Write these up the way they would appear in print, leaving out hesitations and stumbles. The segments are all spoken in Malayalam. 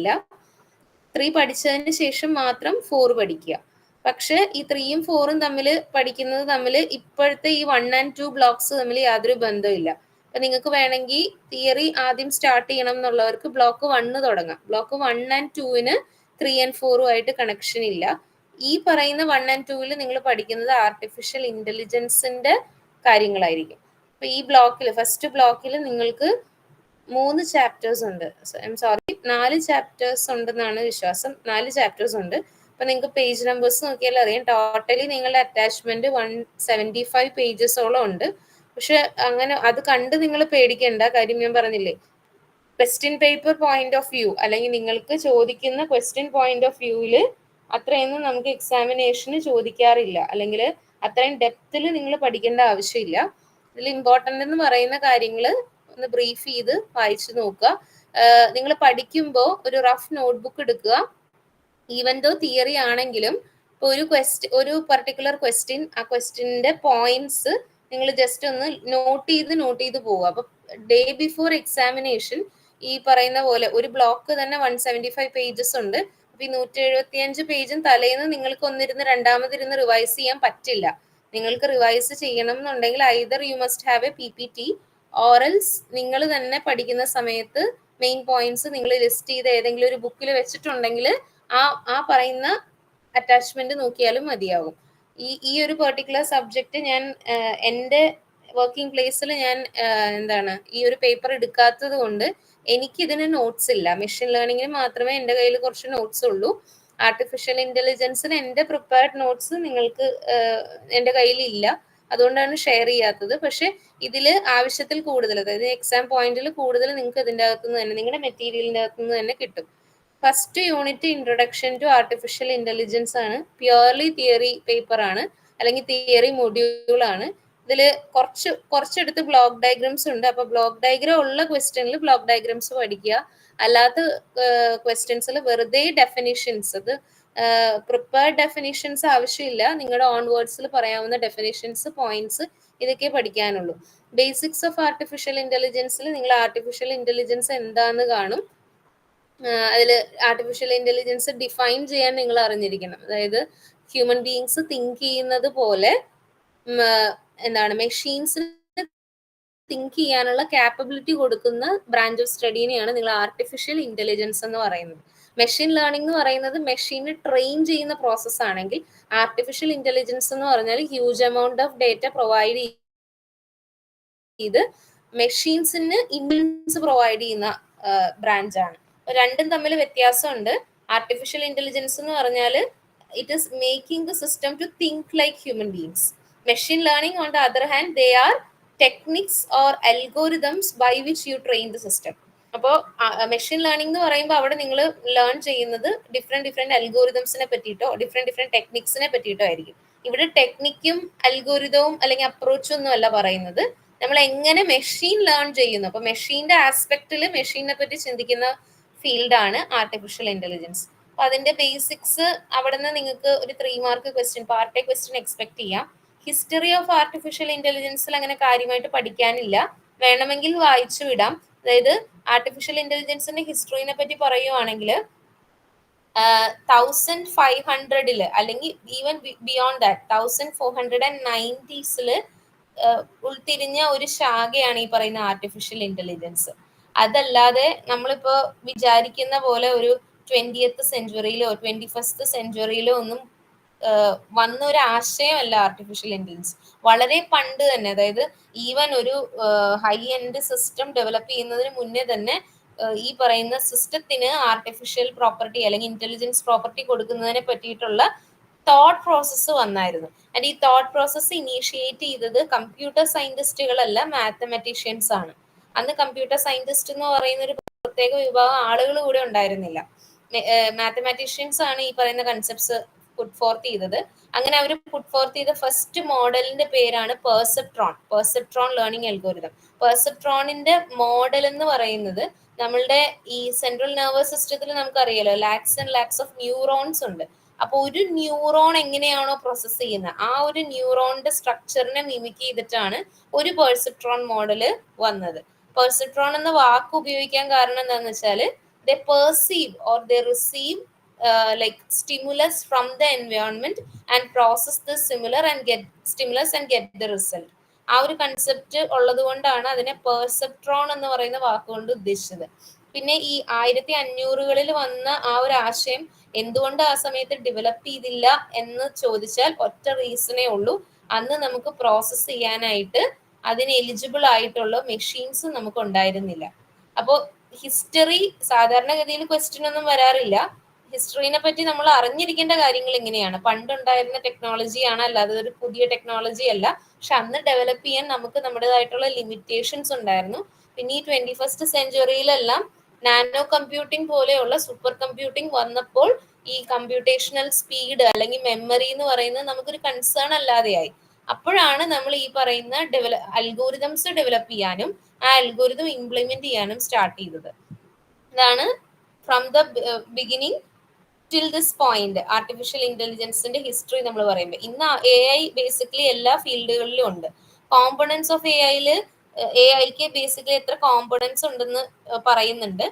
പാടില്ല. 3 പഠിച്ചതിന് ശേഷം മാത്രം 4 പഠിക്കുക. പക്ഷെ ഈ 3യും 4ഉം തമ്മിൽ ഇപ്പോഴത്തെ ഈ 1 and 2 ബ്ലോക്സ് തമ്മിൽ യാതൊരു ബന്ധമില്ല. അപ്പൊ നിങ്ങൾക്ക് വേണമെങ്കിൽ തിയറി ആദ്യം സ്റ്റാർട്ട് ചെയ്യണം എന്നുള്ളവർക്ക് ബ്ലോക്ക് 1 തുടങ്ങാം. ബ്ലോക്ക് 1 and 2ന് 3 and 4ഉം ആയിട്ട് കണക്ഷൻ ഇല്ല. ഈ പറയുന്ന 1 and 2ൽ നിങ്ങൾ പഠിക്കുന്നത് ആർട്ടിഫിഷ്യൽ ഇന്റലിജൻസിന്റെ കാര്യങ്ങളായിരിക്കും. അപ്പൊ ഈ ബ്ലോക്കിൽ ഫസ്റ്റ് ബ്ലോക്കിൽ നിങ്ങൾക്ക് 3 ചാപ്റ്റേഴ്സ് ഉണ്ട്. 4 ചാപ്റ്റേഴ്സ് ഉണ്ടെന്നാണ് വിശ്വാസം. 4 ചാപ്റ്റേഴ്സ് ഉണ്ട്. അപ്പൊ നിങ്ങൾക്ക് പേജ് നമ്പേഴ്സ് നോക്കിയാൽ അറിയാം. ടോട്ടലി നിങ്ങളുടെ അറ്റാച്ച്മെന്റ് 175 പേജസോളം ഉണ്ട്. പക്ഷെ അങ്ങനെ അത് കണ്ട് നിങ്ങൾ പേടിക്കേണ്ട കാര്യം ഞാൻ പറഞ്ഞില്ലേ, question paper point of view അല്ലെങ്കിൽ നിങ്ങൾക്ക് ചോദിക്കുന്ന ക്വസ്റ്റ്യൻ പോയിന്റ് ഓഫ് വ്യൂവില് അത്രയൊന്നും നമുക്ക് എക്സാമിനേഷന് ചോദിക്കാറില്ല, അല്ലെങ്കിൽ അത്രയും ഡെപ്തിൽ നിങ്ങൾ പഠിക്കേണ്ട ആവശ്യമില്ല. ഇതിൽ ഇമ്പോർട്ടൻ്റ് എന്ന് പറയുന്ന കാര്യങ്ങൾ ഒന്ന് ബ്രീഫ് ചെയ്ത് വായിച്ചു നോക്കുക. നിങ്ങൾ പഠിക്കുമ്പോൾ ഒരു റഫ് നോട്ട്ബുക്ക് എടുക്കുക. ഈവൻ ദോ തിയറി ആണെങ്കിലും ഇപ്പോൾ ഒരു പർട്ടിക്കുലർ ക്വസ്റ്റ്യൻ, ആ ക്വസ്റ്റ്യൻ്റെ പോയിന്റ്സ് നിങ്ങൾ ജസ്റ്റ് ഒന്ന് നോട്ട് ചെയ്ത് പോവുക. അപ്പൊ ഡേ ബിഫോർ എക്സാമിനേഷൻ ഈ പറയുന്ന പോലെ ഒരു ബ്ലോക്ക് തന്നെ 175 പേജസ് ഉണ്ട്. അപ്പൊ ഈ 175 പേജും തലേന്ന് നിങ്ങൾക്ക് രണ്ടാമതിരുന്ന് റിവൈസ് ചെയ്യാൻ പറ്റില്ല. നിങ്ങൾക്ക് റിവൈസ് ചെയ്യണം എന്നുണ്ടെങ്കിൽ either you must have A PPT ഓറൽസ് നിങ്ങൾ തന്നെ പഠിക്കുന്ന സമയത്ത് മെയിൻ പോയിന്റ്സ് നിങ്ങൾ ലിസ്റ്റ് ചെയ്ത് ഏതെങ്കിലും ഒരു ബുക്കിൽ വെച്ചിട്ടുണ്ടെങ്കിൽ ആ പറയുന്ന അറ്റാച്ച്മെന്റ് നോക്കിയാലും മതിയാകും. ഈ ഒരു പെർട്ടിക്കുലർ സബ്ജക്റ്റ് ഞാൻ എൻ്റെ വർക്കിംഗ് പ്ലേസിൽ ഞാൻ ഈ ഒരു പേപ്പർ എടുക്കാത്തത് കൊണ്ട് എനിക്ക് ഇതിന് നോട്ട്സ് ഇല്ല. മെഷീൻ ലേണിംഗിന് മാത്രമേ എൻ്റെ കയ്യിൽ കുറച്ച് നോട്ട്സ് ഉള്ളൂ. ആർട്ടിഫിഷ്യൽ ഇന്റലിജൻസിന് എൻ്റെ പ്രിപ്പയർഡ് നോട്ട്സ് നിങ്ങൾക്ക് എൻ്റെ കയ്യിൽ ഇല്ല. അതുകൊണ്ടാണ് ഷെയർ ചെയ്യാത്തത്. പക്ഷെ ഇതിൽ ആവശ്യത്തിൽ കൂടുതൽ, അതായത് എക്സാം പോയിന്റിൽ കൂടുതൽ നിങ്ങൾക്ക് ഇതിൻ്റെ അകത്തുനിന്ന് തന്നെ, നിങ്ങളുടെ മെറ്റീരിയലിൻ്റെ അകത്തുനിന്ന് തന്നെ കിട്ടും. First unit introduction to artificial intelligence ആണ്. പ്യുവർലി തിയറി പേപ്പർ ആണ്, അല്ലെങ്കിൽ തിയറി മൊഡ്യൂൾ ആണ്. ഇതിൽ കുറച്ചെടുത്ത് ബ്ലോക്ക് ഡയഗ്രാംസ് ഉണ്ട്. അപ്പൊ ബ്ലോക്ക് ഡയഗ്രാം ഉള്ള ക്വസ്റ്റ്യനിൽ ബ്ലോക്ക് ഡയഗ്രാംസ് പഠിക്കുക. അല്ലാത്ത ക്വസ്റ്റ്യൻസിൽ വെറുതെ ഡെഫിനിഷൻസ്, അത് പ്രിപ്പയർഡ് ഡെഫിനിഷൻസ് ആവശ്യമില്ല. നിങ്ങളുടെ ഓൺ വേർഡ്സിൽ പറയാവുന്ന ഡെഫിനിഷൻസ്, പോയിന്റ്സ് ഇതൊക്കെ പഠിക്കാനുള്ളൂ. ബേസിക്സ് ഓഫ് ആർട്ടിഫിഷ്യൽ ഇന്റലിജൻസിൽ നിങ്ങൾ ആർട്ടിഫിഷ്യൽ ഇന്റലിജൻസ് എന്താന്ന് കാണും. അതിൽ ആർട്ടിഫിഷ്യൽ ഇന്റലിജൻസ് ഡിഫൈൻ ചെയ്യാൻ നിങ്ങൾ അറിഞ്ഞിരിക്കണം. അതായത് ഹ്യൂമൻ ബീയിങ്സ് തിങ്ക് ചെയ്യുന്നത് പോലെ മെഷീൻസിന് തിങ്ക് ചെയ്യാനുള്ള കാപ്പബിലിറ്റി കൊടുക്കുന്ന ബ്രാഞ്ച് ഓഫ് സ്റ്റഡീനെയാണ് നിങ്ങൾ ആർട്ടിഫിഷ്യൽ ഇന്റലിജൻസ് എന്ന് പറയുന്നത്. മെഷീൻ ലേണിംഗ് എന്ന് പറയുന്നത് മെഷീനെ ട്രെയിൻ ചെയ്യുന്ന പ്രോസസ് ആണെങ്കിൽ, ആർട്ടിഫിഷ്യൽ ഇന്റലിജൻസ് എന്ന് പറഞ്ഞാൽ huge amount of data provide ചെയ്ത് മെഷീൻസിന് ഇന്റലിജൻസ് പ്രൊവൈഡ് ചെയ്യുന്ന ബ്രാഞ്ചാണ്. രണ്ടും തമ്മിൽ വ്യത്യാസമുണ്ട്. ആർട്ടിഫിഷ്യൽ ഇന്റലിജൻസ് എന്ന് പറഞ്ഞാൽ it is making the system to think like human beings. Machine learning on the other hand they are techniques or algorithms by which you train the system. അപ്പോൾ മെഷീൻ ലേണിംഗ് എന്ന് പറയുമ്പോൾ അവിടെ നിങ്ങൾ ലേൺ ചെയ്യുന്നത് ഡിഫറെന്റ് അൽഗോരിതംസിനെ പറ്റിയിട്ടോ ഡിഫറെന്റ് ടെക്നിക്സിനെ പറ്റിയിട്ടോ ആയിരിക്കും. ഇവിടെ ടെക്നിക്കും അൽഗോരിതവും അല്ലെങ്കിൽ അപ്രോച്ചും ഒന്നും അല്ല പറയുന്നത്, നമ്മൾ എങ്ങനെ മെഷീൻ ലേൺ ചെയ്യുന്നു. അപ്പൊ മെഷീന്റെ ആസ്പെക്റ്റിൽ മെഷീനെ പറ്റി ചിന്തിക്കുന്ന ഫീൽഡാണ് ആർട്ടിഫിഷ്യൽ ഇന്റലിജൻസ്. അപ്പൊ അതിന്റെ ബേസിക്സ് അവിടെ നിന്ന് നിങ്ങൾക്ക് ഒരു 3 mark question, part A question expect ചെയ്യാം. ഹിസ്റ്ററി ഓഫ് ആർട്ടിഫിഷ്യൽ ഇന്റലിജൻസിൽ അങ്ങനെ കാര്യമായിട്ട് പഠിക്കാനില്ല, വേണമെങ്കിൽ വായിച്ചു വിടാം. അതായത് ആർട്ടിഫിഷ്യൽ ഇന്റലിജൻസിന്റെ ഹിസ്റ്ററിനെ പറ്റി പറയുവാണെങ്കിൽ 1500 അല്ലെങ്കിൽ ഈവൻ ബിയോണ്ട് ദാറ്റ് 1490s ഉൾത്തിരിഞ്ഞ ഒരു ശാഖയാണ് ഈ പറയുന്ന ആർട്ടിഫിഷ്യൽ ഇന്റലിജൻസ്. അതല്ലാതെ നമ്മളിപ്പോ വിചാരിക്കുന്ന പോലെ ഒരു 20th സെഞ്ച്വറിയിലോ 21st സെഞ്ച്വറിയിലോ ഒന്നും വന്ന ഒരു ആശയമല്ല ആർട്ടിഫിഷ്യൽ ഇന്റലിജൻസ്. വളരെ പണ്ട് തന്നെ, അതായത് ഈവൻ ഒരു ഹൈ എൻഡ് സിസ്റ്റം ഡെവലപ്പ് ചെയ്യുന്നതിന് മുന്നേ തന്നെ ഈ പറയുന്ന സിസ്റ്റത്തിന് ആർട്ടിഫിഷ്യൽ പ്രോപ്പർട്ടി അല്ലെങ്കിൽ ഇന്റലിജൻസ് പ്രോപ്പർട്ടി കൊടുക്കുന്നതിനെ പറ്റിയിട്ടുള്ള തോട്ട് പ്രോസസ്സ് വന്നായിരുന്നു. ആൻഡ് ഈ തോട്ട് പ്രോസസ്സ് ഇനീഷ്യേറ്റ് ചെയ്തത് കമ്പ്യൂട്ടർ സയന്റിസ്റ്റുകളല്ല, മാത്തമാറ്റീഷ്യൻസ് ആണ്. അന്ന് കമ്പ്യൂട്ടർ സയന്റിസ്റ്റ് എന്ന് പറയുന്ന ഒരു പ്രത്യേക വിഭാഗം ആളുകൾ കൂടെ ഉണ്ടായിരുന്നില്ല. മാത്തമാറ്റീഷ്യൻസ് ആണ് ഈ പറയുന്ന കൺസെപ്റ്റ്സ് പുട്ട് ഫോർത്ത് ചെയ്തത്. അങ്ങനെ അവർ പുട്ട് ഫോർത്ത് ചെയ്ത ഫസ്റ്റ് മോഡലിന്റെ പേരാണ് പെർസെപ്ട്രോൺ ലേണിംഗ് അൽഗോരിതം. പെർസെപ്ട്രോണിന്റെ മോഡൽ എന്ന് പറയുന്നത് നമ്മളുടെ ഈ സെൻട്രൽ നെർവസ് സിസ്റ്റത്തിൽ നമുക്കറിയാലോ lakhs and lakhs of neurons ഉണ്ട്. അപ്പൊ ഒരു ന്യൂറോൺ എങ്ങനെയാണോ പ്രോസസ് ചെയ്യുന്നത് ആ ഒരു ന്യൂറോണിന്റെ സ്ട്രക്ചറിനെ മിമിക് ചെയ്തിട്ടാണ് ഒരു പെർസെപ്ട്രോൺ മോഡല് വന്നത്. പെർസെപ്ട്രോൺ എന്ന വാക്ക് ഉപയോഗിക്കാൻ കാരണം എന്താണെന്ന് വെച്ചാൽ they perceive or they receive like stimulus from the environment and process the similar and get stimulus and get the result. ആ ഒരു കൺസെപ്റ്റ് ഉള്ളത് കൊണ്ടാണ് അതിനെ പെർസെപ്ട്രോൺ എന്ന് പറയുന്ന വാക്കുകൊണ്ട് ഉദ്ദേശിച്ചത്. പിന്നെ ഈ 1500-കളിൽ വന്ന ആ ഒരു ആശയം എന്തുകൊണ്ട് ആ സമയത്ത് ഡെവലപ്പ് ചെയ്തില്ല എന്ന് ചോദിച്ചാൽ ഒറ്റ റീസണേ ഉള്ളൂ, അന്ന് നമുക്ക് പ്രോസസ്സ് ചെയ്യാനായിട്ട് അതിന് എലിജിബിൾ ആയിട്ടുള്ള മെഷീൻസ് നമുക്ക് ഉണ്ടായിരുന്നില്ല. അപ്പോൾ ഹിസ്റ്ററി സാധാരണഗതിയിൽ ക്വസ്റ്റ്യൻ ഒന്നും വരാറില്ല. ഹിസ്റ്ററിനെ പറ്റി നമ്മൾ അറിഞ്ഞിരിക്കേണ്ട കാര്യങ്ങൾ എങ്ങനെയാണ്, പണ്ടുണ്ടായിരുന്ന ടെക്നോളജിയാണ്, അല്ലാതെ ഒരു പുതിയ ടെക്നോളജി അല്ല. പക്ഷെ അന്ന് ഡെവലപ്പ് ചെയ്യാൻ നമുക്ക് നമ്മുടേതായിട്ടുള്ള ലിമിറ്റേഷൻസ് ഉണ്ടായിരുന്നു. പിന്നെ ഈ 21st സെഞ്ചുറിയിലെല്ലാം നാനോ കമ്പ്യൂട്ടിംഗ് പോലെയുള്ള സൂപ്പർ കമ്പ്യൂട്ടിംഗ് വന്നപ്പോൾ ഈ കമ്പ്യൂട്ടേഷണൽ സ്പീഡ് അല്ലെങ്കിൽ മെമ്മറി എന്ന് പറയുന്നത് നമുക്കൊരു കൺസേൺ അല്ലാതെയായി. അപ്പോഴാണ് നമ്മൾ ഈ പറയുന്ന അൽഗോരിതംസ് ഡെവലപ്പ് ചെയ്യാനും ആ അൽഗോരിതം ഇംപ്ലിമെന്റ് ചെയ്യാനും സ്റ്റാർട്ട് ചെയ്തത്. ഇതാണ് from the beginning till this point artificial ഇന്റലിജൻസിന്റെ ഹിസ്റ്ററി നമ്മൾ പറയുമ്പോൾ. ഇന്ന് AI ബേസിക്കലി എല്ലാ ഫീൽഡുകളിലും ഉണ്ട്. കോമ്പണൻസ് ഓഫ് AIക്ക് ബേസിക്കലി എത്ര കോമ്പണൻസ് ഉണ്ടെന്ന് പറയുന്നുണ്ട്.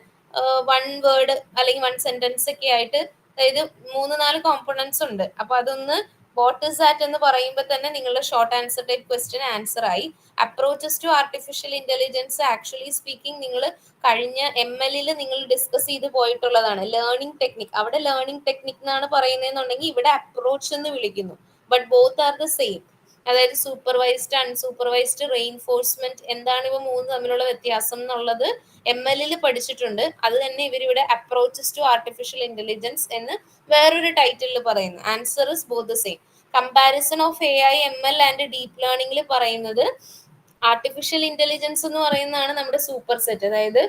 വൺ വേർഡ് അല്ലെങ്കിൽ വൺ സെന്റൻസ് ഒക്കെ ആയിട്ട്, അതായത് 3-4 കോമ്പണൻസ് ഉണ്ട്. അപ്പൊ അതൊന്ന് വാട്ട് ഇസ് ദാറ്റ് എന്ന് പറയുമ്പോൾ തന്നെ നിങ്ങളുടെ short answer type question answer ആയി. Approaches to artificial intelligence actually speaking നിങ്ങൾ കഴിഞ്ഞ ML നിങ്ങൾ ഡിസ്കസ് ചെയ്ത് പോയിട്ടുള്ളതാണ്. ലേണിംഗ് ടെക്നിക്, അവിടെ ലേണിംഗ് ടെക്നിക് എന്നാണ് പറയുന്നതെന്നുണ്ടെങ്കിൽ ഇവിടെ അപ്രോച്ച് എന്ന് വിളിക്കുന്നു. But both are the same. അതായത് സൂപ്പർവൈസ്ഡ് അൺസൂപ്പർവൈസ്ഡ് റെയിൻഫോഴ്സ്മെന്റ്, എന്താണ് ഇവ മൂന്ന് തമ്മിലുള്ള വ്യത്യാസം എന്നുള്ളത് ML പഠിച്ചിട്ടുണ്ട്. അത് തന്നെ ഇവരിവിടെ അപ്രോച്ചസ് ടു ആർട്ടിഫിഷ്യൽ ഇന്റലിജൻസ് എന്ന് വേറൊരു ടൈറ്റിലിൽ പറയുന്നു. Answer is both the same. Comparison of AI ML and deep ലേണിംഗിൽ പറയുന്നത് ആർട്ടിഫിഷ്യൽ ഇന്റലിജൻസ് എന്ന് പറയുന്നതാണ് നമ്മുടെ സൂപ്പർ സെറ്റ്. അതായത്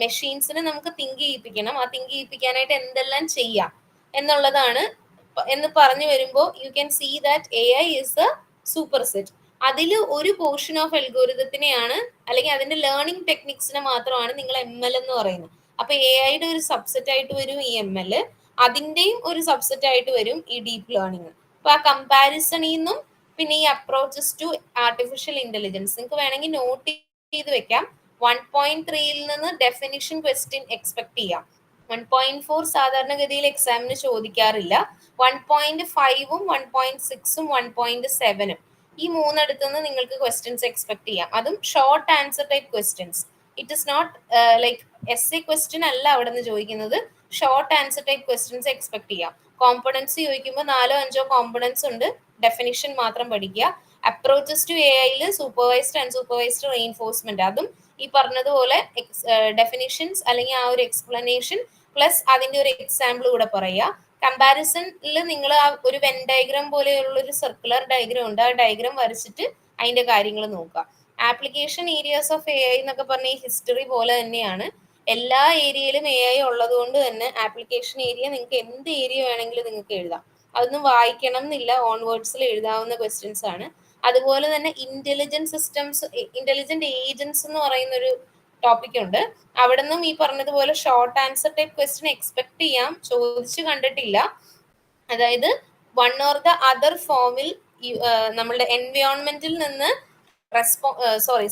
മെഷീൻസിനെ നമുക്ക് തിങ്ക് ചെയ്യിപ്പിക്കണം, ആ തിങ്ക് ചെയ്യിപ്പിക്കാനായിട്ട് എന്തെല്ലാം ചെയ്യാം എന്നുള്ളതാണ് എന്ന് പറഞ്ഞു വരുമ്പോൾ you can see that AI is the superset. അതിൽ ഒരു പോർഷൻ ഓഫ് അൽഗോരിതത്തിനെയാണ് അല്ലെങ്കിൽ അതിന്റെ ലേണിംഗ് ടെക്നിക്സിനെ മാത്രമാണ് നിങ്ങൾ ML എന്ന് പറയുന്നത്. അപ്പൊ AIയുടെ ഒരു സബ്സെറ്റ് ആയിട്ട് വരും ഈ ML, അതിന്റെയും ഒരു സബ്സെറ്റ് ആയിട്ട് വരും ഈ ഡീപ്പ് ലേണിംഗ്. അപ്പൊ ആ കമ്പാരിസണിൽ നിന്നും പിന്നെ ഈ അപ്രോച്ചസ് ടു ആർട്ടിഫിഷ്യൽ ഇന്റലിജൻസ് നിങ്ങൾക്ക് വേണമെങ്കിൽ നോട്ട് ചെയ്ത് വെക്കാം. 1.3-ൽ നിന്ന് ഡെഫിനിഷൻ ക്വസ്റ്റ്യൻ എക്സ്പെക്ട് ചെയ്യാം. 1.4 സാധാരണഗതിയിൽ എക്സാമിന് ചോദിക്കാറില്ല. 1.5-ഉം 1.6-ഉം 1.7-ഉം ഈ മൂന്നിടത്തുനിന്ന് നിങ്ങൾക്ക് ക്വസ്റ്റ്യൻസ് എക്സ്പെക്ട് ചെയ്യാം. അതും short answer type questions. It is not like essay question അല്ല അവിടെ നിന്ന് ചോദിക്കുന്നത്, short answer type questions expect ചെയ്യാം. കോമ്പണൻസ് ചോദിക്കുമ്പോൾ 4-5 കോമ്പണൻസ് ഉണ്ട്, ഡെഫിനിഷൻ മാത്രം പഠിക്കുക. അപ്രോച്ചസ് ടു AIയിൽ സൂപ്പർവൈസ്ഡ് അൺസൂപ്പർവൈസ്ഡ് റെയിൻഫോഴ്സ്മെന്റ്, അതും ഈ പറഞ്ഞതുപോലെ ഡെഫിനിഷൻസ് അല്ലെങ്കിൽ ആ ഒരു എക്സ്പ്ലനേഷൻ പ്ലസ് അതിന്റെ ഒരു എക്സാമ്പിൾ കൂടെ പറയുക. കമ്പാരിസണിൽ നിങ്ങൾ ആ ഒരു വെൻ ഡയഗ്രാം പോലെയുള്ള ഒരു സർക്കുലർ ഡയഗ്രാം ഉണ്ട്, ആ ഡയഗ്രാം വരച്ചിട്ട് അതിന്റെ കാര്യങ്ങൾ നോക്കുക. ആപ്ലിക്കേഷൻ ഏരിയാസ് ഓഫ് AI എന്നൊക്കെ പറഞ്ഞ ഈ ഹിസ്റ്ററി പോലെ തന്നെയാണ്. എല്ലാ ഏരിയയിലും AI ഉള്ളത് കൊണ്ട് തന്നെ ആപ്ലിക്കേഷൻ ഏരിയ നിങ്ങൾക്ക് എന്ത് ഏരിയ വേണമെങ്കിലും നിങ്ങൾക്ക് എഴുതാം. അതൊന്നും വായിക്കണം എന്നില്ല, ഓൺവേർഡ്സിൽ എഴുതാവുന്ന ക്വസ്റ്റ്യൻസ് ആണ്. അതുപോലെ തന്നെ ഇന്റലിജന്റ് സിസ്റ്റംസ്, ഇന്റലിജന്റ് ഏജൻസ് എന്ന് പറയുന്ന ഒരു ടോപ്പിക് ഉണ്ട്. അവിടെ നിന്നും ഈ പറഞ്ഞതുപോലെ short answer type question expect ചെയ്യാം, ചോദിച്ചു കണ്ടിട്ടില്ല. അതായത് വൺ ഓർ ദ അതർ ഫോമിൽ നമ്മളുടെ എൻവയോൺമെന്റിൽ നിന്ന്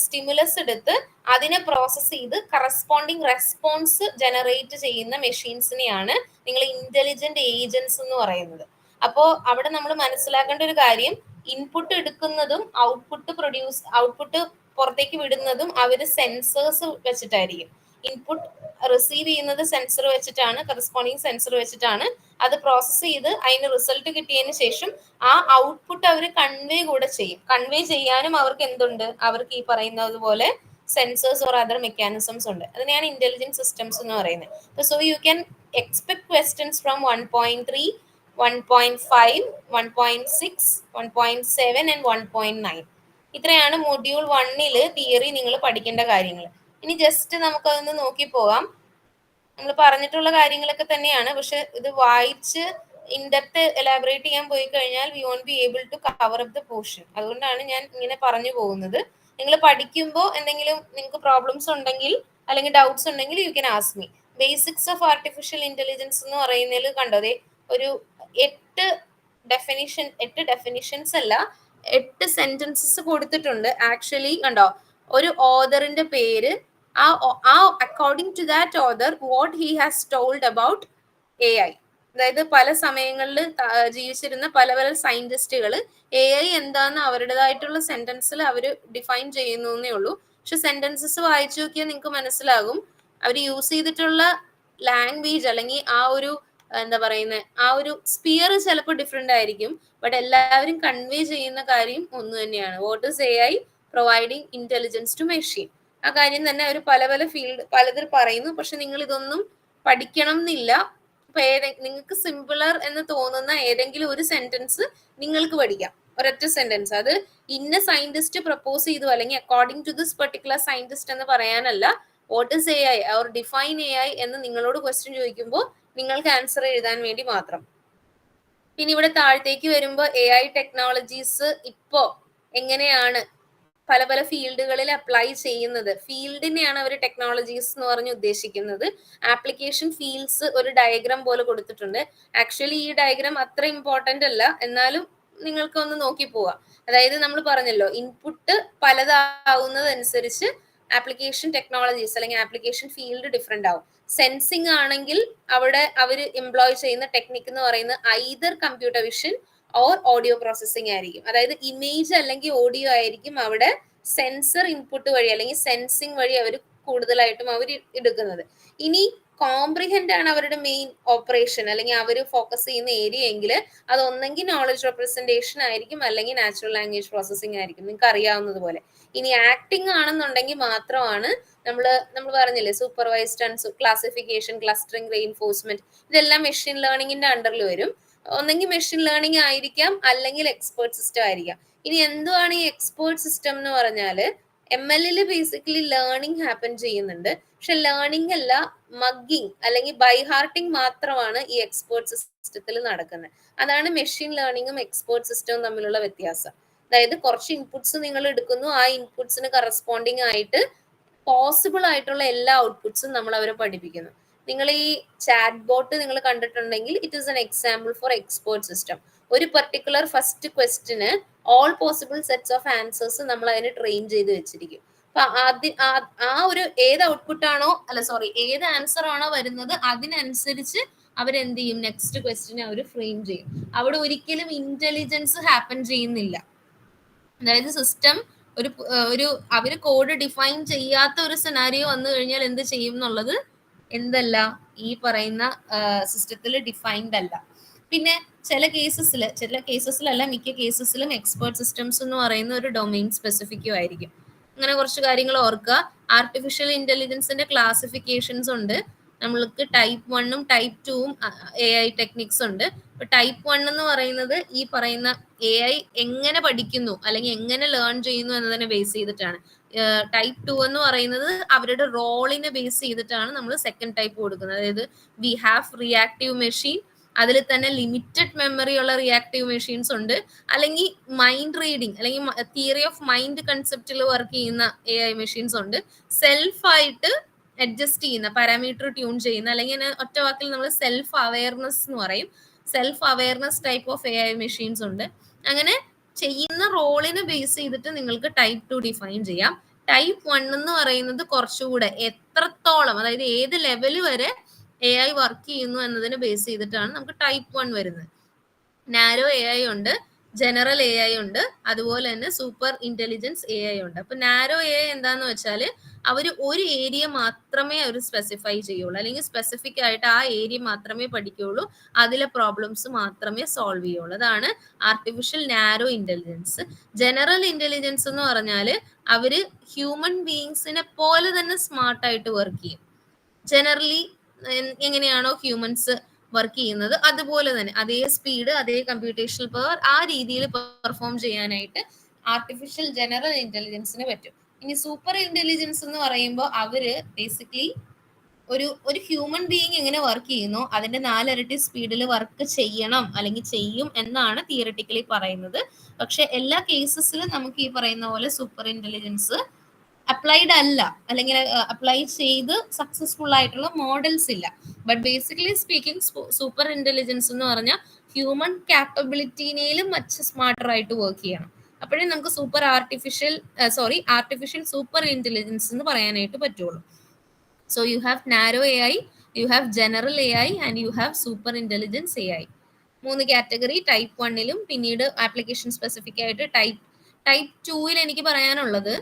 സ്റ്റിമുലസ് എടുത്ത് അതിനെ പ്രോസസ് ചെയ്ത് കറസ്പോണ്ടിങ് റെസ്പോൺസ് ജനറേറ്റ് ചെയ്യുന്ന മെഷീൻസിനെയാണ് നിങ്ങൾ ഇന്റലിജന്റ് ഏജൻസ് എന്ന് പറയുന്നത്. അപ്പോൾ അവിടെ നമ്മൾ മനസ്സിലാക്കേണ്ട ഒരു കാര്യം, ഇൻപുട്ട് എടുക്കുന്നതും ഔട്ട്പുട്ട് പുറത്തേക്ക് വിടുന്നതും അവര് സെൻസേഴ്സ് വെച്ചിട്ടായിരിക്കും. ഇൻപുട്ട് റിസീവ് ചെയ്യുന്നത് സെൻസർ വെച്ചിട്ടാണ്, കറസ്പോണ്ടിങ് സെൻസർ വെച്ചിട്ടാണ്. അത് പ്രോസസ് ചെയ്ത് അതിന് റിസൾട്ട് കിട്ടിയതിന് ശേഷം ആ ഔട്ട്പുട്ട് അവർ കൺവേ കൂടെ ചെയ്യും. കൺവേ ചെയ്യാനും അവർക്ക് എന്തുണ്ട്, അവർക്ക് ഈ പറയുന്നത് പോലെ സെൻസേഴ്സ് ഓർ അതർ മെക്കാനിസംസ് ഉണ്ട്. അതിനെയാണ് ഇന്റലിജന്റ് സിസ്റ്റംസ് എന്ന് പറയുന്നത്. So you can expect questions from 1.3, 1.5, 1.6, 1.7 and 1.9. ഇത്രയാണ് മൊഡ്യൂൾ 1-ൽ തിയറി നിങ്ങൾ പഠിക്കേണ്ട കാര്യങ്ങൾ. ഇനി ജസ്റ്റ് നമുക്കതൊന്ന് നോക്കി പോകാം. നമ്മൾ പറഞ്ഞിട്ടുള്ള കാര്യങ്ങളൊക്കെ തന്നെയാണ്, പക്ഷെ ഇത് വായിച്ച് ഇൻഡെപ്ത് എലാബറേറ്റ് ചെയ്യാൻ പോയി കഴിഞ്ഞാൽ we won't be able to cover up the portion. അതുകൊണ്ടാണ് ഞാൻ ഇങ്ങനെ പറഞ്ഞു പോകുന്നത്. നിങ്ങൾ പഠിക്കുമ്പോൾ എന്തെങ്കിലും നിങ്ങൾക്ക് പ്രോബ്ലംസ് ഉണ്ടെങ്കിൽ അല്ലെങ്കിൽ ഡൗട്ട്സ് ഉണ്ടെങ്കിൽ you can ask me. Basics of artificial intelligence എന്ന് പറയുന്നതിൽ കണ്ടതേ ഒരു 8 ഡെഫിനിഷൻസ് അല്ല, 8 സെന്റൻസസ് കൊടുത്തിട്ടുണ്ട്. ആക്ച്വലി കണ്ടോ, ഒരു ഓതറിന്റെ പേര്, according to that author what he has told about AI. അതായത് പല സമയങ്ങളിൽ ജീവിച്ചിരുന്ന പല പല സയന്റിസ്റ്റുകൾ AI എന്താന്ന് അവരുടേതായിട്ടുള്ള സെന്റൻസിൽ അവർ ഡിഫൈൻ ചെയ്യുന്നു എന്നേ ഉള്ളൂ. പക്ഷെ സെന്റൻസസ് വായിച്ചു നോക്കിയാൽ നിങ്ങൾക്ക് മനസ്സിലാകും അവർ യൂസ് ചെയ്തിട്ടുള്ള ലാംഗ്വേജ് അല്ലെങ്കിൽ ആ ഒരു എന്താ പറയുന്നത് ആ ഒരു സ്പിയർ ചിലപ്പോൾ ഡിഫറെന്റ് ആയിരിക്കും. ബട്ട് എല്ലാവരും കൺവേ ചെയ്യുന്ന കാര്യം ഒന്ന് തന്നെയാണ്. What is AI providing intelligence to machine. ആ കാര്യം തന്നെ അവർ പല പല ഫീൽഡ് പലതിൽ പറയുന്നു. പക്ഷെ നിങ്ങൾ ഇതൊന്നും പഠിക്കണം എന്നില്ല. ഇപ്പൊ നിങ്ങൾക്ക് സിമ്പിളർ എന്ന് തോന്നുന്ന ഏതെങ്കിലും ഒരു സെന്റൻസ് നിങ്ങൾക്ക് പഠിക്കാം, ഒരൊറ്റ സെന്റൻസ്. അത് ഇന്ന സയന്റിസ്റ്റ് പ്രപ്പോസ് ചെയ്തു അല്ലെങ്കിൽ according to this particular scientist എന്ന് പറയാനല്ല. What is AI or define AI എന്ന് നിങ്ങളോട് ക്വസ്റ്റ്യൻ ചോദിക്കുമ്പോൾ നിങ്ങൾക്ക് ആൻസർ എഴുതാൻ വേണ്ടി മാത്രം. പിന്നെ ഇവിടെ താഴത്തേക്ക് വരുമ്പോൾ AI ടെക്നോളജീസ് ഇപ്പോ എങ്ങനെയാണ് പല പല ഫീൽഡുകളിൽ അപ്ലൈ ചെയ്യുന്നത്, ഫീൽഡിനെയാണ് അവർ ടെക്നോളജീസ് എന്ന് പറഞ്ഞ് ഉദ്ദേശിക്കുന്നത്. ആപ്ലിക്കേഷൻ ഫീൽഡ്സ് ഒരു ഡയഗ്രാം പോലെ കൊടുത്തിട്ടുണ്ട്. ആക്ച്വലി ഈ ഡയഗ്രാം അത്ര ഇമ്പോർട്ടന്റ് അല്ല, എന്നാലും നിങ്ങൾക്ക് ഒന്ന് നോക്കി പോവാം. അതായത് നമ്മൾ പറഞ്ഞല്ലോ ഇൻപുട്ട് പലതാവുന്നതനുസരിച്ച് ആപ്ലിക്കേഷൻ ടെക്നോളജീസ് അല്ലെങ്കിൽ ആപ്ലിക്കേഷൻ ഫീൽഡ് ഡിഫറെന്റ് ആവും. സെൻസിങ് ആണെങ്കിൽ അവിടെ അവർ എംപ്ലോയ് ചെയ്യുന്ന ടെക്നിക് എന്ന് പറയുന്നത് either computer vision or audio processing ആയിരിക്കും. അതായത് ഇമേജ് അല്ലെങ്കിൽ ഓഡിയോ ആയിരിക്കും അവിടെ സെൻസർ ഇൻപുട്ട് വഴി അല്ലെങ്കിൽ സെൻസിങ് വഴി അവർ കൂടുതലായിട്ടും അവർ എടുക്കുന്നത്. ഇനി കോംപ്രിഹെൻഡ് ആണ് അവരുടെ മെയിൻ ഓപ്പറേഷൻ അല്ലെങ്കിൽ അവർ ഫോക്കസ് ചെയ്യുന്ന ഏരിയ എങ്കിൽ അത് ഒന്നെങ്കിൽ നോളജ് റെപ്രസെന്റേഷൻ ആയിരിക്കും അല്ലെങ്കിൽ നാച്ചുറൽ ലാംഗ്വേജ് പ്രോസസ്സിംഗ് ആയിരിക്കും, നിങ്ങൾക്ക് അറിയാവുന്നത് പോലെ. ഇനി ആക്ടിങ് ആണെന്നുണ്ടെങ്കിൽ മാത്രമാണ് നമ്മൾ പറഞ്ഞില്ലേ supervised and classification, clustering, reinforcement, ഇതെല്ലാം മെഷീൻ ലേണിംഗിന്റെ അണ്ടറിൽ വരും. ഒന്നെങ്കിൽ മെഷീൻ ലേണിംഗ് ആയിരിക്കാം അല്ലെങ്കിൽ എക്സ്പേർട്ട് സിസ്റ്റം ആയിരിക്കാം. ഇനി എന്തുവാണ് ഈ എക്സ്പേർട്ട് സിസ്റ്റം എന്ന് പറഞ്ഞാല് ML ബേസിക്കലി ലേണിംഗ് ഹാപ്പൻ ചെയ്യുന്നുണ്ട്. പക്ഷെ ലേണിംഗ് അല്ല, മഗ്ഗിങ് അല്ലെങ്കിൽ ബൈ ഹാർട്ടിങ് മാത്രമാണ് ഈ എക്സ്പേർട്ട് സിസ്റ്റത്തിൽ നടക്കുന്നത്. അതാണ് മെഷീൻ ലേണിംഗും എക്സ്പേർട്ട് സിസ്റ്റവും തമ്മിലുള്ള വ്യത്യാസം. അതായത് കുറച്ച് ഇൻപുട്സ് നിങ്ങൾ എടുക്കുന്നു, ആ ഇൻപുട്സിന് കറസ്പോണ്ടിങ് ആയിട്ട് പോസിബിൾ ആയിട്ടുള്ള എല്ലാ ഔട്ട്പുട്സും നമ്മൾ അവരെ പഠിപ്പിക്കുന്നു. നിങ്ങൾ ഈ ചാറ്റ് ബോട്ട് നിങ്ങൾ കണ്ടിട്ടുണ്ടെങ്കിൽ it is an example for expert system. ഒരു പെർട്ടിക്കുലർ ഫസ്റ്റ് ക്വസ്റ്റിന് all possible sets of answers നമ്മൾ അതിന് ട്രെയിൻ ചെയ്ത് വെച്ചിരിക്കും. അപ്പൊ ആ ഒരു ഏത് ഔട്ട്പുട്ട് ആണോ ഏത് ആൻസർ ആണോ വരുന്നത് അതിനനുസരിച്ച് അവരെന്ത് ചെയ്യും, നെക്സ്റ്റ് ക്വസ്റ്റിനെ അവർ ഫ്രെയിം ചെയ്യും. അവിടെ ഒരിക്കലും ഇന്റലിജൻസ് ഹാപ്പൻ ചെയ്യുന്നില്ല. അതായത് സിസ്റ്റം ഒരു അവര് കോഡ് ഡിഫൈൻ ചെയ്യാത്ത ഒരു സിനാരിയോ വന്നു കഴിഞ്ഞാൽ എന്ത് ചെയ്യും എന്നുള്ളത് എന്തല്ല ഈ പറയുന്ന സിസ്റ്റത്തിൽ ഡിഫൈൻഡ് അല്ല. പിന്നെ ചില കേസസിലല്ല മിക്ക കേസസിലും എക്സ്പേർട്ട് സിസ്റ്റംസ് എന്ന് പറയുന്ന ഒരു ഡൊമെയിൻ സ്പെസിഫിക്കും ആയിരിക്കും. അങ്ങനെ കുറച്ച് കാര്യങ്ങൾ ഓർക്കുക. ആർട്ടിഫിഷ്യൽ ഇന്റലിജൻസിന്റെ ക്ലാസിഫിക്കേഷൻസ് ഉണ്ട്. നമ്മൾക്ക് ടൈപ്പ് 1ഉം ടൈപ്പ് 2ഉം AI ടെക്നിക്സ് ഉണ്ട്. ടൈപ്പ് 1 എന്ന് പറയുന്നത് ഈ പറയുന്ന AI എങ്ങനെ പഠിക്കുന്നു അല്ലെങ്കിൽ എങ്ങനെ ലേൺ ചെയ്യുന്നു എന്നതിനെ ബേസ് ചെയ്തിട്ടാണ്. ടൈപ്പ് 2 എന്ന് പറയുന്നത് അവരുടെ റോളിനെ ബേസ് ചെയ്തിട്ടാണ് നമ്മൾ സെക്കൻഡ് ടൈപ്പ് കൊടുക്കുന്നത്. അതായത് വി ഹാവ് റിയാക്റ്റീവ് മെഷീൻ, അതിൽ തന്നെ ലിമിറ്റഡ് മെമ്മറി ഉള്ള റിയാക്റ്റീവ് മെഷീൻസ് ഉണ്ട്, അല്ലെങ്കിൽ മൈൻഡ് റീഡിങ് അല്ലെങ്കിൽ തിയറി ഓഫ് മൈൻഡ് കൺസെപ്റ്റിൽ വർക്ക് ചെയ്യുന്ന AI മെഷീൻസ് ഉണ്ട്, സെൽഫായിട്ട് അഡ്ജസ്റ്റ് ചെയ്യുന്ന പാരാമീറ്റർ ട്യൂൺ ചെയ്യുന്ന അല്ലെങ്കിൽ ഒറ്റ വാക്കിൽ നമ്മൾ സെൽഫ് അവയർനെസ് എന്ന് പറയും, self awareness type of AI machines ഉണ്ട്. അങ്ങനെ ചെയ്യുന്ന റോളിനെ ബേസ് ചെയ്തിട്ട് നിങ്ങൾക്ക് ടൈപ്പ് 2 ഡിഫൈൻ ചെയ്യാം. ടൈപ്പ് 1 എന്ന് പറയുന്നത് കുറച്ചുകൂടെ എത്രത്തോളം, അതായത് ഏത് ലെവൽ വരെ AI വർക്ക് ചെയ്യുന്നു എന്നതിനെ ബേസ് ചെയ്തിട്ടാണ് നമുക്ക് ടൈപ്പ് 1 വരുന്നത്. നാരോ AI ഉണ്ട്, ജനറൽ AI ഉണ്ട്, അതുപോലെ തന്നെ സൂപ്പർ ഇന്റലിജൻസ് AI ഉണ്ട്. അപ്പൊ നാരോ AI എന്താന്ന് വെച്ചാൽ അവർ ഒരു ഏരിയ മാത്രമേ അവർ സ്പെസിഫൈ ചെയ്യുള്ളൂ, അല്ലെങ്കിൽ സ്പെസിഫിക് ആയിട്ട് ആ ഏരിയ മാത്രമേ പഠിക്കുകയുള്ളൂ, അതിലെ പ്രോബ്ലംസ് മാത്രമേ സോൾവ് ചെയ്യുള്ളൂ. അതാണ് artificial narrow intelligence. General intelligence എന്ന് പറഞ്ഞാൽ അവര് ഹ്യൂമൻ ബീയിങ്സിനെ പോലെ തന്നെ സ്മാർട്ടായിട്ട് വർക്ക് ചെയ്യും. ജനറലി എങ്ങനെയാണോ ഹ്യൂമൻസ് വർക്ക് ചെയ്യുന്നത് അതുപോലെ തന്നെ അതേ സ്പീഡ്, അതേ കമ്പ്യൂട്ടേഷണൽ പവർ, ആ രീതിയിൽ പെർഫോം ചെയ്യാനായിട്ട് ആർട്ടിഫിഷ്യൽ ജനറൽ ഇന്റലിജൻസിന് പറ്റും. ഇനി സൂപ്പർ ഇന്റലിജൻസ് എന്ന് പറയുമ്പോൾ അവര് ബേസിക്കലി ഒരു ഹ്യൂമൻ ബീയിങ് എങ്ങനെ വർക്ക് ചെയ്യുന്നു അതിന്റെ 4 ഇരട്ടി സ്പീഡിൽ വർക്ക് ചെയ്യണം അല്ലെങ്കിൽ ചെയ്യും എന്നാണ് തിയറിറ്റിക്കലി പറയുന്നത്. പക്ഷെ എല്ലാ കേസസിലും നമുക്ക് ഈ പറയുന്ന പോലെ സൂപ്പർ ഇന്റലിജൻസ് അപ്ലൈഡ് അല്ല, അല്ലെങ്കിൽ അപ്ലൈ ചെയ്ത് സക്സസ്ഫുൾ ആയിട്ടുള്ള മോഡൽസ് ഇല്ല. But basically speaking super intelligence എന്ന് പറഞ്ഞാൽ ഹ്യൂമൻ ക്യാപ്പബിലിറ്റിനേലും മച്ച് സ്മാർട്ടർ ആയിട്ട് വർക്ക് ചെയ്യണം. അപ്പോഴേ നമുക്ക് ആർട്ടിഫിഷ്യൽ സൂപ്പർ ഇന്റലിജൻസ് എന്ന് പറയാനായിട്ട് പറ്റുള്ളൂ. So you have narrow A I, you have general A I and you have super intelligence A I. 3 category type 1ലും പിന്നീട് ആപ്ലിക്കേഷൻ സ്പെസിഫിക് ആയിട്ട് ടൈപ്പ് 2ൽ എനിക്ക് പറയാനുള്ളത്,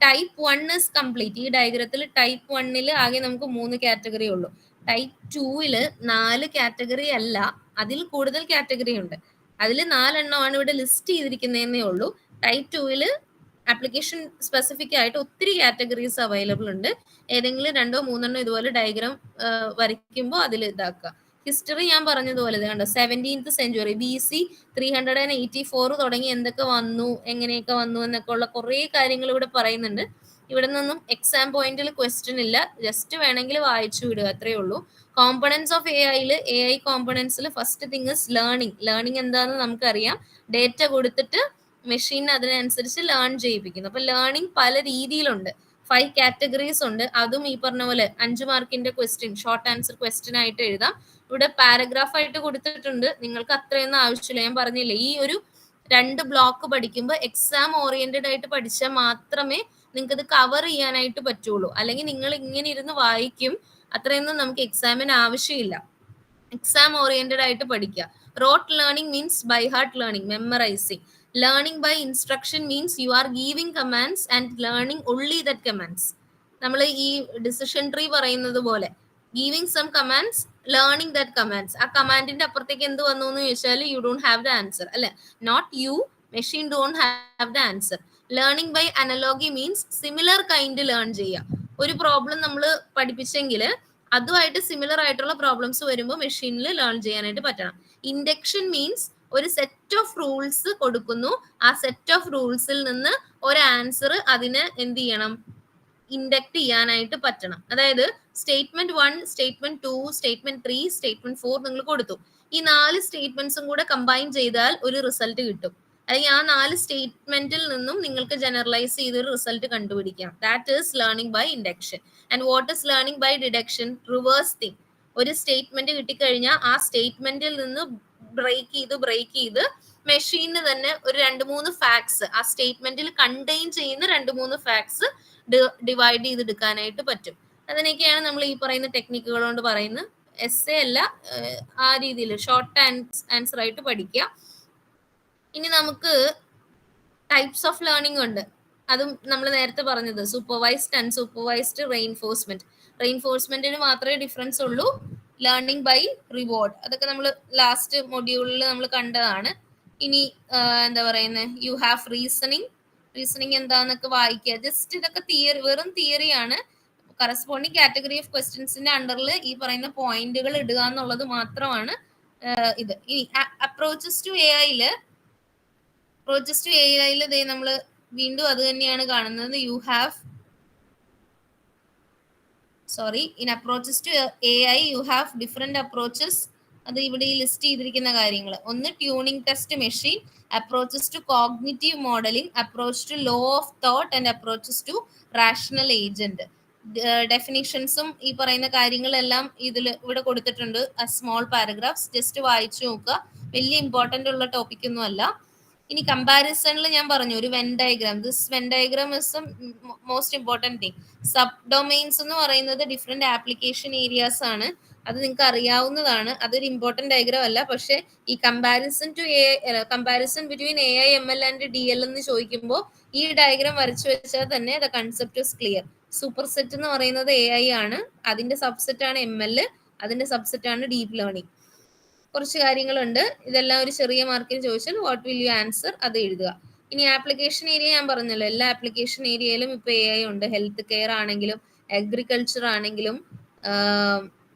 ടൈപ്പ് 1 ഇസ് കംപ്ലീറ്റ്. ഈ ഡയഗ്രത്തിൽ ടൈപ്പ് 1ൽ ആകെ നമുക്ക് 3 കാറ്റഗറി ഉള്ളൂ. ടൈപ്പ് 2ൽ 4 കാറ്റഗറി അല്ല, അതിൽ കൂടുതൽ കാറ്റഗറി ഉണ്ട്. അതിൽ 4 എണ്ണമാണ് ഇവിടെ ലിസ്റ്റ് ചെയ്തിരിക്കുന്നതേ ഉള്ളൂ. ടൈപ്പ് 2ൽ ആപ്ലിക്കേഷൻ സ്പെസിഫിക് ആയിട്ട് ഒത്തിരി കാറ്റഗറീസ് അവൈലബിൾ ഉണ്ട്. ഏതെങ്കിലും 2 or 3 ഇതുപോലെ ഡയഗ്രാം വരയ്ക്കുമ്പോൾ അതിൽ ഇതാക്കുക. ഹിസ്റ്ററി ഞാൻ പറഞ്ഞതുപോലെ കണ്ടോ, 17th century BC 384 തുടങ്ങി എന്തൊക്കെ വന്നു, എങ്ങനെയൊക്കെ വന്നു എന്നൊക്കെ ഉള്ള കുറേ കാര്യങ്ങൾ ഇവിടെ പറയുന്നുണ്ട്. ഇവിടെ നിന്നും എക്സാം പോയിന്റിൽ ക്വസ്റ്റ്യൻ ഇല്ല, ജസ്റ്റ് വേണമെങ്കിൽ വായിച്ചു വിടുക, അത്രയേ ഉള്ളൂ. കോമ്പണൻസ് ഓഫ് എ ഐയിൽ AI കോമ്പണൻസിൽ ഫസ്റ്റ് തിങ് ഇസ് ലേണിംഗ് എന്താണെന്ന് നമുക്കറിയാം. ഡേറ്റ കൊടുത്തിട്ട് മെഷീൻ അതിനനുസരിച്ച് ലേൺ ചെയ്യിപ്പിക്കുന്നു. അപ്പൊ ലേണിംഗ് പല രീതിയിലുണ്ട്. 5 കാറ്റഗറീസ് ഉണ്ട്. അതും ഈ പറഞ്ഞ പോലെ 5 മാർക്കിന്റെ ക്വസ്റ്റ്യൻ, ഷോർട്ട് ആൻസർ ക്വസ്റ്റ്യൻ ആയിട്ട് എഴുതാം. ഇവിടെ പാരഗ്രാഫ് ആയിട്ട് കൊടുത്തിട്ടുണ്ട്. നിങ്ങൾക്ക് അത്രയൊന്നും ആവശ്യമില്ല. ഞാൻ പറഞ്ഞില്ലേ, ഈ ഒരു 2 ബ്ലോക്ക് പഠിക്കുമ്പോൾ എക്സാം ഓറിയന്റഡ് ആയിട്ട് പഠിച്ചാൽ മാത്രമേ നിങ്ങൾക്ക് ഇത് കവർ ചെയ്യാനായിട്ട് പറ്റുള്ളൂ. അല്ലെങ്കിൽ നിങ്ങൾ ഇങ്ങനെ ഇരുന്ന് വായിക്കും, അത്രയൊന്നും നമുക്ക് എക്സാമിന് ആവശ്യമില്ല. എക്സാം ഓറിയന്റഡ് ആയിട്ട് പഠിക്കുക. Rote learning means by heart learning, memorising. Learning by instruction means you are giving commands and learning only that commands. നമ്മൾ ഈ ഡിസിഷൻ ട്രീ പറയുന്നത് പോലെ giving some commands, learning that commands. ആ കമാൻഡിന്റെ അപ്പുറത്തേക്ക് എന്ത് വന്നു എന്ന് ചോദിച്ചാൽ you don't have the answer, അല്ലെ? Not you, machine don't have the answer. Learning by analogy means similar kind learn ചെയ്യുക. ഒരു പ്രോബ്ലം നമ്മൾ പഠിപ്പിച്ചെങ്കിൽ അതുമായിട്ട് സിമിലർ ആയിട്ടുള്ള പ്രോബ്ലംസ് വരുമ്പോൾ മെഷീനിൽ ലേൺ ചെയ്യാനായിട്ട് പറ്റണം. ഇൻഡക്ഷൻ മീൻസ് ഒരു സെറ്റ് ഓഫ് റൂൾസ് കൊടുക്കുന്നു, ആ സെറ്റ് ഓഫ് റൂൾസിൽ നിന്ന് ഒരു ആൻസർ അതിന് എന്ത് ചെയ്യണം, ഇൻഡക്ട് ചെയ്യാനായിട്ട് പറ്റണം. അതായത് സ്റ്റേറ്റ്മെന്റ് 1, സ്റ്റേറ്റ്മെന്റ് 2, സ്റ്റേറ്റ്മെന്റ് 3, സ്റ്റേറ്റ്മെന്റ് 4 നിങ്ങൾ കൊടുത്തു. ഈ 4 സ്റ്റേറ്റ്മെന്റ്സും കൂടെ കമ്പൈൻ ചെയ്താൽ ഒരു റിസൾട്ട് കിട്ടും. അല്ലെങ്കിൽ ആ 4 സ്റ്റേറ്റ്മെന്റിൽ നിന്നും നിങ്ങൾക്ക് ജനറലൈസ് ചെയ്തൊരു റിസൾട്ട് കണ്ടുപിടിക്കാം. That is learning by induction. And what is learning by deduction? Reverse thing. ഒരു സ്റ്റേറ്റ്മെന്റ് കിട്ടിക്കഴിഞ്ഞാൽ ആ സ്റ്റേറ്റ്മെന്റിൽ നിന്ന് ബ്രേക്ക് ചെയ്ത് മെഷീന് തന്നെ ഒരു 2-3 ഫാക്ട്സ്, ആ സ്റ്റേറ്റ്മെന്റിൽ കണ്ടെയ്ൻ ചെയ്യുന്ന 2-3 ഫാക്ട്സ് ഡിവൈഡ് ചെയ്തെടുക്കാനായിട്ട് പറ്റും. അതിനൊക്കെയാണ് നമ്മൾ ഈ പറയുന്ന ടെക്നിക്കുകൾ കൊണ്ട് പറയുന്നത്. എസ്സേ അല്ല, ആ രീതിയിൽ ഷോർട്ട് ആൻസർ ആയിട്ട് പഠിക്കുക. ഇനി നമുക്ക് ടൈപ്സ് ഓഫ് ലേണിംഗ് ഉണ്ട്. അതും നമ്മൾ നേരത്തെ പറഞ്ഞത് സൂപ്പർവൈസ്ഡ്, അൺസൂപ്പർവൈസ്ഡ്, റെയിൻഫോഴ്സ്മെന്റിന് മാത്രമേ ഡിഫറൻസ് ഉള്ളൂ. ലേണിംഗ് ബൈ റിവാർഡ്, അതൊക്കെ നമ്മൾ ലാസ്റ്റ് മൊഡ്യൂളിൽ നമ്മൾ കണ്ടതാണ്. ഇനി എന്താ പറയുന്നത്, യു ഹാവ് റീസണിങ് എന്താന്നൊക്കെ വായിക്കുക. ജസ്റ്റ് ഇതൊക്കെ വെറും തിയറിയാണ്. കറസ്പോണ്ടിങ് കാറ്റഗറി ഓഫ് ക്വസ്റ്റ്യൻസിന്റെ അണ്ടറിൽ ഈ പറയുന്ന പോയിന്റുകൾ ഇടുക എന്നുള്ളത് മാത്രമാണ് ഇത്. ഇനി അപ്രോച്ചസ് ടു എ ഐയില് നമ്മൾ വീണ്ടും അത് തന്നെയാണ് കാണുന്നത്. In approaches to A I you have different approaches. അത് ഇവിടെ ഈ ലിസ്റ്റ് ചെയ്തിരിക്കുന്ന കാര്യങ്ങൾ. ഒന്ന് Turing test machine, approaches to cognitive modelling, approach to law of thought and approaches to rational agent. ഡെഫിനിഷൻസും ഈ പറയുന്ന കാര്യങ്ങളെല്ലാം ഇവിടെ കൊടുത്തിട്ടുണ്ട്. സ്മോൾ പാരഗ്രാഫ്സ്, ജസ്റ്റ് വായിച്ചു നോക്കുക. വലിയ ഇമ്പോർട്ടന്റ് ഉള്ള ടോപ്പിക് ഒന്നും അല്ല. ഇനി കമ്പാരിസണിൽ ഞാൻ പറഞ്ഞു ഒരു when diagram. This when diagram is most important thing. Sub domains എന്ന് പറയുന്നത് ഡിഫറെന്റ് ആപ്ലിക്കേഷൻ ഏരിയാസ് ആണ്. അത് നിങ്ങൾക്ക് അറിയാവുന്നതാണ്. അതൊരു ഇമ്പോർട്ടന്റ് ഡയഗ്രാം അല്ല. പക്ഷെ ഈ comparison between AI, ML and DL എന്ന് ചോദിക്കുമ്പോൾ ഈ ഡയഗ്രാം വരച്ചു വെച്ചാൽ തന്നെ the concept is clear. Super set എന്ന് പറയുന്നത് AI ആണ്, അതിന്റെ സബ്സെറ്റ് ആണ് ML, അതിന്റെ സബ്സെറ്റ് ആണ് ഡീപ് ലേണിംഗ്. കുറച്ച് കാര്യങ്ങളുണ്ട്. ഇതെല്ലാം ഒരു ചെറിയ മാർക്കിന് ചോദിച്ചാൽ വാട്ട് വിൽ യു ആൻസർ അത് എഴുതുക. ഇനി ആപ്ലിക്കേഷൻ ഏരിയ ഞാൻ പറഞ്ഞല്ലോ, എല്ലാ ആപ്ലിക്കേഷൻ ഏരിയയിലും ഇപ്പൊ AI ഉണ്ട്. ഹെൽത്ത് കെയർ ആണെങ്കിലും അഗ്രികൾച്ചർ ആണെങ്കിലും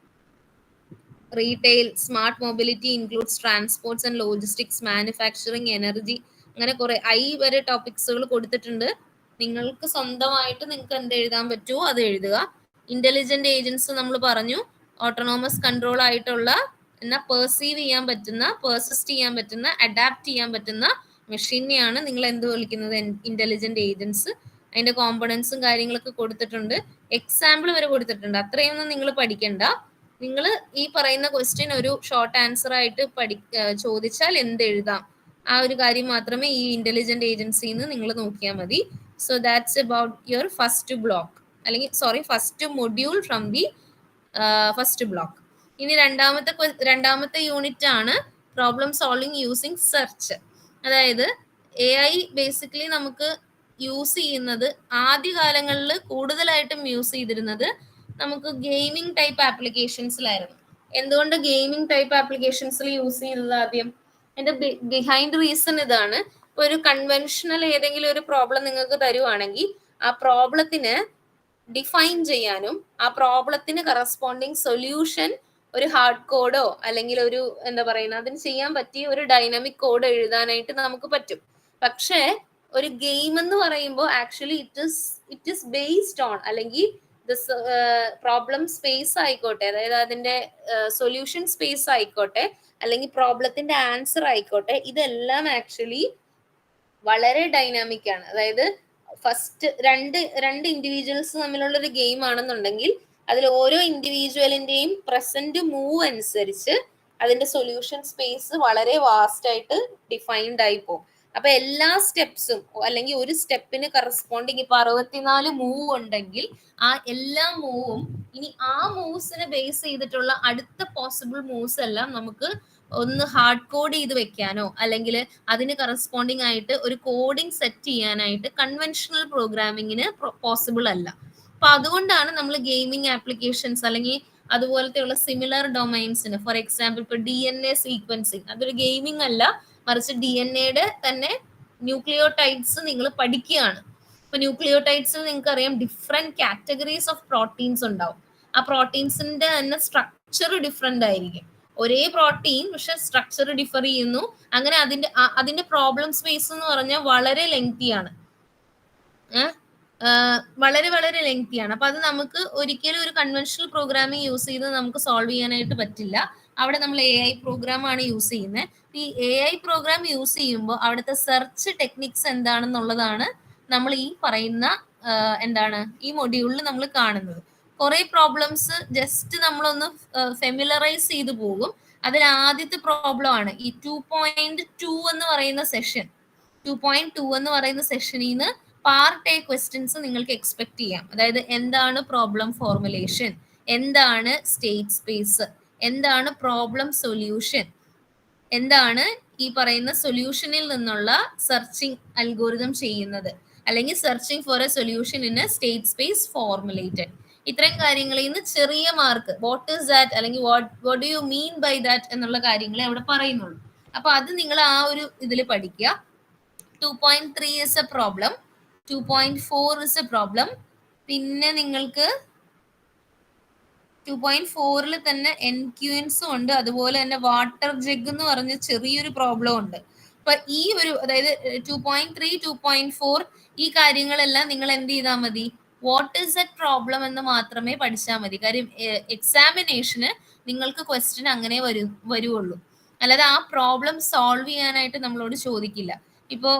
retail, smart mobility includes transports and logistics, manufacturing, energy, അങ്ങനെ കുറെ വരെ ടോപ്പിക്സുകൾ കൊടുത്തിട്ടുണ്ട്. നിങ്ങൾക്ക് സ്വന്തമായിട്ട് നിങ്ങൾക്ക് എന്ത് എഴുതാൻ പറ്റുമോ അത് എഴുതുക. ഇന്റലിജന്റ് ഏജൻസ് നമ്മൾ പറഞ്ഞു, ഓട്ടോണോമസ് കൺട്രോൾ ആയിട്ടുള്ള, എന്നാൽ പെർസീവ് ചെയ്യാൻ പറ്റുന്ന, പെർസിസ്റ്റ് ചെയ്യാൻ പറ്റുന്ന, അഡാപ്റ്റ് ചെയ്യാൻ പറ്റുന്ന മെഷീനെയാണ് നിങ്ങൾ എന്ത് വിളിക്കുന്നത്, ഇന്റലിജന്റ് ഏജൻസ്. അതിന്റെ കോമ്പണൻസും കാര്യങ്ങളൊക്കെ കൊടുത്തിട്ടുണ്ട്. എക്സാമ്പിൾ വരെ കൊടുത്തിട്ടുണ്ട്. അത്രയൊന്നും നിങ്ങൾ പഠിക്കണ്ട. നിങ്ങൾ ഈ പറയുന്ന ക്വസ്റ്റ്യൻ ഒരു ഷോർട്ട് ആൻസർ ആയിട്ട് ചോദിച്ചാൽ എന്ത് എഴുതാം, ആ ഒരു കാര്യം മാത്രമേ ഈ ഇന്റലിജന്റ് ഏജൻസിന്ന് നിങ്ങൾ നോക്കിയാൽ മതി. So that's about your first block, അല്ലെങ്കിൽ sorry first module from the first block. ഇനി രണ്ടാമത്തെ യൂണിറ്റ് ആണ് പ്രോബ്ലം സോൾവിങ് യൂസിങ് സെർച്ച്. അതായത് AI ബേസിക്കലി നമുക്ക് യൂസ് ചെയ്യുന്നത് ആദ്യകാലങ്ങളിൽ കൂടുതലായിട്ടും യൂസ് ചെയ്തിരുന്നത് നമുക്ക് ഗെയിമിംഗ് ടൈപ്പ് ആപ്ലിക്കേഷൻസിലായിരുന്നു. എന്തുകൊണ്ട് ഗെയിമിംഗ് ടൈപ്പ് ആപ്ലിക്കേഷൻസിൽ യൂസ് ചെയ്തത് ആദ്യം? എന്റെ ബിഹൈൻഡ് റീസൺ ഇതാണ്. ഇപ്പൊ ഒരു കൺവെൻഷണൽ ഏതെങ്കിലും ഒരു പ്രോബ്ലം നിങ്ങൾക്ക് തരുവാണെങ്കിൽ ആ പ്രോബ്ലത്തിന് ഡിഫൈൻ ചെയ്യാനും ആ പ്രോബ്ലത്തിന് കറസ്പോണ്ടിങ് സൊല്യൂഷൻ ഒരു ഹാർഡ് കോഡോ അല്ലെങ്കിൽ ഒരു എന്താ പറയുന്നത് അതിന് ചെയ്യാൻ പറ്റിയ ഒരു ഡൈനാമിക് കോഡ് എഴുതാനായിട്ട് നമുക്ക് പറ്റും. പക്ഷേ ഒരു ഗെയിം എന്ന് പറയുമ്പോൾ actually it is based on, അല്ലെങ്കിൽ പ്രോബ്ലം സ്പേസ് ആയിക്കോട്ടെ, അതായത് അതിന്റെ സൊല്യൂഷൻ സ്പേസ് ആയിക്കോട്ടെ, അല്ലെങ്കിൽ പ്രോബ്ലത്തിന്റെ ആൻസർ ആയിക്കോട്ടെ, ഇതെല്ലാം ആക്ച്വലി വളരെ ഡൈനാമിക് ആണ്. അതായത് ഫസ്റ്റ് രണ്ട് ഇൻഡിവിജ്വൽസ് തമ്മിലുള്ള ഒരു ഗെയിം ആണെന്നുണ്ടെങ്കിൽ അതിൽ ഓരോ ഇൻഡിവിജ്വലിന്റെയും പ്രസന്റ് മൂവ് അനുസരിച്ച് അതിന്റെ സൊല്യൂഷൻ സ്പേസ് വളരെ വാസ്റ്റ് ആയിട്ട് ഡിഫൈൻഡ് ആയി പോകും. അപ്പൊ എല്ലാ സ്റ്റെപ്സും, അല്ലെങ്കിൽ ഒരു സ്റ്റെപ്പിന് കറസ്പോണ്ടിങ് ഇപ്പൊ 64 മൂവ് ഉണ്ടെങ്കിൽ ആ എല്ലാ മൂവും ഇനി ആ മൂവ്സിനെ ബേസ് ചെയ്തിട്ടുള്ള അടുത്ത പോസിബിൾ മൂവ്സ് എല്ലാം നമുക്ക് ഒന്ന് ഹാർഡ് കോഡ് ചെയ്ത് വെക്കാനോ അല്ലെങ്കിൽ അതിന് കറസ്പോണ്ടിങ് ആയിട്ട് ഒരു കോഡിംഗ് സെറ്റ് ചെയ്യാനായിട്ട് കൺവെൻഷണൽ പ്രോഗ്രാമിങ്ങിന് പോസിബിൾ അല്ല. അപ്പൊ അതുകൊണ്ടാണ് നമ്മൾ ഗെയിമിംഗ് ആപ്ലിക്കേഷൻസ് അല്ലെങ്കിൽ അതുപോലത്തെയുള്ള സിമിലർ ഡൊമൈൻസിന്, ഫോർ എക്സാമ്പിൾ ഇപ്പൊ DNA സീക്വൻസിങ്, അതൊരു ഗെയിമിംഗ് അല്ല, മറിച്ച് DNA തന്നെ ന്യൂക്ലിയോടൈഡ്സ് നിങ്ങൾ പഠിക്കുകയാണ്. ഇപ്പൊ ന്യൂക്ലിയോടൈഡ്സിൽ നിങ്ങൾക്ക് അറിയാം ഡിഫറെന്റ് കാറ്റഗറീസ് ഓഫ് പ്രോട്ടീൻസ് ഉണ്ടാവും. ആ പ്രോട്ടീൻസിന്റെ തന്നെ സ്ട്രക്ചർ ഡിഫറെന്റ് ആയിരിക്കും. ഒരേ പ്രോട്ടീൻ പക്ഷെ സ്ട്രക്ചർ ഡിഫർ ചെയ്യുന്നു. അങ്ങനെ അതിന്റെ പ്രോബ്ലം സ്പേസ് എന്ന് പറഞ്ഞാൽ വളരെ ലെങ്തിയാണ്, വളരെ വളരെ ലെങ്തിയാണ്. അപ്പൊ അത് നമുക്ക് ഒരിക്കലും ഒരു കൺവെൻഷണൽ പ്രോഗ്രാമിംഗ് യൂസ് ചെയ്ത് നമുക്ക് സോൾവ് ചെയ്യാനായിട്ട് പറ്റില്ല. അവിടെ നമ്മൾ AI പ്രോഗ്രാം ആണ് യൂസ് ചെയ്യുന്നത്. ഈ AI പ്രോഗ്രാം യൂസ് ചെയ്യുമ്പോൾ അവിടുത്തെ സെർച്ച് ടെക്നിക്സ് എന്താണെന്നുള്ളതാണ് നമ്മൾ ഈ പറയുന്ന എന്താണ് ഈ മൊഡ്യൂളിൽ നമ്മൾ കാണുന്നത്. കുറെ പ്രോബ്ലംസ് ജസ്റ്റ് നമ്മളൊന്ന് ഫെമിലറൈസ് ചെയ്തു പോകും. അതിൽ ആദ്യത്തെ പ്രോബ്ലം ആണ് ഈ 2.2 എന്ന് പറയുന്ന സെഷൻ. 2.2 എന്ന് പറയുന്ന സെഷനിൽ നിന്ന് പാർട്ട് എ ക്വസ്റ്റ്യൻസ് നിങ്ങൾക്ക് എക്സ്പെക്ട് ചെയ്യാം. അതായത് എന്താണ് പ്രോബ്ലം ഫോർമുലേഷൻ, എന്താണ് സ്റ്റേറ്റ് സ്പേസ്, എന്താണ് പ്രോബ്ലം സൊല്യൂഷൻ, എന്താണ് ഈ പറയുന്ന സൊല്യൂഷനിൽ നിന്നുള്ള സെർച്ചിങ് അൽഗോരിതം ചെയ്യുന്നത്, അല്ലെങ്കിൽ searching for a solution in a state space formulated. ഇത്രയും കാര്യങ്ങളിൽ നിന്ന് ചെറിയ മാർക്ക്, വാട്ട് ഈസ് ദാറ്റ് അല്ലെങ്കിൽ what do you mean by that എന്നുള്ള കാര്യങ്ങളെ അവിടെ പറയുന്നുള്ളൂ. അപ്പൊ അത് നിങ്ങൾ ആ ഒരു ഇതിൽ പഠിക്കുക. 2.3 is A problem, 2.4 is A problem. പിന്നെ നിങ്ങൾക്ക് 2.4 തന്നെ എൻക്യൂൻസും ഉണ്ട്, അതുപോലെ തന്നെ വാട്ടർ ജഗ് എന്ന് പറഞ്ഞ ചെറിയൊരു പ്രോബ്ലം ഉണ്ട്. അപ്പൊ ഈ ഒരു അതായത് 2.3 2.4 ഈ കാര്യങ്ങളെല്ലാം നിങ്ങൾ എന്ത് ചെയ്താൽ മതി, വാട്ട് ഈസ് ദറ്റ് പ്രോബ്ലം എന്ന് മാത്രമേ പഠിച്ചാൽ മതി. കാര്യം എക്സാമിനേഷന് നിങ്ങൾക്ക് ക്വസ്റ്റ്യൻ അങ്ങനെ വരുള്ളൂ, അല്ലാതെ ആ പ്രോബ്ലം സോൾവ് ചെയ്യാനായിട്ട് നമ്മളോട് ചോദിക്കില്ല. ഇപ്പോ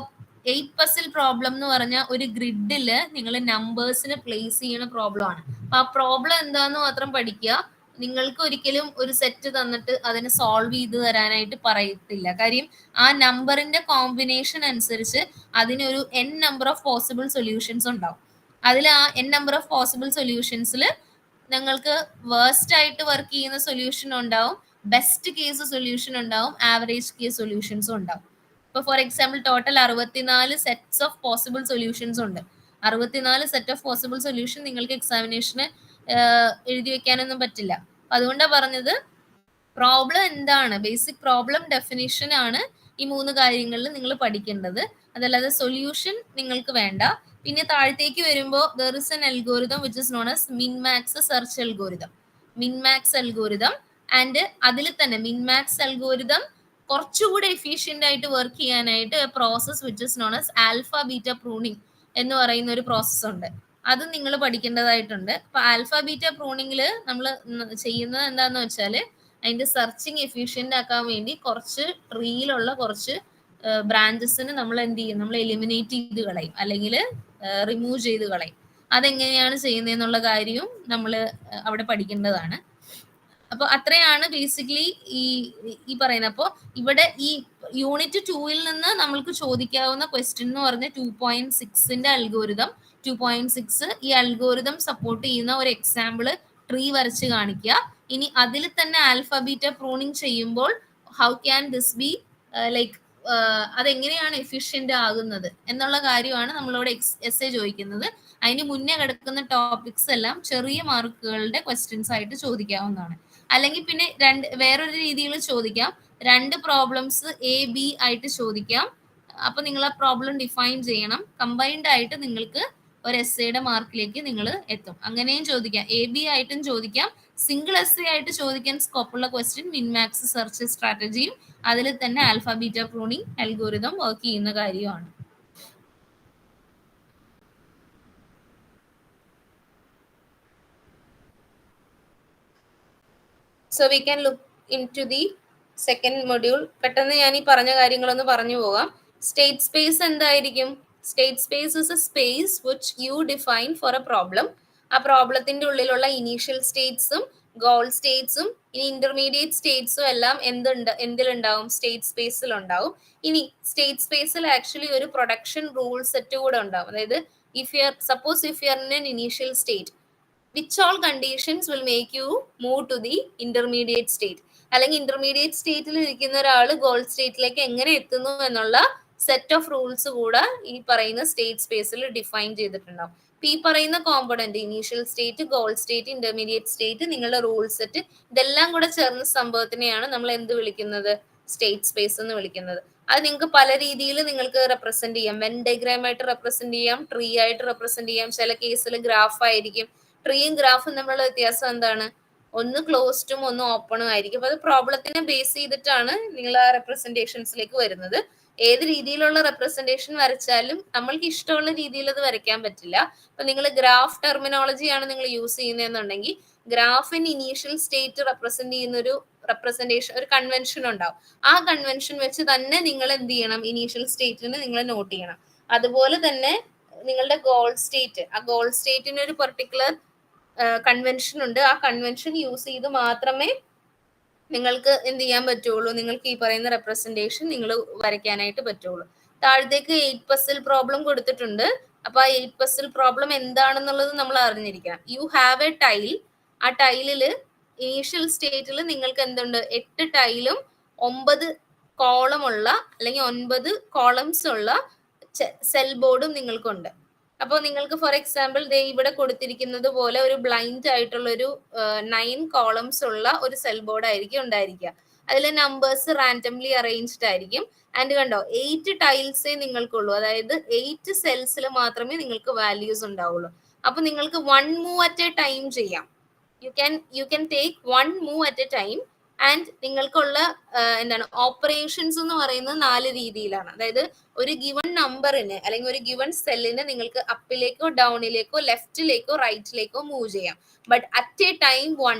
8 പസിൽ പ്രോബ്ലം എന്ന് പറഞ്ഞാൽ ഒരു ഗ്രിഡില് നിങ്ങൾ നമ്പേഴ്സിന് പ്ലേസ് ചെയ്യുന്ന പ്രോബ്ലം ആണ്. അപ്പൊ ആ പ്രോബ്ലം എന്താന്ന് മാത്രം പഠിക്കുക. നിങ്ങൾക്ക് ഒരിക്കലും ഒരു സെറ്റ് തന്നിട്ട് അതിനെ സോൾവ് ചെയ്ത് തരാനായിട്ട് പറയത്തില്ല. കാര്യം ആ നമ്പറിന്റെ കോമ്പിനേഷൻ അനുസരിച്ച് അതിനൊരു n number of possible solutions ഉണ്ടാവും. അതിൽ ആ n നമ്പർ ഓഫ് പോസിബിൾ സൊല്യൂഷൻസിൽ നിങ്ങൾക്ക് വേർസ്റ്റ് ആയിട്ട് വർക്ക് ചെയ്യുന്ന സൊല്യൂഷൻ ഉണ്ടാവും, ബെസ്റ്റ് കേസ് സൊല്യൂഷൻ ഉണ്ടാവും, ആവറേജ് കേസ് സൊല്യൂഷൻസും ഉണ്ടാവും. ഇപ്പൊ for example total 64 sets of possible solutions ഉണ്ട്. 64 സെറ്റ് ഓഫ് പോസിബിൾ സൊല്യൂഷൻ നിങ്ങൾക്ക് എക്സാമിനേഷന് എഴുതി വെക്കാനൊന്നും പറ്റില്ല. അതുകൊണ്ടാണ് പറഞ്ഞത് പ്രോബ്ലം എന്താണ്, ബേസിക് പ്രോബ്ലം ഡെഫിനിഷൻ ആണ് ഈ 3 കാര്യങ്ങളിൽ നിങ്ങൾ പഠിക്കേണ്ടത്. അതല്ലാതെ സൊല്യൂഷൻ നിങ്ങൾക്ക് വേണ്ട. പിന്നെ താഴത്തേക്ക് വരുമ്പോൾ there is an algorithm which is known as minmax search algorithm. Minmax algorithm and അതിൽ തന്നെ മിൻമാക്സ് അൽഗോരിതം കുറച്ചുകൂടെ എഫിഷ്യന്റ് ആയിട്ട് വർക്ക് ചെയ്യാനായിട്ട് process which is known as alpha beta pruning എന്ന് പറയുന്ന ഒരു പ്രോസസ് ഉണ്ട്. അത് നിങ്ങൾ പഠിക്കേണ്ടതായിട്ടുണ്ട്. അപ്പൊ ആൽഫ ബീറ്റ പ്രൂണിങ്ങിൽ നമ്മൾ ചെയ്യുന്നത് എന്താന്ന് വെച്ചാൽ അതിന്റെ സെർച്ചിങ് എഫിഷ്യന്റ് ആക്കാൻ വേണ്ടി കുറച്ച് ട്രീയിലുള്ള കുറച്ച് ബ്രാഞ്ചസിന് നമ്മൾ എന്ത് ചെയ്യും, നമ്മൾ എലിമിനേറ്റ് ചെയ്ത് കളയും അല്ലെങ്കിൽ റിമൂവ് ചെയ്ത് കളയും. അതെങ്ങനെയാണ് ചെയ്യുന്നതെന്നുള്ള കാര്യവും നമ്മൾ അവിടെ പഠിക്കേണ്ടതാണ്. അപ്പൊ അത്രയാണ് ബേസിക്കലി ഈ പറയുന്നത്. അപ്പോൾ ഇവിടെ ഈ യൂണിറ്റ് 2-ൽ നിന്ന് നമ്മൾക്ക് ചോദിക്കാവുന്ന ക്വസ്റ്റ്യൻ എന്ന് പറഞ്ഞ 2.6ന്റെ അൽഗോരിതം. 2.6 ഈ അൽഗോരിതം സപ്പോർട്ട് ചെയ്യുന്ന ഒരു എക്സാമ്പിൾ ട്രീ വരച്ച് കാണിക്കുക. ഇനി അതിൽ തന്നെ ആൽഫ ബീറ്റ പ്രൂണിങ് ചെയ്യുമ്പോൾ how can this be like അതെങ്ങനെയാണ് എഫിഷ്യന്റ് ആകുന്നത് എന്നുള്ള കാര്യമാണ് നമ്മളോട് എസ്സേ ചോദിക്കുന്നത്. അതിന് മുന്നേ കിടക്കുന്ന ടോപ്പിക്സ് എല്ലാം ചെറിയ മാർക്കുകളുടെ ക്വസ്റ്റ്യൻസ് ആയിട്ട് ചോദിക്കാവുന്നതാണ്. അല്ലെങ്കിൽ പിന്നെ വേറൊരു രീതിയിൽ ചോദിക്കാം, 2 പ്രോബ്ലംസ് എ ബി ആയിട്ട് ചോദിക്കാം. അപ്പൊ നിങ്ങൾ ആ പ്രോബ്ലം ഡിഫൈൻ ചെയ്യണം. കമ്പൈൻഡ് ആയിട്ട് നിങ്ങൾക്ക് ഒരു എസ്സേയുടെ മാർക്കിലേക്ക് നിങ്ങൾ എത്തും. അങ്ങനെയും ചോദിക്കാം, എ ബി ആയിട്ടും ചോദിക്കാം. സിംഗിൾ എസ്സേ ആയിട്ട് ചോദിക്കാൻ സ്കോപ്പുള്ള ക്വസ്റ്റ്യൻ മിൻമാക്സ് സെർച്ച് സ്ട്രാറ്റജിയും അതിൽ തന്നെ alpha beta pruning algorithm work ചെയ്യുന്ന കാര്യമാണ്. So we can look into the second module. പെട്ടെന്ന് ഞാൻ ഈ പറഞ്ഞ കാര്യങ്ങളൊന്ന് പറഞ്ഞു പോകാം. സ്റ്റേറ്റ് സ്പേസ് എന്തായിരിക്കും? State space is a space which you define for a problem. ആ പ്രോബ്ലത്തിന്റെ ഉള്ളിലുള്ള ഇനീഷ്യൽ സ്റ്റേറ്റ്സും ഗോൾ സ്റ്റേറ്റ്സും ഇനി ഇന്റർമീഡിയറ്റ് സ്റ്റേറ്റ്സും എല്ലാം എന്തിലുണ്ടാവും? സ്റ്റേറ്റ് സ്പേസിൽ ഉണ്ടാവും. ഇനി സ്റ്റേറ്റ് സ്പേസിൽ ആക്ച്വലി ഒരു പ്രൊഡക്ഷൻ റൂൾ സെറ്റ് കൂടെ ഉണ്ടാവും. അതായത് suppose if you are in N initial state, which all conditions will make you move to the intermediate state. അല്ലെങ്കിൽ ഇന്റർമീഡിയറ്റ് സ്റ്റേറ്റിൽ ഇരിക്കുന്ന ഒരാൾ ഗോൾ സ്റ്റേറ്റിലേക്ക് എങ്ങനെ എത്തുന്നു എന്നുള്ള സെറ്റ് ഓഫ് റൂൾസ് കൂടെ ഈ പറയുന്ന സ്റ്റേറ്റ് സ്പേസിൽ ഡിഫൈൻ ചെയ്തിട്ടുണ്ടാവും. ഈ പറയുന്ന component initial state, goal state, intermediate state, നിങ്ങളുടെ റൂൾ സെറ്റ്, ഇതെല്ലാം കൂടെ ചേർന്ന സംഭവത്തിനെയാണ് നമ്മൾ എന്ത് വിളിക്കുന്നത്? സ്റ്റേറ്റ് സ്പേസ് എന്ന് വിളിക്കുന്നത്. അത് നിങ്ങൾക്ക് പല രീതിയിൽ നിങ്ങൾക്ക് റെപ്രസെന്റ് ചെയ്യാം. വെൻ ഡയഗ്രാം ആയിട്ട് റെപ്രസെന്റ് ചെയ്യാം, ട്രീ ആയിട്ട് റെപ്രസെന്റ് ചെയ്യാം, ചില കേസിൽ ഗ്രാഫ് ആയിരിക്കും. ട്രീയും ഗ്രാഫും തമ്മിലുള്ള വ്യത്യാസം എന്താണ്? ഒന്ന് ക്ലോസ്ഡും ഒന്ന് ഓപ്പണും ആയിരിക്കും. അപ്പൊ അത് പ്രോബ്ലത്തിനെ ബേസ് ചെയ്തിട്ടാണ് നിങ്ങൾ ആ റെപ്രസെന്റേഷൻസിലേക്ക് വരുന്നത്. ഏത് രീതിയിലുള്ള റെപ്രസെന്റേഷൻ വരച്ചാലും നമ്മൾക്ക് ഇഷ്ടമുള്ള രീതിയിൽ അത് വരയ്ക്കാൻ പറ്റില്ല. അപ്പൊ നിങ്ങൾ ഗ്രാഫ് ടെർമിനോളജിയാണ് നിങ്ങൾ യൂസ് ചെയ്യുന്നതെന്നുണ്ടെങ്കിൽ ഗ്രാഫിന് ഇനീഷ്യൽ സ്റ്റേറ്റ് റെപ്രസെന്റ് ചെയ്യുന്ന ഒരു റെപ്രസെന്റേഷൻ, ഒരു കൺവെൻഷൻ ഉണ്ടാവും. ആ കൺവെൻഷൻ വെച്ച് തന്നെ നിങ്ങൾ എന്ത് ചെയ്യണം? ഇനീഷ്യൽ സ്റ്റേറ്റിന് നിങ്ങൾ നോട്ട് ചെയ്യണം. അതുപോലെ തന്നെ നിങ്ങളുടെ ഗോൾ സ്റ്റേറ്റ്, ആ ഗോൾ സ്റ്റേറ്റിന് ഒരു പെർട്ടിക്കുലർ കൺവെൻഷൻ ഉണ്ട്. ആ കൺവെൻഷൻ യൂസ് ചെയ്ത് മാത്രമേ നിങ്ങൾക്ക് എന്ത് ചെയ്യാൻ പറ്റുള്ളൂ? നിങ്ങൾക്ക് ഈ പറയുന്ന റെപ്രസെന്റേഷൻ നിങ്ങൾ വരയ്ക്കാനായിട്ട് പറ്റുള്ളൂ. താഴത്തേക്ക് 8 പസിൽ പ്രോബ്ലം കൊടുത്തിട്ടുണ്ട്. അപ്പൊ ആ 8 പസിൽ പ്രോബ്ലം എന്താണെന്നുള്ളത് നമ്മൾ അറിഞ്ഞിരിക്കണം. You have A tile. ആ ടൈലില് ഇനീഷ്യൽ സ്റ്റേറ്റിൽ നിങ്ങൾക്ക് എന്തുണ്ട്? 8 ടൈലും 9 കോളമുള്ള അല്ലെങ്കിൽ 9 കോളംസ് ഉള്ള സെൽ ബോർഡും നിങ്ങൾക്കുണ്ട്. അപ്പോൾ നിങ്ങൾക്ക് ഫോർ എക്സാമ്പിൾ ഇവിടെ കൊടുത്തിരിക്കുന്നത് പോലെ ഒരു ബ്ലൈൻഡ് ആയിട്ടുള്ള ഒരു 9 കോളംസ് ഉള്ള ഒരു സെൽ ബോർഡ് ആയിരിക്കും ഉണ്ടായിരിക്കുക. അതിലെ നമ്പേഴ്സ് റാൻഡംലി അറേഞ്ച്ഡ് ആയിരിക്കും. ആൻഡ് കണ്ടോ, 8 ടൈൽസേ നിങ്ങൾക്കുള്ളൂ. അതായത് 8 സെൽസിൽ മാത്രമേ നിങ്ങൾക്ക് വാല്യൂസ് ഉണ്ടാവുള്ളൂ. അപ്പൊ നിങ്ങൾക്ക് 1 മൂവ് അറ്റ് എ ടൈം ചെയ്യാം. You can take 1 move at a time. And നിങ്ങൾക്കുള്ള എന്താണ് ഓപ്പറേഷൻസ് എന്ന് പറയുന്നത് 4 രീതിയിലാണ്. അതായത് ഒരു ഗിവൺ നമ്പറിന് അല്ലെങ്കിൽ ഒരു ഗിവൺ സെല്ലിന് നിങ്ങൾക്ക് അപ്പിലേക്കോ ഡൗണിലേക്കോ ലെഫ്റ്റിലേക്കോ റൈറ്റിലേക്കോ മൂവ് ചെയ്യാം. But at a time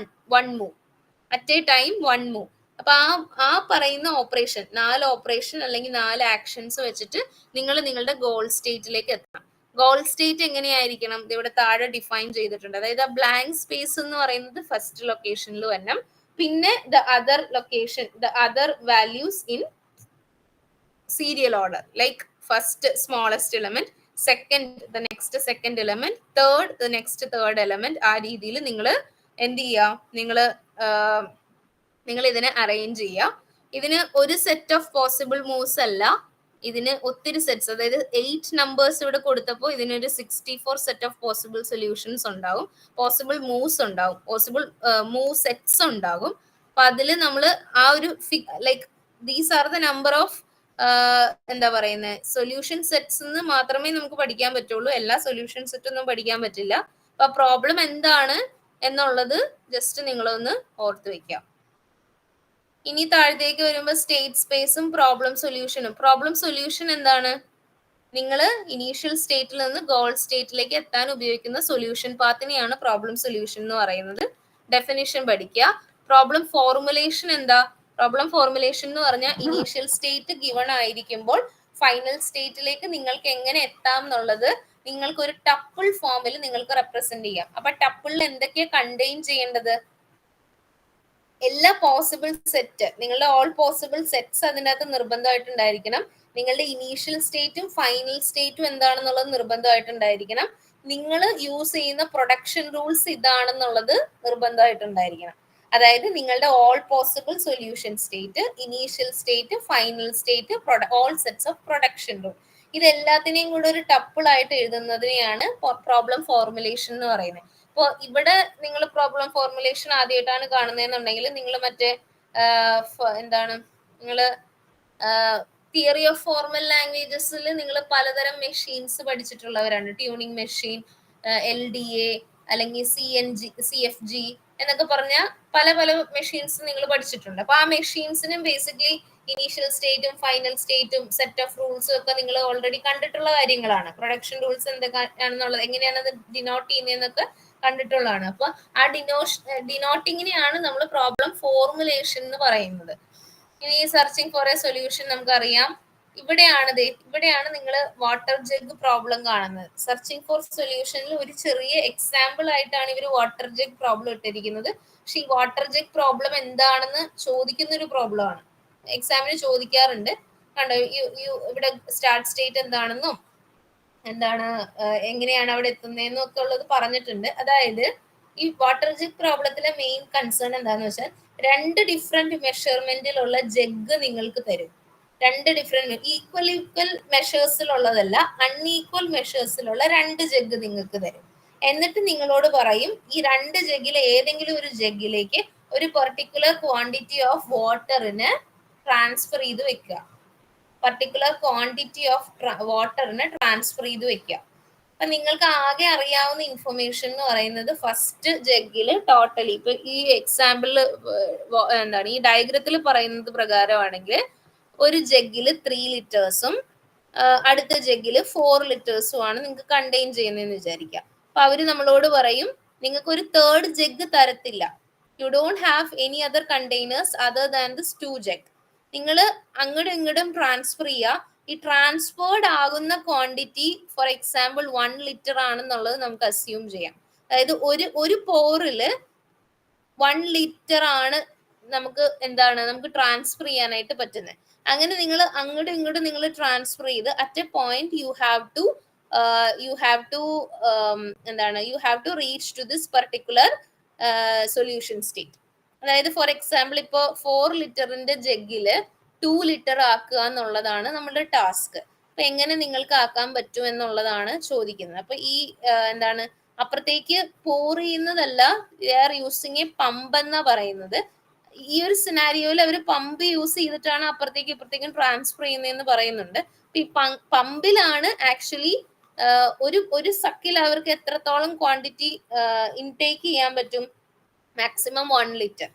one move. At a time 1 move. അപ്പൊ ആ പറയുന്ന ഓപ്പറേഷൻ, 4 ഓപ്പറേഷൻ അല്ലെങ്കിൽ 4 ആക്ഷൻസ് വെച്ചിട്ട് നിങ്ങൾ നിങ്ങളുടെ ഗോൾ സ്റ്റേറ്റിലേക്ക് എത്തണം. ഗോൾ സ്റ്റേറ്റ് എങ്ങനെയായിരിക്കണം? ഇവിടെ താഴെ ഡിഫൈൻ ചെയ്തിട്ടുണ്ട്. അതായത് ആ ബ്ലാങ്ക് സ്പേസ് എന്ന് പറയുന്നത് ഫസ്റ്റ് ലൊക്കേഷനിൽ വരണം. പിന്നെ the other values in serial order, like first smallest element, second the next second element, third the next third element. ആ രീതിയിൽ നിങ്ങൾ എന്ത് ചെയ്യുക? നിങ്ങൾ ഇതിനെ അറേഞ്ച് ചെയ്യുക. ഇതിന് ഒരു സെറ്റ് ഓഫ് പോസിബിൾ മൂവ്സ് അല്ല, ഇതിന് ഒത്തിരി സെറ്റ്സ്, അതായത് 8 നമ്പേഴ്സ് ഇവിടെ കൊടുത്തപ്പോൾ ഇതിനൊരു 64 സെറ്റ് ഓഫ് പോസിബിൾ സൊല്യൂഷൻസ് ഉണ്ടാവും, പോസിബിൾ മൂവ്സ് ഉണ്ടാവും, പോസിബിൾ മൂവ് സെറ്റ്സ് ഉണ്ടാകും. അപ്പൊ അതിൽ നമ്മൾ ആ ഒരു like these are the number of എന്താ പറയുന്നത് സൊല്യൂഷൻ സെറ്റ്സ് എന്ന് മാത്രമേ നമുക്ക് പഠിക്കാൻ പറ്റുള്ളൂ. എല്ലാ സൊല്യൂഷൻ സെറ്റ് ഒന്നും പഠിക്കാൻ പറ്റില്ല. അപ്പൊ പ്രോബ്ലം എന്താണ് എന്നുള്ളത് ജസ്റ്റ് നിങ്ങളൊന്ന് ഓർത്ത് വെക്കാം. ഇനി താഴത്തേക്ക് വരുമ്പോൾ സ്റ്റേറ്റ് സ്പേസും പ്രോബ്ലം സൊല്യൂഷനും. പ്രോബ്ലം സൊല്യൂഷൻ എന്താണ്? നിങ്ങൾ ഇനീഷ്യൽ സ്റ്റേറ്റിൽ നിന്ന് ഗോൾ സ്റ്റേറ്റിലേക്ക് എത്താൻ ഉപയോഗിക്കുന്ന സൊല്യൂഷൻ പാത്തിനെയാണ് പ്രോബ്ലം സൊല്യൂഷൻ എന്ന് പറയുന്നത്. ഡെഫിനിഷൻ പഠിക്കുക. പ്രോബ്ലം ഫോർമുലേഷൻ എന്താ? പ്രോബ്ലം ഫോർമുലേഷൻ എന്ന് പറഞ്ഞാൽ ഇനീഷ്യൽ സ്റ്റേറ്റ് ഗിവൺ ആയിരിക്കുമ്പോൾ ഫൈനൽ സ്റ്റേറ്റിലേക്ക് നിങ്ങൾക്ക് എങ്ങനെ എത്താം എന്നുള്ളത് നിങ്ങൾക്ക് ഒരു ടപ്പിൾ ഫോമിൽ നിങ്ങൾക്ക് റെപ്രസെന്റ് ചെയ്യാം. അപ്പൊ ടപ്പിളിൽ എന്തൊക്കെയാ കണ്ടെയ്ൻ ചെയ്യേണ്ടത്? എല്ലാ പോസിബിൾ സെറ്റ്, നിങ്ങളുടെ ഓൾ പോസിബിൾ സെറ്റ്സ് അതിനകത്ത് നിർബന്ധമായിട്ടുണ്ടായിരിക്കണം. നിങ്ങളുടെ ഇനീഷ്യൽ സ്റ്റേറ്റും ഫൈനൽ സ്റ്റേറ്റും എന്താണെന്നുള്ളത് നിർബന്ധമായിട്ടുണ്ടായിരിക്കണം. നിങ്ങൾ യൂസ് ചെയ്യുന്ന പ്രൊഡക്ഷൻ റൂൾസ് ഇതാണെന്നുള്ളത് നിർബന്ധമായിട്ടുണ്ടായിരിക്കണം. അതായത് നിങ്ങളുടെ all possible solution state, initial state, final state, all sets of production rule, ഇതെല്ലാത്തിനെയും കൂടെ ഒരു ടപ്പിൾ ആയിട്ട് എഴുതുന്നതിനെയാണ് പ്രോബ്ലം ഫോർമുലേഷൻ എന്ന് പറയുന്നത്. അപ്പോൾ ഇവിടെ നിങ്ങൾ പ്രോബ്ലം ഫോർമുലേഷൻ ആദ്യമായിട്ടാണ് കാണുന്നതെന്നുണ്ടെങ്കിൽ നിങ്ങൾ മറ്റേ എന്താണ് നിങ്ങൾ തിയറി ഓഫ് ഫോർമൽ ലാംഗ്വേജസിൽ നിങ്ങൾ പലതരം മെഷീൻസ് പഠിച്ചിട്ടുള്ളവരാണ്. ട്യൂണിങ് മെഷീൻ, LDA, അല്ലെങ്കിൽ CFG എന്നൊക്കെ പറഞ്ഞ പല പല മെഷീൻസ് നിങ്ങൾ പഠിച്ചിട്ടുണ്ട്. അപ്പൊ ആ മെഷീൻസിനും ബേസിക്കലി ഇനീഷ്യൽ സ്റ്റേറ്റും ഫൈനൽ സ്റ്റേറ്റും സെറ്റ് ഓഫ് റൂൾസും ഒക്കെ നിങ്ങൾ ഓൾറെഡി കണ്ടിട്ടുള്ള കാര്യങ്ങളാണ്. പ്രൊഡക്ഷൻ റൂൾസ് എന്തൊക്കെയാണെന്നുള്ളത്, എങ്ങനെയാണ് അത് ഡിനോട്ട് ചെയ്യുന്നതെന്നൊക്കെ കണ്ടിട്ടുള്ളതാണ്. അപ്പൊ ആ ഡിനോട്ടിങ്ങിനെയാണ് നമ്മൾ പ്രോബ്ലം ഫോർമുലേഷൻ എന്ന് പറയുന്നത്. ഇനി സെർച്ചിങ് ഫോർ എ സൊല്യൂഷൻ നമുക്കറിയാം. ഇവിടെയാണ് നിങ്ങൾ വാട്ടർ ജഗ് പ്രോബ്ലം കാണുന്നത്. സെർച്ചിങ് ഫോർ സൊല്യൂഷനിൽ ഒരു ചെറിയ എക്സാമ്പിൾ ആയിട്ടാണ് ഇവർ വാട്ടർ ജഗ് പ്രോബ്ലം ഇട്ടിരിക്കുന്നത്. പക്ഷെ ഈ വാട്ടർ ജഗ് പ്രോബ്ലം എന്താണെന്ന് ചോദിക്കുന്ന ഒരു പ്രോബ്ലം ആണ്, എക്സാമിന് ചോദിക്കാറുണ്ട്. കണ്ടോ, ഇവിടെ സ്റ്റാർട്ട് സ്റ്റേറ്റ് എന്താണെന്നും എങ്ങനെയാണ് അവിടെ എത്തുന്നതെന്നും ഒക്കെ ഉള്ളത് പറഞ്ഞിട്ടുണ്ട്. അതായത് ഈ വാട്ടർ ജഗ് പ്രോബ്ലത്തിലെ മെയിൻ കൺസേൺ എന്താന്ന് വെച്ചാൽ 2 ഡിഫറെന്റ് മെഷർമെന്റിലുള്ള ജഗ് നിങ്ങൾക്ക് തരും. 2 ഡിഫറെന്റ് ഈക്വൽ മെഷേഴ്സിലുള്ളതല്ല, അൺഈക്വൽ മെഷേഴ്സിലുള്ള 2 ജഗ് നിങ്ങൾക്ക് തരും. എന്നിട്ട് നിങ്ങളോട് പറയും ഈ 2 ജഗ്ഗിലെ ഏതെങ്കിലും ഒരു ജഗ്ഗിലേക്ക് ഒരു പെർട്ടിക്കുലർ ക്വാണ്ടിറ്റി ഓഫ് വാട്ടറിന് ട്രാൻസ്ഫർ ചെയ്ത് വെക്കുക. പർട്ടിക്കുലർ ക്വാണ്ടിറ്റി ഓഫ് വാട്ടറിന് ട്രാൻസ്ഫർ ചെയ്ത് വെക്കുക. അപ്പൊ നിങ്ങൾക്ക് ആകെ അറിയാവുന്ന ഇൻഫർമേഷൻ എന്ന് പറയുന്നത് ഫസ്റ്റ് ജഗ്ഗിൽ ടോട്ടലി, ഇപ്പൊ ഈ എക്സാമ്പിളിൽ ഈ ഡയഗ്രത്തിൽ പറയുന്നത് പ്രകാരമാണെങ്കിൽ ഒരു ജഗ്ഗിൽ 3 ലിറ്റേഴ്സും അടുത്ത ജഗ്ഗിൽ 4 ലിറ്റേഴ്സും ആണ് നിങ്ങൾക്ക് കണ്ടെയ്ൻ ചെയ്യുന്നതെന്ന് വിചാരിക്കാം. അപ്പൊ അവര് നമ്മളോട് പറയും നിങ്ങൾക്ക് ഒരു തേർഡ് ജഗ് തരത്തില്ല. You don't have any other containers other than this 2 jug. നിങ്ങൾ അങ്ങോട്ടും ഇങ്ങോട്ടും ട്രാൻസ്ഫർ ചെയ്യുക. ഈ ട്രാൻസ്ഫേർഡ് ആകുന്ന ക്വാണ്ടിറ്റി ഫോർ എക്സാമ്പിൾ 1 ലിറ്റർ ആണെന്നുള്ളത് നമുക്ക് അസ്യൂം ചെയ്യാം. അതായത് ഒരു പോറില് 1 ലിറ്റർ ആണ് നമുക്ക് ട്രാൻസ്ഫർ ചെയ്യാനായിട്ട് പറ്റുന്നത്. അങ്ങനെ നിങ്ങൾ അങ്ങോട്ടും ഇങ്ങോട്ടും നിങ്ങൾ ട്രാൻസ്ഫർ ചെയ്ത് at a point you have to reach to this particular solution state. അതായത് ഫോർ എക്സാമ്പിൾ ഇപ്പോ 4 ലിറ്ററിന്റെ ജഗ്ഗില് 2 ലിറ്റർ ആക്കുക എന്നുള്ളതാണ് നമ്മുടെ ടാസ്ക്. അപ്പൊ എങ്ങനെ നിങ്ങൾക്ക് ആക്കാൻ പറ്റും എന്നുള്ളതാണ് ചോദിക്കുന്നത്. അപ്പൊ ഈ അപ്പുറത്തേക്ക് പോർ ചെയ്യുന്നതല്ല, യൂസിങ് എ പമ്പ് എന്നാ പറയുന്നത്. ഈ ഒരു സിനാരിയോയിൽ അവർ പമ്പ് യൂസ് ചെയ്തിട്ടാണ് അപ്പുറത്തേക്ക് ഇപ്പുറത്തേക്കും ട്രാൻസ്ഫർ ചെയ്യുന്നതെന്ന് പറയുന്നുണ്ട്. ഈ പമ്പിലാണ് ആക്ച്വലി ഒരു സക്കിൽ അവർക്ക് എത്രത്തോളം ക്വാണ്ടിറ്റി ഇൻടേക്ക് ചെയ്യാൻ പറ്റും, മാക്സിമം 1 ലിറ്റർ.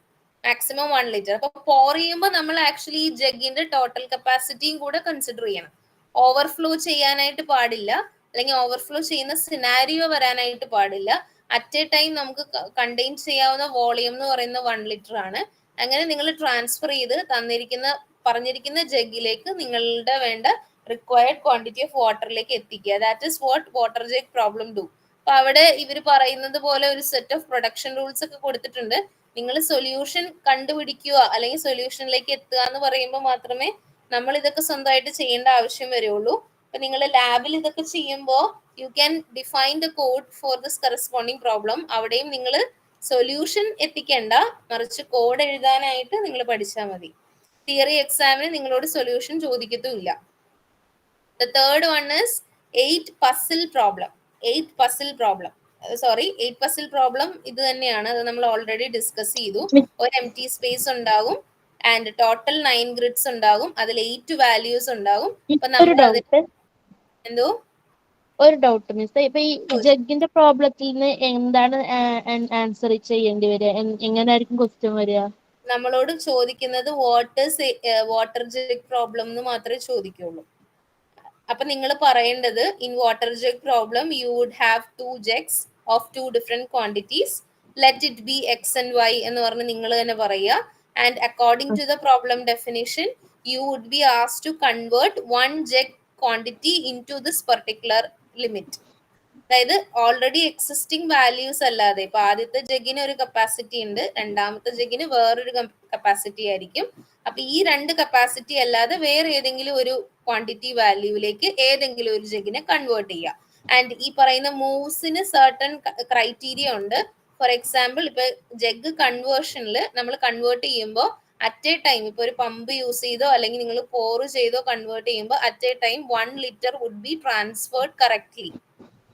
അപ്പൊ പോർ ചെയ്യുമ്പോൾ നമ്മൾ ആക്ച്വലി ഈ ജഗ്ഗിന്റെ ടോട്ടൽ കപ്പാസിറ്റിയും കൂടെ കൺസിഡർ ചെയ്യണം. ഓവർഫ്ലോ ചെയ്യാനായിട്ട് പാടില്ല, അല്ലെങ്കിൽ ഓവർഫ്ലോ ചെയ്യുന്ന സിനാരിയോ വരാനായിട്ട് പാടില്ല. അറ്റ് എ ടൈം നമുക്ക് കണ്ടെയ്ൻ ചെയ്യാവുന്ന വോളിയം എന്ന് പറയുന്നത് 1 ലിറ്റർ ആണ്. അങ്ങനെ നിങ്ങൾ ട്രാൻസ്ഫർ ചെയ്ത് പറഞ്ഞിരിക്കുന്ന ജഗ്ഗിലേക്ക് നിങ്ങളുടെ വേണ്ട റിക്വയർഡ് ക്വാണ്ടിറ്റി ഓഫ് വാട്ടറിലേക്ക് എത്തിക്കുക. That is what water jug problem do. അപ്പൊ അവിടെ ഇവർ പറയുന്നത് പോലെ ഒരു സെറ്റ് ഓഫ് പ്രൊഡക്ഷൻ റൂൾസ് ഒക്കെ കൊടുത്തിട്ടുണ്ട്. നിങ്ങൾ സൊല്യൂഷൻ കണ്ടുപിടിക്കുക അല്ലെങ്കിൽ സൊല്യൂഷനിലേക്ക് എത്തുക എന്ന് പറയുമ്പോൾ മാത്രമേ നമ്മൾ ഇതൊക്കെ സ്വന്തമായിട്ട് ചെയ്യേണ്ട ആവശ്യം വരുള്ളൂ. അപ്പൊ നിങ്ങൾ ലാബിൽ ഇതൊക്കെ ചെയ്യുമ്പോൾ you can define the code for this corresponding problem. അവിടെയും നിങ്ങൾ സൊല്യൂഷൻ എത്തിക്കേണ്ട, മറിച്ച് കോഡ് എഴുതാനായിട്ട് നിങ്ങൾ പഠിച്ചാൽ മതി. തിയറി എക്സാമിന് നിങ്ങളോട് solution ചോദിക്കത്തുമില്ല. The third one is 8 puzzle problem. 8 puzzle problem ഇത് തന്നെയാണ്. അത് നമ്മൾ ഓൾറെഡി ഡിസ്കസ് ചെയ്തു. ഒരു എംപ്റ്റി സ്പേസ് ഉണ്ടാകും ആൻഡ് ടോട്ടൽ 9 ഗ്രിഡ്സ് ഉണ്ടാകും. അതിൽ 8 വാല്യൂസ് ഉണ്ടാകും. എന്തോ ഒരു ഡൗട്ട് മിസ്, ഇപ്പൊ ഈ ജഗ്ഗിന്റെ പ്രോബ്ലത്തിൽ എന്താണ് ആൻസർ ചെയ്യേണ്ടി വരിക? എങ്ങനെയായിരിക്കും ക്വസ്റ്റ്യൻ വരിക? നമ്മളോട് ചോദിക്കുന്നത് വാട്ടർ ജഗ് പ്രോബ്ലം എന്ന് മാത്രമേ ചോദിക്കുള്ളൂ. അപ്പൊ നിങ്ങൾ പറയേണ്ടത് in water jug problem you would have 2 jugs of 2 different quantities. Let it be X and Y എന്ന് പറഞ്ഞ് നിങ്ങൾ തന്നെ പറയുക. And according to the problem definition you would be asked to convert 1 jug quantity into this particular limit. അതായത് ഓൾറെഡി എക്സിസ്റ്റിംഗ് വാല്യൂസ് അല്ലാതെ ഇപ്പൊ ആദ്യത്തെ ജഗിന് ഒരു കപ്പാസിറ്റി ഉണ്ട്, രണ്ടാമത്തെ ജഗിന് വേറൊരു കപ്പാസിറ്റി ആയിരിക്കും. അപ്പൊ ഈ രണ്ട് കപ്പാസിറ്റി അല്ലാതെ വേറെ ഏതെങ്കിലും ഒരു ക്വാണ്ടിറ്റി വാല്യൂവിലേക്ക് ഏതെങ്കിലും ഒരു ജഗിനെ കൺവേർട്ട് ചെയ്യുക. ആൻഡ് ഈ പറയുന്ന മൂവ്സിന് സർട്ടൺ ക്രൈറ്റീരിയ ഉണ്ട്. ഫോർ എക്സാമ്പിൾ ഇപ്പൊ ജഗ് കൺവേർഷനിൽ നമ്മൾ കൺവേർട്ട് ചെയ്യുമ്പോൾ അറ്റ് എ ടൈം ഇപ്പൊ ഒരു പമ്പ് യൂസ് ചെയ്തോ അല്ലെങ്കിൽ നിങ്ങൾ പോർ ചെയ്തോ കൺവേർട്ട് ചെയ്യുമ്പോൾ at a time 1 litre would be transferred correctly.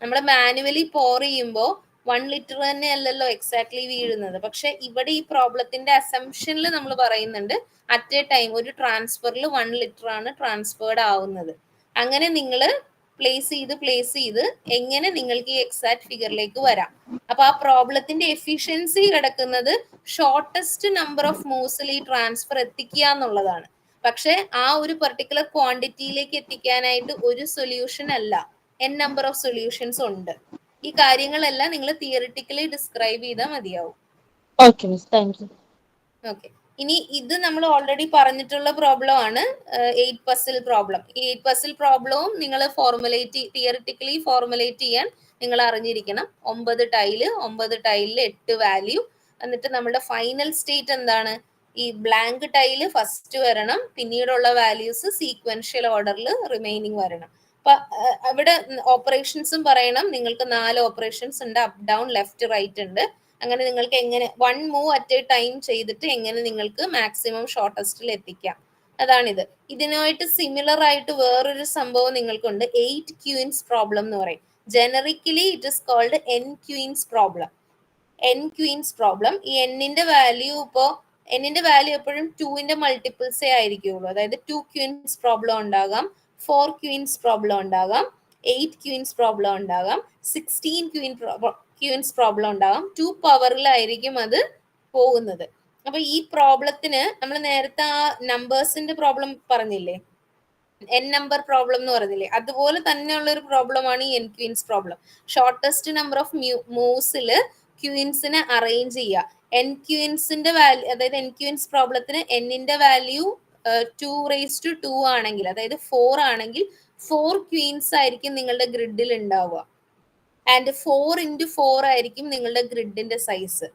നമ്മൾ മാനുവലി പോർ ചെയ്യുമ്പോൾ 1 ലിറ്റർ തന്നെ അല്ലല്ലോ എക്സാക്ട്ലി വീഴുന്നത്. പക്ഷെ ഇവിടെ ഈ പ്രോബ്ലത്തിന്റെ അസംഷനിൽ നമ്മൾ പറയുന്നുണ്ട് അറ്റ് എ ടൈം ഒരു ട്രാൻസ്ഫറിൽ 1 ലിറ്റർ ആണ് ട്രാൻസ്ഫേർഡ് ആവുന്നത്. അങ്ങനെ നിങ്ങൾ പ്ലേസ് ചെയ്ത് എങ്ങനെ നിങ്ങൾക്ക് ഈ എക്സാക്ട് ഫിഗറിലേക്ക് വരാം. അപ്പൊ ആ പ്രോബ്ലത്തിന്റെ എഫിഷ്യൻസി കിടക്കുന്നത് ഷോർട്ടസ്റ്റ് നമ്പർ ഓഫ് മൂവ്സിൽ ഈ ട്രാൻസ്ഫർ എത്തിക്കുക എന്നുള്ളതാണ്. പക്ഷെ ആ ഒരു പെർട്ടിക്കുലർ ക്വാണ്ടിറ്റിയിലേക്ക് എത്തിക്കാനായിട്ട് ഒരു സൊല്യൂഷൻ അല്ല, n നമ്പർ ഓഫ് സൊല്യൂഷൻസ് ഉണ്ട്. ഈ കാര്യങ്ങളെല്ലാം നിങ്ങൾ തിയറിറ്റിക്കലി ഡിസ്ക്രൈബ് ചെയ്താൽ മതിയാവും. Okay miss, thank you. Okay, ഇനി ഇത് നമ്മൾ ഓൾറെഡി പറഞ്ഞിട്ടുള്ള പ്രോബ്ലം ആണ് 8 പസിൽ പ്രോബ്ലം. ഈ 8 പസിൽ പ്രോബ്ലവും നിങ്ങൾ തിയറിറ്റിക്കലി ഫോർമുലേറ്റ് ചെയ്യാൻ നിങ്ങൾ അറിഞ്ഞിരിക്കണം. 9 ടൈല്, 9 ടൈലിൽ 8 വാല്യൂ. എന്നിട്ട് നമ്മുടെ ഫൈനൽ സ്റ്റേറ്റ് എന്താണ്? ഈ ബ്ലാങ്ക് ടൈല് ഫസ്റ്റ് വരണം, പിന്നീടുള്ള വാല്യൂസ് സീക്വൻഷ്യൽ ഓർഡറിൽ റിമൈനിങ് വരണം. അപ്പൊ അവിടെ ഓപ്പറേഷൻസും പറയണം. നിങ്ങൾക്ക് 4 ഓപ്പറേഷൻസ് ഉണ്ട്, അപ്പ് ഡൗൺ ലെഫ്റ്റ് റൈറ്റ് ഉണ്ട്. അങ്ങനെ നിങ്ങൾക്ക് എങ്ങനെ 1 മൂവ് അറ്റ് എ ടൈം ചെയ്തിട്ട് എങ്ങനെ നിങ്ങൾക്ക് മാക്സിമം ഷോർട്ടസ്റ്റിൽ എത്തിക്കാം, അതാണിത്. ഇതിനായിട്ട് സിമിലർ ആയിട്ട് വേറൊരു സംഭവം നിങ്ങൾക്കുണ്ട്, 8 ക്യൂൻസ് പ്രോബ്ലം എന്ന് പറയും. Generically it is called n queens problem. n queens problem. ഈ എന്നിന്റെ വാല്യൂ എപ്പോഴും 2ന്റെ മൾട്ടിപ്പിൾസേ ആയിരിക്കുള്ളൂ. അതായത് 2 ക്യൂൻസ് പ്രോബ്ലം ഉണ്ടാകാം, 4 ക്യൂൻസ് പ്രോബ്ലം ഉണ്ടാകാം, 8 ക്യൂൻസ് പ്രോബ്ലം ഉണ്ടാകാം, 16 ക്യൂൻസ് പ്രോബ്ലം ഉണ്ടാകാം. 2 പവറിലായിരിക്കും അത് പോകുന്നത്. അപ്പൊ ഈ പ്രോബ്ലത്തിന് നമ്മൾ നേരത്തെ ആ നമ്പേഴ്സിന്റെ പ്രോബ്ലം പറഞ്ഞില്ലേ, n നമ്പർ പ്രോബ്ലം എന്ന് പറഞ്ഞില്ലേ, അതുപോലെ തന്നെയുള്ള ഒരു പ്രോബ്ലമാണ് ഈ n queens problem. Shortest number of മൂവ്സിൽ ക്യൂൻസിനെ അറേഞ്ച് ചെയ്യുക. n ക്യൂൻസിന്റെ വാല്യൂ, അതായത് n ക്യൂൻസ് പ്രോബ്ലത്തിന് എന്നിന്റെ വാല്യൂ 2 ആണെങ്കിൽ, അതായത് 4 ആണെങ്കിൽ 4 ക്വീൻസ് ആയിരിക്കും നിങ്ങളുടെ ഗ്രിഡിൽ ഉണ്ടാവുക. ആൻഡ് 4 into 4 ആയിരിക്കും നിങ്ങളുടെ ഗ്രിഡിന്റെ സൈസ്.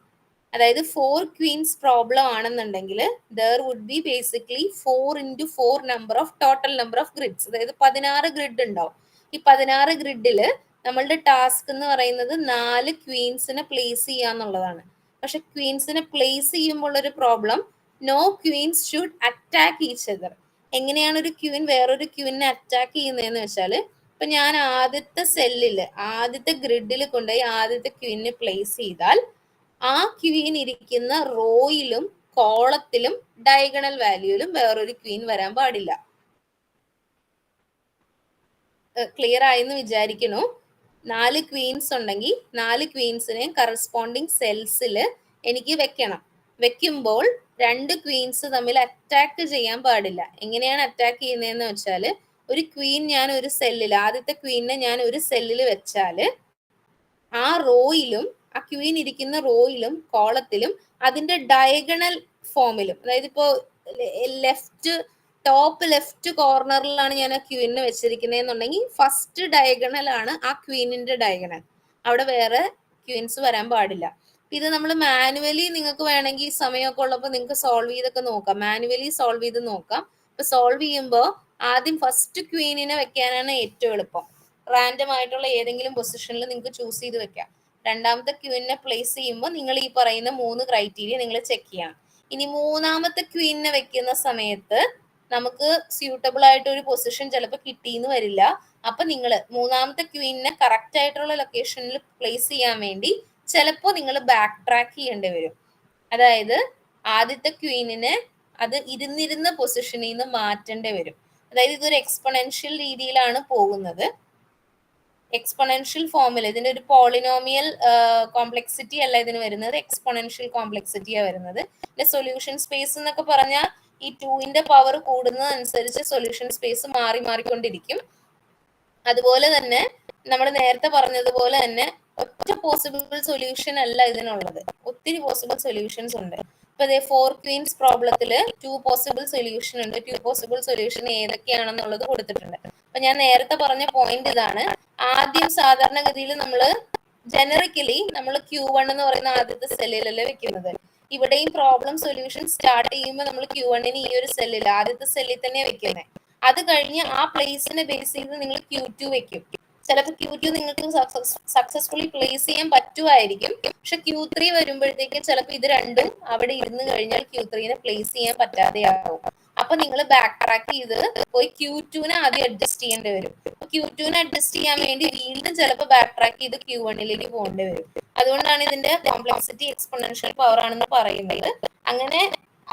അതായത് 4 ക്വീൻസ് പ്രോബ്ലം ആണെന്നുണ്ടെങ്കിൽ there would be basically 4 into 4 number of total number of grids. അതായത് 16 ഗ്രിഡ് ഉണ്ടാവും. ഈ 16 ഗ്രിഡില് നമ്മളുടെ ടാസ്ക് എന്ന് പറയുന്നത് 4 ക്വീൻസിനെ പ്ലേസ് ചെയ്യാന്നുള്ളതാണ്. പക്ഷെ ക്വീൻസിനെ പ്ലേസ് ചെയ്യുമ്പോൾ ഒരു problem, no queens should attack each other. എങ്ങനെയാണ് ഒരു ക്വീൻ വേറൊരു ക്വീനെ അറ്റാക്ക് ചെയ്യുന്നതെന്ന് വെച്ചാൽ, ഇപ്പൊ ഞാൻ ആദ്യത്തെ സെല്ലില് ആദ്യത്തെ ഗ്രിഡിൽ കൊണ്ടുപോയി ആദ്യത്തെ ക്വീനെ പ്ലേസ് ചെയ്താൽ ആ ക്വീൻ ഇരിക്കുന്ന റോയിലും കോളത്തിലും ഡയഗണൽ വാല്യൂയിലും വേറൊരു ക്വീൻ വരാൻ പാടില്ല. ക്ലിയർ ആയെന്ന് വിചാരിക്കണു. 4 ക്വീൻസ് ഉണ്ടെങ്കിൽ 4 ക്വീൻസിനെ കറസ്പോണ്ടിങ് സെൽസിൽ എനിക്ക് വെക്കണം. വെക്കുമ്പോൾ 2 ക്വീൻസ് തമ്മിൽ അറ്റാക്ക് ചെയ്യാൻ പാടില്ല. എങ്ങനെയാണ് അറ്റാക്ക് ചെയ്യുന്നതെന്ന് വെച്ചാൽ, ഒരു ക്വീൻ ഞാൻ ഒരു സെല്ലിൽ, ആദ്യത്തെ ക്വീനെ ഞാൻ ഒരു സെല്ലിൽ വെച്ചാല് ആ റോയിലും ആ ക്വീൻ ഇരിക്കുന്ന റോയിലും കോളത്തിലും അതിന്റെ ഡയഗണൽ ഫോമിലും, അതായത് ഇപ്പോ ടോപ്പ് ലെഫ്റ്റ് കോർണറിലാണ് ഞാൻ ആ ക്വീനിനെ വെച്ചിരിക്കുന്നതെന്നുണ്ടെങ്കിൽ ഫസ്റ്റ് ഡയഗണൽ ആണ് ആ ക്വീനിന്റെ ഡയഗണൽ. അവിടെ വേറെ ക്വീൻസ് വരാൻ പാടില്ല. ഇത് നമ്മൾ മാനുവലി നിങ്ങൾക്ക് വേണമെങ്കിൽ സമയമൊക്കെ ഉള്ളപ്പോൾ നിങ്ങൾക്ക് സോൾവ് ചെയ്തൊക്കെ നോക്കാം, മാനുവലി സോൾവ് ചെയ്ത് നോക്കാം. ഇപ്പൊ സോൾവ് ചെയ്യുമ്പോൾ ആദ്യം ഫസ്റ്റ് ക്വീനിനെ വെക്കാനാണ് ഏറ്റവും എളുപ്പം. റാൻഡം ആയിട്ടുള്ള ഏതെങ്കിലും പൊസിഷനിൽ നിങ്ങൾക്ക് ചൂസ് ചെയ്ത് വെക്കാം. രണ്ടാമത്തെ ക്വീനിനെ പ്ലേസ് ചെയ്യുമ്പോൾ നിങ്ങൾ ഈ പറയുന്ന 3 ക്രൈറ്റീരിയ നിങ്ങൾ ചെക്ക് ചെയ്യണം. ഇനി മൂന്നാമത്തെ ക്വീനിനെ വെക്കുന്ന സമയത്ത് നമുക്ക് സ്യൂട്ടബിൾ ആയിട്ട് ഒരു പൊസിഷൻ ചിലപ്പോൾ കിട്ടിയെന്ന് വരില്ല. അപ്പൊ നിങ്ങൾ മൂന്നാമത്തെ ക്വീനിനെ കറക്റ്റ് ആയിട്ടുള്ള ലൊക്കേഷനിൽ പ്ലേസ് ചെയ്യാൻ വേണ്ടി ചിലപ്പോൾ നിങ്ങൾ ബാക്ക് ട്രാക്ക് ചെയ്യേണ്ടി വരും. അതായത് ആദ്യത്തെ ക്വീനിനെ അത് ഇരുന്നിരുന്ന പൊസിഷനിൽ നിന്ന് മാറ്റേണ്ടി വരും. അതായത് ഇതൊരു എക്സ്പൊണൻഷ്യൽ രീതിയിലാണ് പോകുന്നത്. എക്സ്പൊണൻഷ്യൽ ഫോമിൽ ഇതിന്റെ ഒരു പോളിനോമിയൽ കോംപ്ലക്സിറ്റി അല്ല ഇതിന് വരുന്നത്, എക്സ്പൊണൻഷ്യൽ കോംപ്ലക്സിറ്റിയാണ് വരുന്നത്. ഇതിന്റെ സൊല്യൂഷൻ സ്പേസ് എന്നൊക്കെ പറഞ്ഞാൽ ഈ 2ന്റെ പവർ കൂടുന്നതനുസരിച്ച് സൊല്യൂഷൻ സ്പേസ് മാറിക്കൊണ്ടിരിക്കും. അതുപോലെ തന്നെ നമ്മൾ നേരത്തെ പറഞ്ഞതുപോലെ തന്നെ ഒറ്റ പോസിബിൾ സൊല്യൂഷൻ അല്ല ഇതിനുള്ളത്, ഒത്തിരി പോസിബിൾ സൊല്യൂഷൻസ് ഉണ്ട്. ഇപ്പൊ 4 ക്വീൻസ് പ്രോബ്ലത്തില് 2 പോസിബിൾ സൊല്യൂഷൻ ഉണ്ട്. 2 പോസിബിൾ സൊല്യൂഷൻ ഏതൊക്കെയാണെന്നുള്ളത് കൊടുത്തിട്ടുണ്ട്. അപ്പൊ ഞാൻ നേരത്തെ പറഞ്ഞ പോയിന്റ് ഇതാണ്, ആദ്യം സാധാരണഗതിയിൽ നമ്മള് ജനറിക്കലി നമ്മൾ Q1 എന്ന് പറയുന്ന ആദ്യത്തെ സെല്ലിലല്ലേ വെക്കുന്നത്. ഇവിടെയും പ്രോബ്ലം സൊല്യൂഷൻ സ്റ്റാർട്ട് ചെയ്യുമ്പോൾ നമ്മൾ Q1 ഈ ഒരു സെല്ലിൽ ആദ്യത്തെ സെല്ലിൽ തന്നെ വെക്കുന്നത്. അത് കഴിഞ്ഞ് ആ പ്ലേസിനെ ബേസ് ചെയ്ത് നിങ്ങൾ Q2 വെക്കും. ചിലപ്പോൾ Q2 നിങ്ങൾക്ക് സക്സസ്ഫുള്ളി പ്ലേസ് ചെയ്യാൻ പറ്റുമായിരിക്കും. പക്ഷെ Q3 വരുമ്പോഴത്തേക്ക് ചിലപ്പോൾ ഇത് രണ്ടും അവിടെ ഇരുന്ന് കഴിഞ്ഞാൽ Q3നെ പ്ലേസ് ചെയ്യാൻ പറ്റാതെയാവും. അപ്പൊ നിങ്ങൾ ബാക്ക് ട്രാക്ക് ചെയ്ത് പോയി Q2നെ ആദ്യം അഡ്ജസ്റ്റ് ചെയ്യേണ്ടി വരും. Q2നെ അഡ്ജസ്റ്റ് ചെയ്യാൻ വേണ്ടി വീണ്ടും ചിലപ്പോൾ ബാക്ക് ട്രാക്ക് ചെയ്ത് Q1ലേക്ക് പോകേണ്ടി വരും. അതുകൊണ്ടാണ് ഇതിന്റെ കോംപ്ലക്സിറ്റി എക്സ്പോണൻഷ്യൽ പവർ ആണെന്ന് പറയുന്നത്. അങ്ങനെ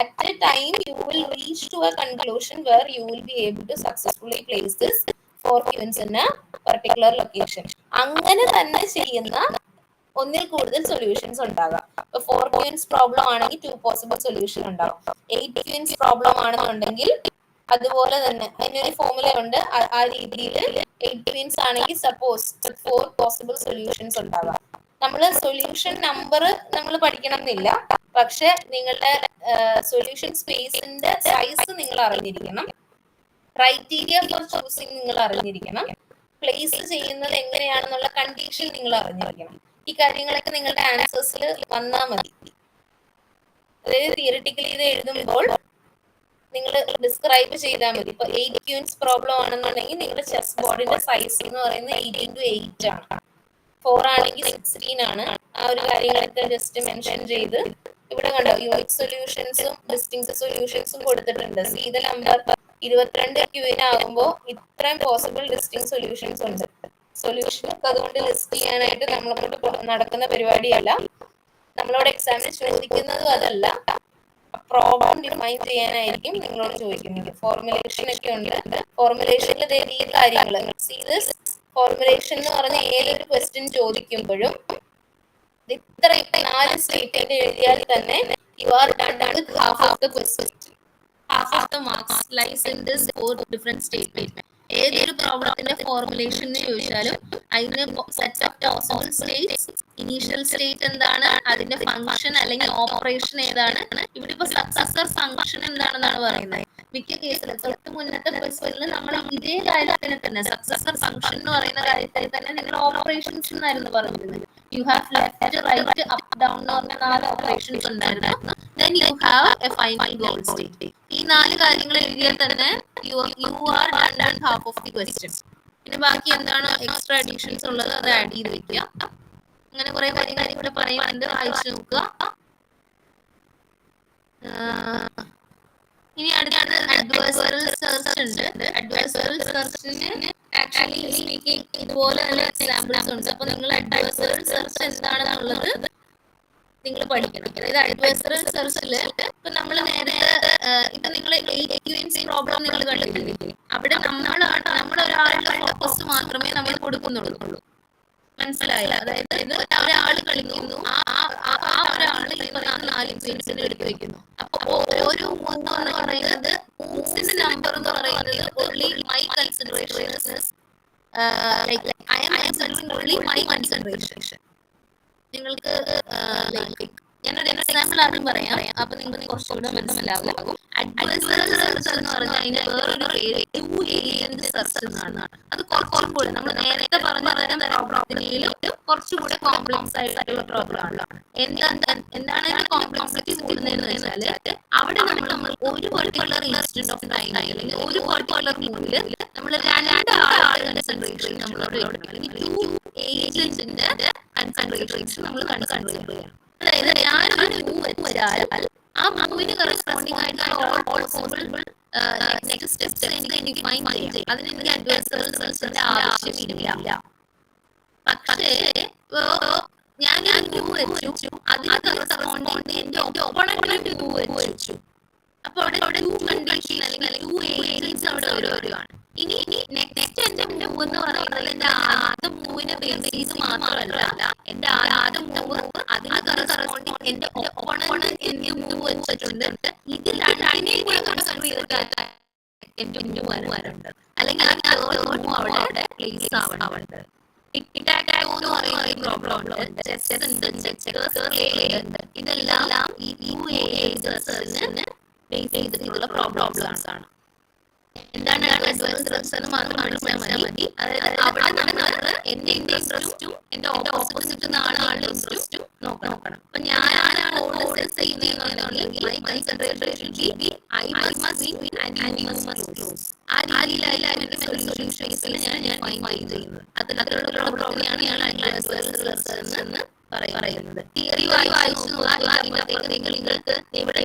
at a time you will reach to a conclusion where you will be able to successfully place this 4 qubits in a particular location. അങ്ങനെ തന്നെ ചെയ്യുന്ന ഒന്നിൽ കൂടുതൽ സൊല്യൂഷൻസ് ഉണ്ടാകാം. 4 qubits പ്രോബ്ലം ആണെങ്കിൽ 2 പോസിബിൾ സൊല്യൂഷൻ ഉണ്ടാവും. 8 qubits പ്രോബ്ലം ആണെന്നുണ്ടെങ്കിൽ അതുപോലെ തന്നെ അതിനൊരു ഫോർമുല ഉണ്ട്. ആ രീതിയിൽ 8 qubits ആണെങ്കിൽ സപ്പോസ് 4 പോസിബിൾ സൊല്യൂഷൻസ് ഉണ്ടാകാം. നമ്മൾ സൊല്യൂഷൻ നമ്പർ നമ്മൾ പഠിക്കണം എന്നില്ല. പക്ഷെ നിങ്ങളുടെ സൊല്യൂഷൻ സ്പേസിന്റെ സൈസ് നിങ്ങൾ അറിഞ്ഞിരിക്കണം. ക്രൈറ്റീരിയ ഫോർ ചൂസിങ് നിങ്ങൾ അറിഞ്ഞിരിക്കണം. പ്ലേസ് ചെയ്യുന്നത് എങ്ങനെയാണെന്നുള്ള കണ്ടീഷൻ നിങ്ങൾ അറിഞ്ഞിരിക്കണം. ഈ കാര്യങ്ങളൊക്കെ നിങ്ങളുടെ ആൻസേഴ്സിൽ വന്നാൽ മതി. അതായത് തിയറിറ്റിക്കലി ഇത് എഴുതുമ്പോൾ നിങ്ങൾ ഡിസ്ക്രൈബ് ചെയ്താൽ മതി. ഇപ്പൊ 8 qubits പ്രോബ്ലം ആണെന്നുണ്ടെങ്കിൽ നിങ്ങളുടെ ചെസ് ബോർഡിന്റെ സൈസ് എന്ന് പറയുന്നത് 8x8 ആണ്. 4 ആണെങ്കിൽ 16 ആണ്. ആ ഒരു കാര്യങ്ങളൊക്കെ ജസ്റ്റ് മെൻഷൻ ചെയ്ത് ഇവിടെ കണ്ടോ യൂണിക് സൊല്യൂഷൻസും ഡിസ്റ്റിങ്ക്റ്റ് സൊല്യൂഷൻസും കൊടുത്തിട്ടുണ്ട്. സി ദ നമ്പർ 22 ക്യൂവിന് ആകുമ്പോൾ ഇത്രയും പോസിബിൾ ഡിസ്റ്റിങ് സൊല്യൂഷൻസ് ഉണ്ട്. സൊല്യൂഷൻ അതുകൊണ്ട് ലിസ്റ്റ് ചെയ്യാനായിട്ട് നമ്മളെ നടക്കുന്ന പരിപാടിയല്ല. നമ്മളോട് എക്സാമിന് ചോദിക്കുന്നതും അതല്ല. പ്രോബ്ലം ഡിഫൈൻ ചെയ്യാനായിരിക്കും നിങ്ങളോട് ചോദിക്കുന്നത്. ഫോർമുലേഷൻ ഒക്കെ ഉണ്ട്. ഫോർമുലേഷനിൽ ഈ കാര്യങ്ങൾ ഫോർമുലേഷൻ എന്ന് പറഞ്ഞ ഏതൊരു ക്വസ്റ്റ്യൻ ചോദിക്കുമ്പോഴും ഇത്ര 4 സ്റ്റേറ്റ്മെന്റ് എഴുതിയാൽ തന്നെ you are done with half of the question. Half of the marks lies in this 4 different statement. ഏതൊരു പ്രോബ്ലത്തിന്റെ ഫോർമുലേഷൻ എന്ന് ചോദിച്ചാലും അതിന് set of possible states, initial state എന്താണ്, അതിന്റെ ഫംഗ്ഷൻ അല്ലെങ്കിൽ ഓപ്പറേഷൻ ഏതാണ്, ഇവിടെ ഇപ്പൊ സക്സസർ ഫംഗ്ഷൻ എന്താണെന്നാണ് പറയുന്നത്. മിക്ക കേസിലും തൊട്ട് മുന്നത്തെ ക്വസ്റ്റ്യനിൽ നമ്മൾ ഇതേ കാര്യത്തിന് തന്നെ സക്സസർ ഫംഗ്ഷൻ എന്ന് പറയുന്ന കാര്യത്തിൽ തന്നെ നിങ്ങൾ ഓപ്പറേഷൻസ് എന്നായിരുന്നു പറഞ്ഞിരുന്നത്. You have left, right, up, down എന്ന് പറഞ്ഞ 4 ഓപ്പറേഷൻസ് ഉണ്ടായിരുന്നു. then you have a final goal state. ഈ 4 കാര്യങ്ങൾ എഴുതിയാൽ തന്നെ you are done half of the question. പിന്നെ ബാക്കി എന്താണ് എക്സ്ട്രാ അഡീഷൻസ് ഉള്ളത് അത് ആഡ് ചെയ്ത് വെക്കുക. അങ്ങനെ കുറെ കാര്യങ്ങൾ ഇവിടെ പറയുന്നുണ്ട്, വായിച്ചു നോക്കുക. ഇനി അടുത്താണ് അഡ്വേഴ്സറൽ സെർച്ച് ഉണ്ട്. അഡ്വേഴ്സറൽ സെർച്ചിന് ആക്ച്വലി സ്പീക്കിംഗ് ഇതുപോലെ തന്നെ എക്സാമ്പിൾസ് ഉണ്ട്. അപ്പൊ നിങ്ങൾ അഡ്വേഴ്സറൽ സെർച്ച് എന്താണെന്നുള്ളത് നിങ്ങൾ പഠിക്കണം. അതായത് അഡ്വൈസറൽ സെർച്ചിൽ ഇപ്പൊ നമ്മൾ നേരത്തെ ഇപ്പൊ നിങ്ങൾ 8 qubits പ്രോബ്ലം നിങ്ങൾ കണ്ടിട്ടില്ലേ, അവിടെ നമ്മളൊരാളുടെ ഫോക്കസ് മാത്രമേ നമ്മൾ കൊടുക്കുന്നുള്ളൂ. മനസ്സിലായില്ല? അതായത് ഇത് ഒരാൾ കളിക്കുന്നു, ആ ഒരാൾ ഈ 4 qubits എടുത്ത് വെക്കുന്നു. അപ്പൊ ഓരോ മൂന്ന് എന്ന് പറയുന്നത് മൂവ്സിന്റെ നമ്പർ എന്ന് പറയുന്നത് only my consideration is like I am considering only my consideration. നിങ്ങൾക്ക് ഞാനൊരു എക്സാമ്പിൾ ആദ്യം പറയാം, അപ്പൊ നിങ്ങൾക്ക് കുറച്ചുകൂടെ മനസ്സിലാകും. അഡ്വൈസറൽ സെർച്ച് എന്ന് പറഞ്ഞാൽ അതിന്റെ വേറൊരു പേര് 2 ഏജന്റ് സെർച്ച് എന്നാണ്. അത് കുറച്ചും കൂടെ നമ്മൾ നേരത്തെ പറഞ്ഞ തരം പ്രോബ്ലത്തിലും കുറച്ചുകൂടെ കോംപ്ലക്സ് ആയിട്ടുള്ള പ്രോബ്ലം ആണ്. എന്താണ് ഇതിന്റെ കോംപ്ലക്സിറ്റി കൂടുന്നതെന്ന് വെച്ചാൽ അവിടെ നമ്മൾ ഒരു പെർട്ടിക്കുലർ ഇൻസ്റ്റന്റ് ഓഫ് ടൈം അല്ലെങ്കിൽ ഒരു പെർട്ടിക്കുലർ മൂവില് നമ്മൾ 2 ആളുകളുടെ കൺസെൻട്രേഷൻ നമ്മളോട് അല്ലെങ്കിൽ 2 ഏജന്റിന്റെ കൺസെൻട്രേഷൻ നമ്മൾ കൺസിഡർ ചെയ്യണം. അതായത് ഞാനൊരു മൂവ് വെച്ചാൽ ആ മൂവിന് കറസ്പോണ്ടിങ് ആയിട്ടുള്ള ഓൾ പോസിബിൾ നെക്സ്റ്റ് സ്റ്റെപ്സ് എനിക്ക് ഫൈൻഡ് ചെയ്യാം. അതിന് എനിക്ക് അഡ്വൈസറൽ സെർച്ചിന്റെ ആവശ്യമില്ല. പക്ഷേ ഞാൻ മൂവ് വെച്ചു, അതിന് കറസ്പോണ്ടിങ് എന്റെ ഒപ്പണന്റ് മൂവ് വെച്ചു. അപ്പൊ അവിടെ 2 കണ്ടീഷൻ അല്ലെങ്കിൽ 2 ഏജന്റ്സ് അവിടെ വരുവാണ്. ഇനി നെക്സ്റ്റ് എന്റെ മൂവ് എന്ന് പറയുന്നത് എന്റെ ആദ്യ മൂവിനെ ബേസ് ചെയ്ത് മാത്രമല്ല, എന്റെ ആദ്യ മൂവ് അതിന് കറസ്പോണ്ടിങ് എന്റെ ഒപ്പണന്റ് എന്റെ മൂവ് വെച്ചിട്ടുണ്ട്. ഇത് രണ്ടിനെയും കൂടെ കൺസിഡർ ചെയ്തിട്ട് എന്റെ മൂവ് വരേണ്ടത്, അല്ലെങ്കിൽ ആ മൂവ് അവിടെ പ്ലേസ് ആവണം. ടിക്-ടാക്-ടോ എന്ന് പറയുന്ന പ്രോബ്ലം ഉണ്ട്, ചെസ് ഉണ്ട്, ചെക്കേഴ്സ് ഉണ്ട്. ഇതെല്ലാം ഈ 2 ഏജന്റ്സിനെ ബേസ് ചെയ്തിട്ടുള്ള പ്രോബ്ലംസ് ആണ്. എന്താണ് അഡ്വാൻസ് റിസൾട്ട്സ് എന്ന് മാത്രം പഠിച്ചാൽ മതി. അതായത് അവിടെ നമ്മൾ എന്റെ ഇൻട്രസ്റ്റും എന്റെ ഓപ്പോസിറ്റ് ആളുടെ ഇൻട്രസ്റ്റും നോക്കണം. അപ്പൊ ഞാനാണ് കോഡ് ചെയ്യുന്നതെന്നുണ്ടെങ്കിൽ my concentration be I must win and you must lose. ആ രീതിയിലായിരിക്കും എന്റെ സൊല്യൂഷൻ ഫേസിൽ ഞാൻ ഫൈൻഡ് ചെയ്യുന്നത്. അതിലുള്ള പ്രോബ്ലമാണ് ഞാൻ അഡ്വാൻസ് റിസൾട്ട്സ് എന്ന് പറയുന്നത്. തിയറി വായിച്ചു നോക്കുമ്പോഴത്തേക്ക് നിങ്ങൾക്ക് ഇവിടെ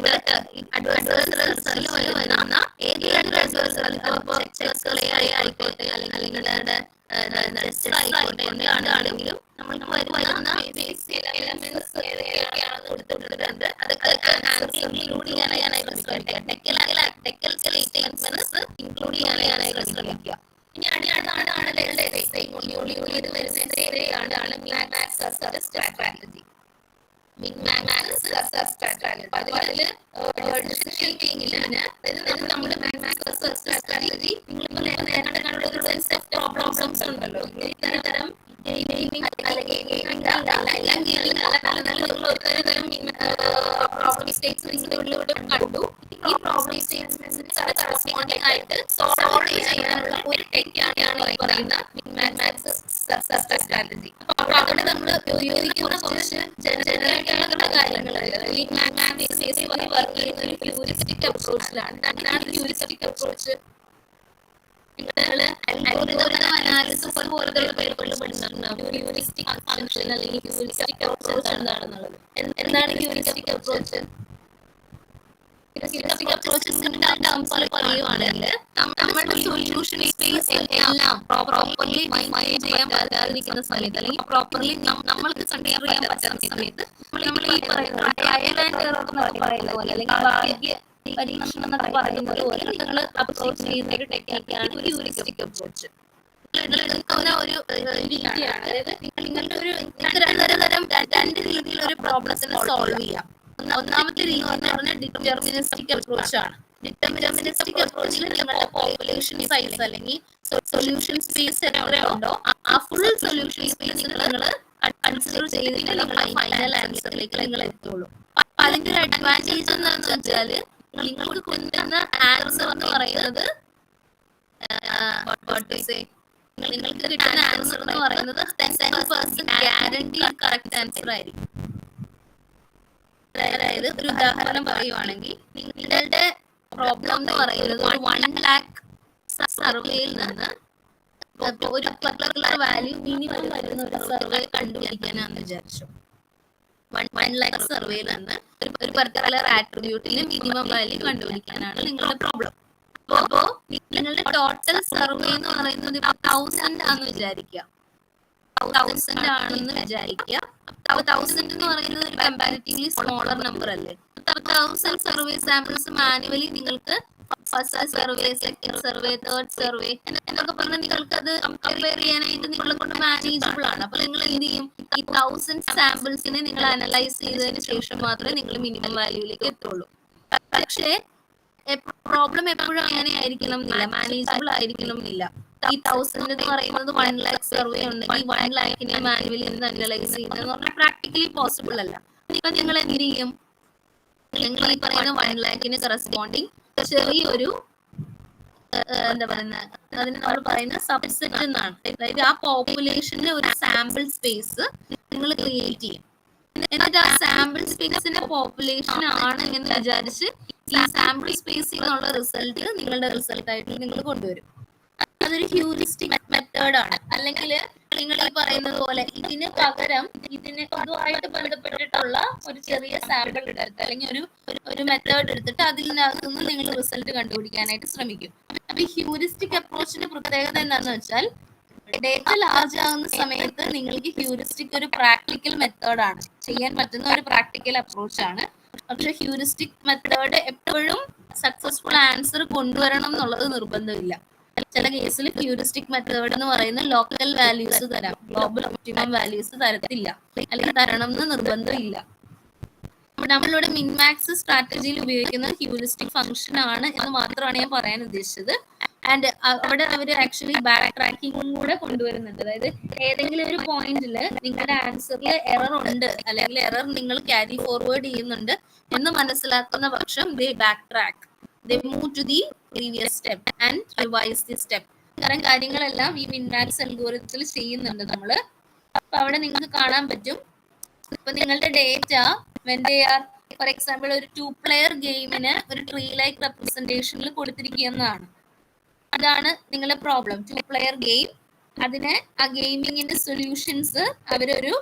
അഡ്വാൻസ് റിസൾട്ട്സിൽ വരുന്ന ഏത് അഡ്വാൻസ് റിസൾട്ട് ചെക്സ് ആയിക്കോട്ടെ അല്ലെങ്കിൽ ആയിക്കോട്ടെ എന്താണെങ്കിലും നമ്മൾക്ക് വരുന്ന ബേസിക് എലമെന്റ്സ് ഏതൊക്കെയാണെന്ന് കൊടുത്തിട്ടുണ്ട്. അതൊക്കെ ഇൻക്ലൂഡ് ചെയ്യാനായിട്ട് ശ്രമിക്കുക. ടെക്നിക്കൽ സ്റ്റേറ്റ്മെന്റ്സ് ഇൻക്ലൂഡ് ചെയ്യാനായിട്ട് ശ്രമിക്കുക. ഇനി അടുത്താണ് ഇത് വരുന്നതാണ് മാക്സ് സ്ട്രാറ്റജി. അതില് നമ്മുടെ സ്ട്രാറ്റജി പ്രോബ്ലംസ് ഉണ്ടല്ലോ, ഇത്തരം പ്രോബ്ലം സ്റ്റേറ്റ്സ് നിങ്ങളിലൂടെ കണ്ടു. ഈ പ്രോബ്ലം സ്റ്റേറ്റ്മെന്റിന് കറസ്പോണ്ടിങ് ആയിട്ട് സോൾവ് ചെയ്യാനുള്ള ഒരു ടെക്നിക്കാണ് ഈ പറയുന്ന സ്ട്രാറ്റജി. അപ്പൊ അവിടെ നമ്മൾ ഉപയോഗിക്കുന്ന കുറച്ച് ജനറലായിട്ടുള്ള കാര്യങ്ങളല്ല. ഈ വർക്ക് ചെയ്യുന്ന ഒരു ഹ്യൂറിസ്റ്റിക് അപ്രോച്ചിലാണ്. എന്താണ് ഹ്യൂറിസ്റ്റിക് അപ്രോച്ച്? അനാലിസിസ് പോലത്തെ പേരുകൾ പഠിച്ചിട്ടുണ്ടാവും. ഹ്യൂറിസ്റ്റിക് ഫംഗ്ഷൻ അല്ലെങ്കിൽ ഹ്യൂറിസ്റ്റിക് അപ്രോച്ച് എന്താണെന്നുള്ളത്. എന്താണ് ഹ്യൂറിസ്റ്റിക് അപ്രോച്ച്? ഹ്യൂറിസ്റ്റിക് അപ്രോച്ച് പറയുവാണെങ്കിൽ നമ്മുടെ സൊല്യൂഷൻ സ്പേസ് എല്ലാം പ്രോപ്പർലി മൈൻഡ് ചെയ്യാൻ പറ്റാതിരിക്കുന്ന സമയത്ത് അല്ലെങ്കിൽ പ്രോപ്പർലി നമ്മൾക്ക് കൺസിഡർ ചെയ്യാൻ പറ്റുന്ന സമയത്ത് നമ്മൾ ഈ പറയുന്ന ട്രയൽ ആൻഡ് എറർ എന്നൊക്കെ പറയുന്ന പോലെ അല്ലെങ്കിൽ ഭാഗ്യ പരീക്ഷണം എന്നൊക്കെ പറയുന്നത് പോലെ നിങ്ങൾ അപ്രോച്ച് ചെയ്യുന്ന ഒരു ടെക്നിക്കാണ് ഹ്യൂറിസ്റ്റിക് അപ്രോച്ച്. എടുക്കുന്ന ഒരു രീതിയാണ്. അതായത് നിങ്ങളുടെ രണ്ട് രീതിയിൽ ഒരു പ്രോബ്ലത്തിനെ സോൾവ് ചെയ്യാം. ഒന്നാമത്തെ രീതി എന്ന് പറഞ്ഞാൽ ഡിറ്റർമിനിസ്റ്റിക് അപ്രോച്ച് ആണ്. ഡിറ്റർമിനിസ്റ്റിക് അപ്രോച്ചിൽ നിങ്ങളുടെ പോപ്പുലേഷൻ സൈസ് അല്ലെങ്കിൽ സൊല്യൂഷൻ സ്പേസ് എത്രയുണ്ടോ ആ ഫുൾ സൊല്യൂഷൻ സ്പേസ് നിങ്ങൾ കൺസിഡർ ചെയ്തിട്ട് നിങ്ങൾ ഫൈനൽ ആൻസറിലേക്ക് നിങ്ങൾ എത്തുള്ളൂ. അപ്പൊ അതിന്റെ ഒരു അഡ്വാൻറ്റേജ് എന്താണെന്ന് വെച്ചാല് നിങ്ങൾക്ക് കൊണ്ടുവന്ന ആൻസർ എന്ന് പറയുന്നത് നിങ്ങൾക്ക് കിട്ടുന്ന ആൻസർ എന്ന് പറയുന്നത് 10% ഗ്യാരണ്ടി കറക്റ്റ് ആൻസർ ആയിരിക്കും. അതായത് ഒരു ഉദാഹരണം പറയുവാണെങ്കിൽ നിങ്ങളുടെ പ്രോബ്ലം എന്ന് പറയുന്നത് ഒരു 1 lakh സർവേയിൽ നിന്ന് ഒരു പർട്ടിക്കുലർ വാല്യൂ മിനിമം വരുന്ന ഒരു സർവേ കണ്ടുപിടിക്കാനാന്ന് വിചാരിച്ചു. 1 lakh സർവേയിൽ നിന്ന് ഒരു പർട്ടിക്കുലർ ആട്രിബ്യൂട്ടിന് മിനിമം വാല്യൂ കണ്ടുപിടിക്കാനാണ് നിങ്ങളുടെ പ്രോബ്ലം. അപ്പോ നിങ്ങളുടെ ടോട്ടൽ സർവേ എന്ന് പറയുന്നത് 1000 ആണെന്ന് വിചാരിക്കുക. 1000 ആണെന്ന് വിചാരിക്കുക. 1000 എന്ന് പറയുന്നത് ഒരു കമ്പാരിറ്റീവ്ലി സ്മോളർ നമ്പർ അല്ലേ. 1000 സർവേ സാമ്പിൾസ് മാനുവലി നിങ്ങൾക്ക് first survey, second survey, third survey എന്നൊക്കെ പറഞ്ഞാൽ നിങ്ങൾക്ക് അത് കമ്പയർ ചെയ്യാനായിട്ട് നിങ്ങളെ കൊണ്ട് മാനേജബിൾ ആണ്. അപ്പൊ നിങ്ങൾ എന്ത് ചെയ്യും? ഈ 1000 സാമ്പിൾസിനെ നിങ്ങൾ അനലൈസ് ചെയ്തതിന് ശേഷം മാത്രമേ നിങ്ങൾ മിനിമം വാല്യൂയിലേക്ക് എത്തുള്ളൂ. പക്ഷേ പ്രോബ്ലം എപ്പോഴും അങ്ങനെ ആയിരിക്കണം എന്നില്ല, മാനേജബിൾ ആയിരിക്കണം എന്നില്ല. ഈ 1000 എന്ന് പറയുന്നത് 1 lakh സർവേ ഉണ്ടെങ്കിൽ 1 lakhനെ മാനുവലി അനലൈസ് ചെയ്യുന്നത് പറഞ്ഞാൽ പ്രാക്ടിക്കലി പോസിബിൾ അല്ല. ഇപ്പൊ നിങ്ങൾ എന്ത് ചെയ്യും? നിങ്ങൾ ഈ പറയുന്ന 1 lakhന് കറസ്പോണ്ടിങ് ചെറിയൊരു എന്താ പറയുന്ന അതിന് നമ്മൾ പറയുന്ന സബ്സെറ്റ് എന്നാണ്. അതായത് ആ പോപ്പുലേഷന്റെ ഒരു സാമ്പിൾ സ്പേസ് നിങ്ങൾ ക്രിയേറ്റ് ചെയ്യും. എന്നിട്ട് ആ സാമ്പിൾ സ്പേസിന്റെ പോപ്പുലേഷൻ ആണ് എന്ന് വിചാരിച്ച് ഈ സാമ്പിൾ സ്പേസിൽ നിന്നുള്ള റിസൾട്ട് നിങ്ങളുടെ റിസൾട്ട് ആയിട്ട് നിങ്ങൾ കൊണ്ടുവരും. അതൊരു ഹ്യൂറിസ്റ്റിക് മെത്തേഡ് ആണ്. അല്ലെങ്കിൽ നിങ്ങൾ ഈ പറയുന്നത് പോലെ ഇതിന് പകരം ഇതുമായിട്ട് ബന്ധപ്പെട്ടിട്ടുള്ള ഒരു ചെറിയ സാമ്പിൾ എടുത്ത് അല്ലെങ്കിൽ ഒരു മെത്തേഡ് എടുത്തിട്ട് അതിനകത്തുനിന്ന് നിങ്ങൾ റിസൾട്ട് കണ്ടുപിടിക്കാനായിട്ട് ശ്രമിക്കും. അപ്പൊ ഈ ഹ്യൂറിസ്റ്റിക് അപ്രോച്ചിന്റെ പ്രത്യേകത എന്താണെന്ന് വെച്ചാൽ ഡേറ്റ ലാർജ് ആകുന്ന സമയത്ത് നിങ്ങൾക്ക് ഹ്യൂറിസ്റ്റിക് ഒരു പ്രാക്ടിക്കൽ മെത്തേഡാണ്, ചെയ്യാൻ പറ്റുന്ന ഒരു പ്രാക്ടിക്കൽ അപ്രോച്ചാണ്. പക്ഷെ ഹ്യൂറിസ്റ്റിക് മെത്തേഡ് എപ്പോഴും സക്സസ്ഫുൾ ആൻസർ കൊണ്ടുവരണം എന്നുള്ളത് നിർബന്ധമില്ല. ചില കേസിൽ ഹ്യൂറിസ്റ്റിക് മെത്തേഡ് എന്ന് പറയുന്ന ലോക്കൽ വാല്യൂസ് തരാം, ഗ്ലോബൽ ഒപ്റ്റിമം വാല്യൂസ് തരത്തില്ല, അല്ലെങ്കിൽ തരണം എന്ന് നിർബന്ധമില്ല. നമ്മളിവിടെ മിൻമാക്സ് സ്ട്രാറ്റജിയിൽ ഉപയോഗിക്കുന്ന ഹ്യൂറിസ്റ്റിക് ഫംഗ്ഷൻ ആണ് എന്ന് മാത്രമാണ് ഞാൻ പറയാൻ ഉദ്ദേശിച്ചത്. ആൻഡ് അവിടെ അവർ ആക്ച്വലി ബാക്ക് ട്രാക്കിംഗും കൂടെ കൊണ്ടുവരുന്നുണ്ട്. അതായത് ഏതെങ്കിലും ഒരു പോയിന്റിൽ നിങ്ങളുടെ ആൻസറിൽ എറർ ഉണ്ട് അല്ലെങ്കിൽ എറർ നിങ്ങൾ ക്യാരി ഫോർവേഡ് ചെയ്യുന്നുണ്ട് എന്ന് മനസ്സിലാക്കുന്ന പക്ഷം they backtrack. they move to the previous step and revise the step. ഇത്തരം കാര്യങ്ങളെല്ലാം ഈ മിൻമാക്സ് അൽഗോരിതത്തിൽ ചെയ്യുന്നുണ്ട് നമ്മള്. അപ്പൊ അവിടെ നിങ്ങൾക്ക് കാണാൻ പറ്റും, ഇപ്പൊ നിങ്ങളുടെ data when they are, for example ഒരു 2-player ഗെയിമിന് ഒരു ട്രീ ലൈക്ക് റെപ്രസെന്റേഷനിൽ കൊടുത്തിരിക്കുന്നതാണ്. അതാണ് നിങ്ങളുടെ പ്രോബ്ലം, 2-player ഗെയിം. അതിന് ആ ഗെയിമിങ്ങിന്റെ സൊല്യൂഷൻസ് അവരൊരു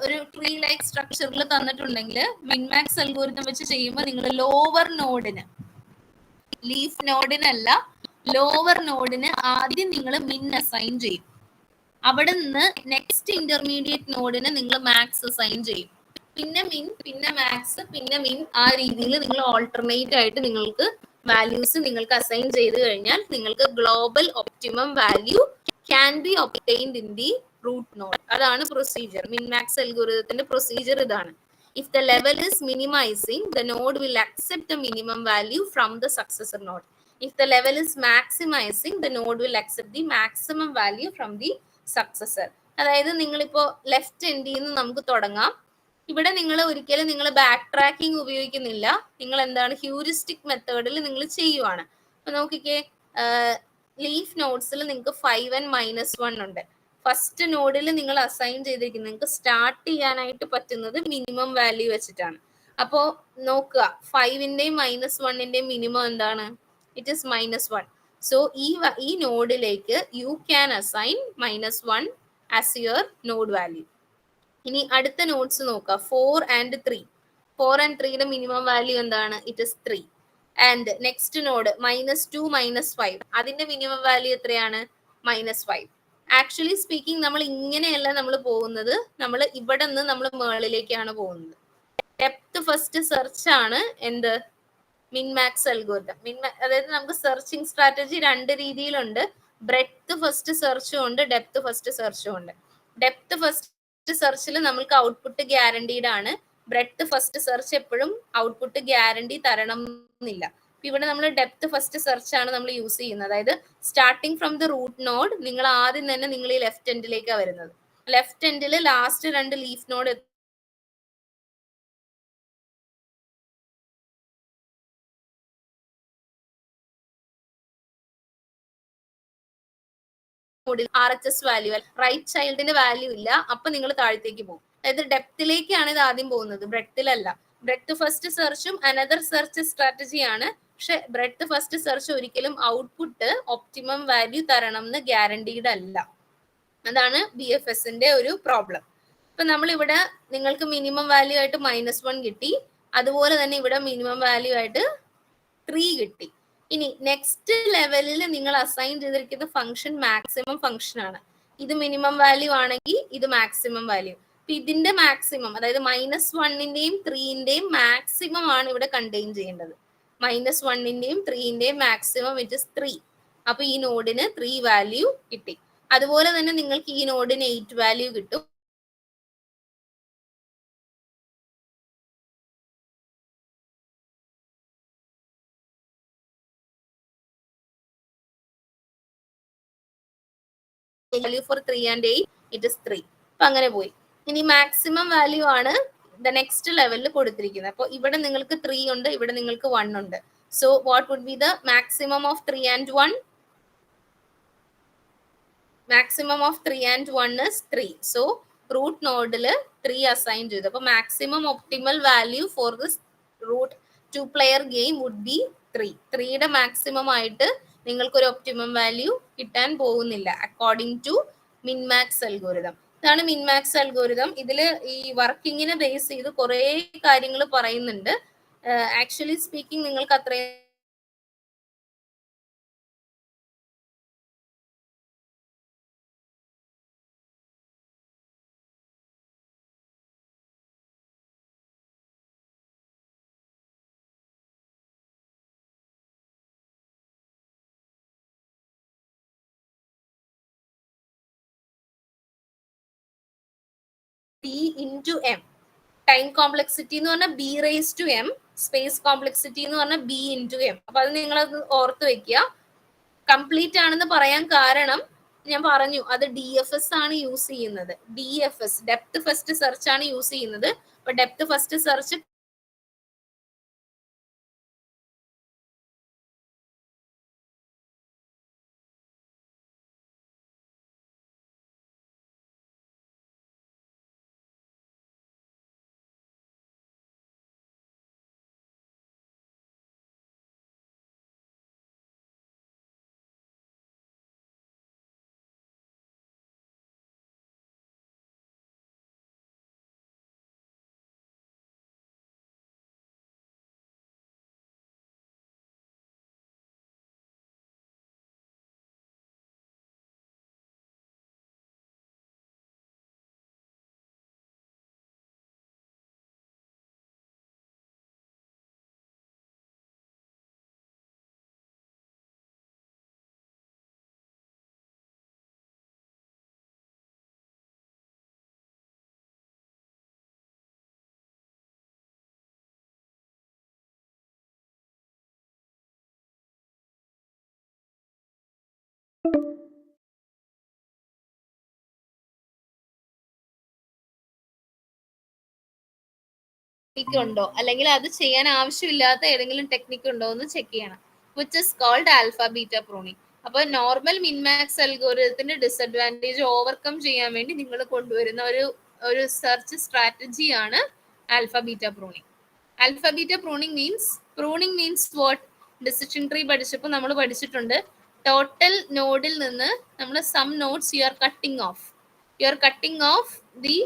ഒരു ട്രീ ലൈക്ക് സ്ട്രക്ചറിൽ തന്നിട്ടുണ്ടെങ്കിൽ മിൻമാക്സ് അൽഗോരിതം വെച്ച് ചെയ്യുമ്പോൾ നിങ്ങൾ ലോവർ നോഡിന്, ലീഫ് നോഡിനല്ല, ലോവർ നോഡിന് ആദ്യം നിങ്ങൾ മിൻ അസൈൻ ചെയ്യും. അവിടെ നിന്ന് നെക്സ്റ്റ് ഇന്റർമീഡിയറ്റ് നോഡിന് നിങ്ങൾ മാക്സ് അസൈൻ ചെയ്യും. പിന്നെ മിൻ, പിന്നെ മാക്സ്, പിന്നെ മിൻ, ആ രീതിയിൽ നിങ്ങൾ ഓൾട്ടർനേറ്റ് ആയിട്ട് നിങ്ങൾക്ക് വാല്യൂസ് നിങ്ങൾക്ക് അസൈൻ ചെയ്ത് കഴിഞ്ഞാൽ നിങ്ങൾക്ക് global optimum value can be obtained in the root node. അതാണ് പ്രൊസീജിയർ. മിൻമാക്സ് അൽഗോരിതത്തിന്റെ പ്രൊസീജിയർ ഇതാണ്. If the level is minimizing, the node will accept the minimum value from the successor node. If the level is maximizing, the node will accept the maximum value from the successor. അതായത് നിങ്ങളിപ്പോ ലെഫ്റ്റ് എൻഡിൽ നിന്ന് നമുക്ക് തുടങ്ങാം. ഇവിടെ നിങ്ങൾ ഒരിക്കലും നിങ്ങൾ ബാക്ക് ട്രാക്കിംഗ് ഉപയോഗിക്കുന്നില്ല. നിങ്ങൾ എന്താണ്, ഹ്യൂറിസ്റ്റിക് മെത്തേഡിൽ നിങ്ങൾ ചെയ്യുവാണ്. അപ്പൊ നോക്കിക്കേ, ലീഫ് നോഡ്സിൽ നിങ്ങൾക്ക് 5 and -1 ഉണ്ട്. ഫസ്റ്റ് നോഡിൽ നിങ്ങൾ അസൈൻ ചെയ്തിരിക്കുന്നത് നിങ്ങൾക്ക് സ്റ്റാർട്ട് ചെയ്യാനായിട്ട് പറ്റുന്നത് മിനിമം വാല്യൂ വെച്ചിട്ടാണ്. അപ്പോ നോക്കുക, 5-ന്റെയും -1-ന്റെയും മിനിമം എന്താണ്? It is -1. സോ ഈ നോഡിലേക്ക് you can assign -1 as your node value. ഇനി അടുത്ത നോഡ്സ് നോക്കുക, 4 and 3. 4 and 3യുടെ മിനിമം വാല്യൂ എന്താണ്? It is 3. And next node -2 -5, അതിന്റെ മിനിമം വാല്യൂ എത്രയാണ്? -5. ആക്ച്വലി സ്പീക്കിംഗ് നമ്മൾ ഇങ്ങനെയല്ല നമ്മൾ പോകുന്നത്, നമ്മൾ ഇവിടെ നിന്ന് നമ്മൾ മുകളിലേക്കാണ് പോകുന്നത്. ഡെപ്ത് ഫസ്റ്റ് സെർച്ച് ആണ് എന്ത്? Minmax algorithm. അതായത് നമുക്ക് സെർച്ചിങ് സ്ട്രാറ്റജി 2 രീതിയിലുണ്ട്. ബ്രെഡ്ത്ത് ഫസ്റ്റ് സെർച്ചും ഉണ്ട്, ഡെപ്ത് ഫസ്റ്റ് സെർച്ചും ഉണ്ട്. ഡെപ്ത് ഫസ്റ്റ് സെർച്ചിൽ നമുക്ക് ഔട്ട്പുട്ട് ഗ്യാരണ്ടീഡ് ആണ്. ബ്രെഡ്ത്ത് ഫസ്റ്റ് സെർച്ച് എപ്പോഴും ഔട്ട്പുട്ട് ഗ്യാരണ്ടി തരണം എന്നില്ല. ഇവിടെ നമ്മൾ ഡെപ്ത് ഫസ്റ്റ് സെർച്ച് ആണ് നമ്മൾ യൂസ് ചെയ്യുന്നത്. അതായത് starting from the root node, നിങ്ങൾ ആദ്യം തന്നെ നിങ്ങൾ ഈ ലെഫ്റ്റ് എൻഡിലേക്കാണ് വരുന്നത്. ലെഫ്റ്റ് എൻഡിൽ last 2 leaf node RHS value, right ചൈൽഡിന്റെ വാല്യൂ ഇല്ല, അപ്പൊ നിങ്ങൾ താഴത്തേക്ക് പോകും. അതായത് ഡെപ്തിലേക്കാണ് ഇത് ആദ്യം പോകുന്നത്, ബ്രെഡ്ത്തിലല്ല. ബ്രെഡ്ത്ത് ഫസ്റ്റ് സെർച്ചും അനദർ സെർച്ച് സ്ട്രാറ്റജി ആണ്. പക്ഷെ ബ്രെഡ്ത്ത് ഫസ്റ്റ് സെർച്ച് ഒരിക്കലും ഔട്ട്പുട്ട് ഒപ്റ്റിമം വാല്യൂ തരണം എന്ന് ഗ്യാരണ്ടീഡ് അല്ല. അതാണ് BFSന്റെ ഒരു പ്രോബ്ലം. ഇപ്പൊ നമ്മളിവിടെ നിങ്ങൾക്ക് മിനിമം വാല്യൂ ആയിട്ട് -1 കിട്ടി, അതുപോലെ തന്നെ ഇവിടെ മിനിമം വാല്യൂ ആയിട്ട് 3 കിട്ടി. ഇനി നെക്സ്റ്റ് ലെവലിൽ നിങ്ങൾ അസൈൻ ചെയ്തിരിക്കുന്ന ഫംഗ്ഷൻ മാക്സിമം ഫംഗ്ഷൻ ആണ്. ഇത് മിനിമം വാല്യൂ ആണെങ്കിൽ ഇത് മാക്സിമം വാല്യൂ. അപ്പൊ ഇതിന്റെ മാക്സിമം, അതായത് -1-ന്റെയും 3-ന്റെയും മാക്സിമം ആണ് ഇവിടെ കണ്ടെയ്ൻ ചെയ്യേണ്ടത്. -1-ന്റെയും 3-ന്റെയും മാക്സിമം ഇറ്റ് ഇസ് 3. അപ്പൊ ഈ നോഡിന് 3 വാല്യൂ കിട്ടി. അതുപോലെ തന്നെ നിങ്ങൾക്ക് ഈ നോഡിന് 8 വാല്യൂ കിട്ടും. Value for 3 and 8 it is 3. അപ്പൊ അങ്ങനെ പോയി. ഇനി മാക്സിമം വാല്യൂ ആണ് ദ നെക്സ്റ്റ് ലെവലിൽ കൊടുത്തിരിക്കുന്നത്. അപ്പൊ ഇവിടെ നിങ്ങൾക്ക് 3 ഉണ്ട്, ഇവിടെ നിങ്ങൾക്ക് 1 ഉണ്ട്. So what would be the maximum of 3 and 1? Maximum of 3 and 1 is 3. So root നോഡിൽ 3 അസൈൻ ചെയ്തു. അപ്പൊ maximum optimal value for this root 2-player game would be 3. 3യുടെ മാക്സിമം ആയിട്ട് നിങ്ങൾക്ക് ഒരു ഒപ്റ്റിമം വാല്യൂ കിട്ടാൻ പോകുന്നില്ല അക്കോർഡിംഗ് ടു മിൻമാക്സ് അൽഗോരിതം. ഇതാണ് മിൻമാക്സ് അൽഗോരിതം. ഇതിൽ ഈ വർക്കിങ്ങിനെ ബേസ് ചെയ്ത് കുറെ കാര്യങ്ങൾ പറയുന്നുണ്ട്. ആക്ച്വലി സ്പീക്കിംഗ് നിങ്ങൾക്ക് അത്രയും T into M. Time complexity എന്ന് പറഞ്ഞാൽ B raised to M. Space complexity എന്ന് പറഞ്ഞാൽ B into M. അപ്പൊ അത് നിങ്ങളത് ഓർത്ത് വെക്കുക. കംപ്ലീറ്റ് ആണെന്ന് പറയാൻ കാരണം ഞാൻ പറഞ്ഞു, അത് DFS ആണ് യൂസ് ചെയ്യുന്നത്. DFS, ഡെപ്ത് ഫസ്റ്റ് സെർച്ച് ആണ് യൂസ് ചെയ്യുന്നത്. അപ്പൊ ഡെപ്ത് ഫസ്റ്റ് സെർച്ച് ടെക്നിക്ക് ഉണ്ടോ, അല്ലെങ്കിൽ അത് ചെയ്യാൻ ആവശ്യമില്ലാത്ത ഏതെങ്കിലും ടെക്നിക്ക് ഉണ്ടോ എന്ന് ചെക്ക് ചെയ്യണം, which is called alpha beta pruning. അപ്പൊ നോർമൽ മിൻമാക്സ് അൽഗോരിതത്തിന്റെ ഡിസഡ്വാൻറ്റേജ് ഓവർകം ചെയ്യാൻ വേണ്ടി നിങ്ങൾ കൊണ്ടുവരുന്ന ഒരു സെർച്ച് സ്ട്രാറ്റജിയാണ് alpha beta pruning. Alpha beta pruning means what? Decision tree പഠിച്ചപ്പോൾ നമ്മൾ പഠിച്ചിട്ടുണ്ട്, ടോട്ടൽ നോഡിൽ നിന്ന് നമ്മൾ some nodes you are cutting off the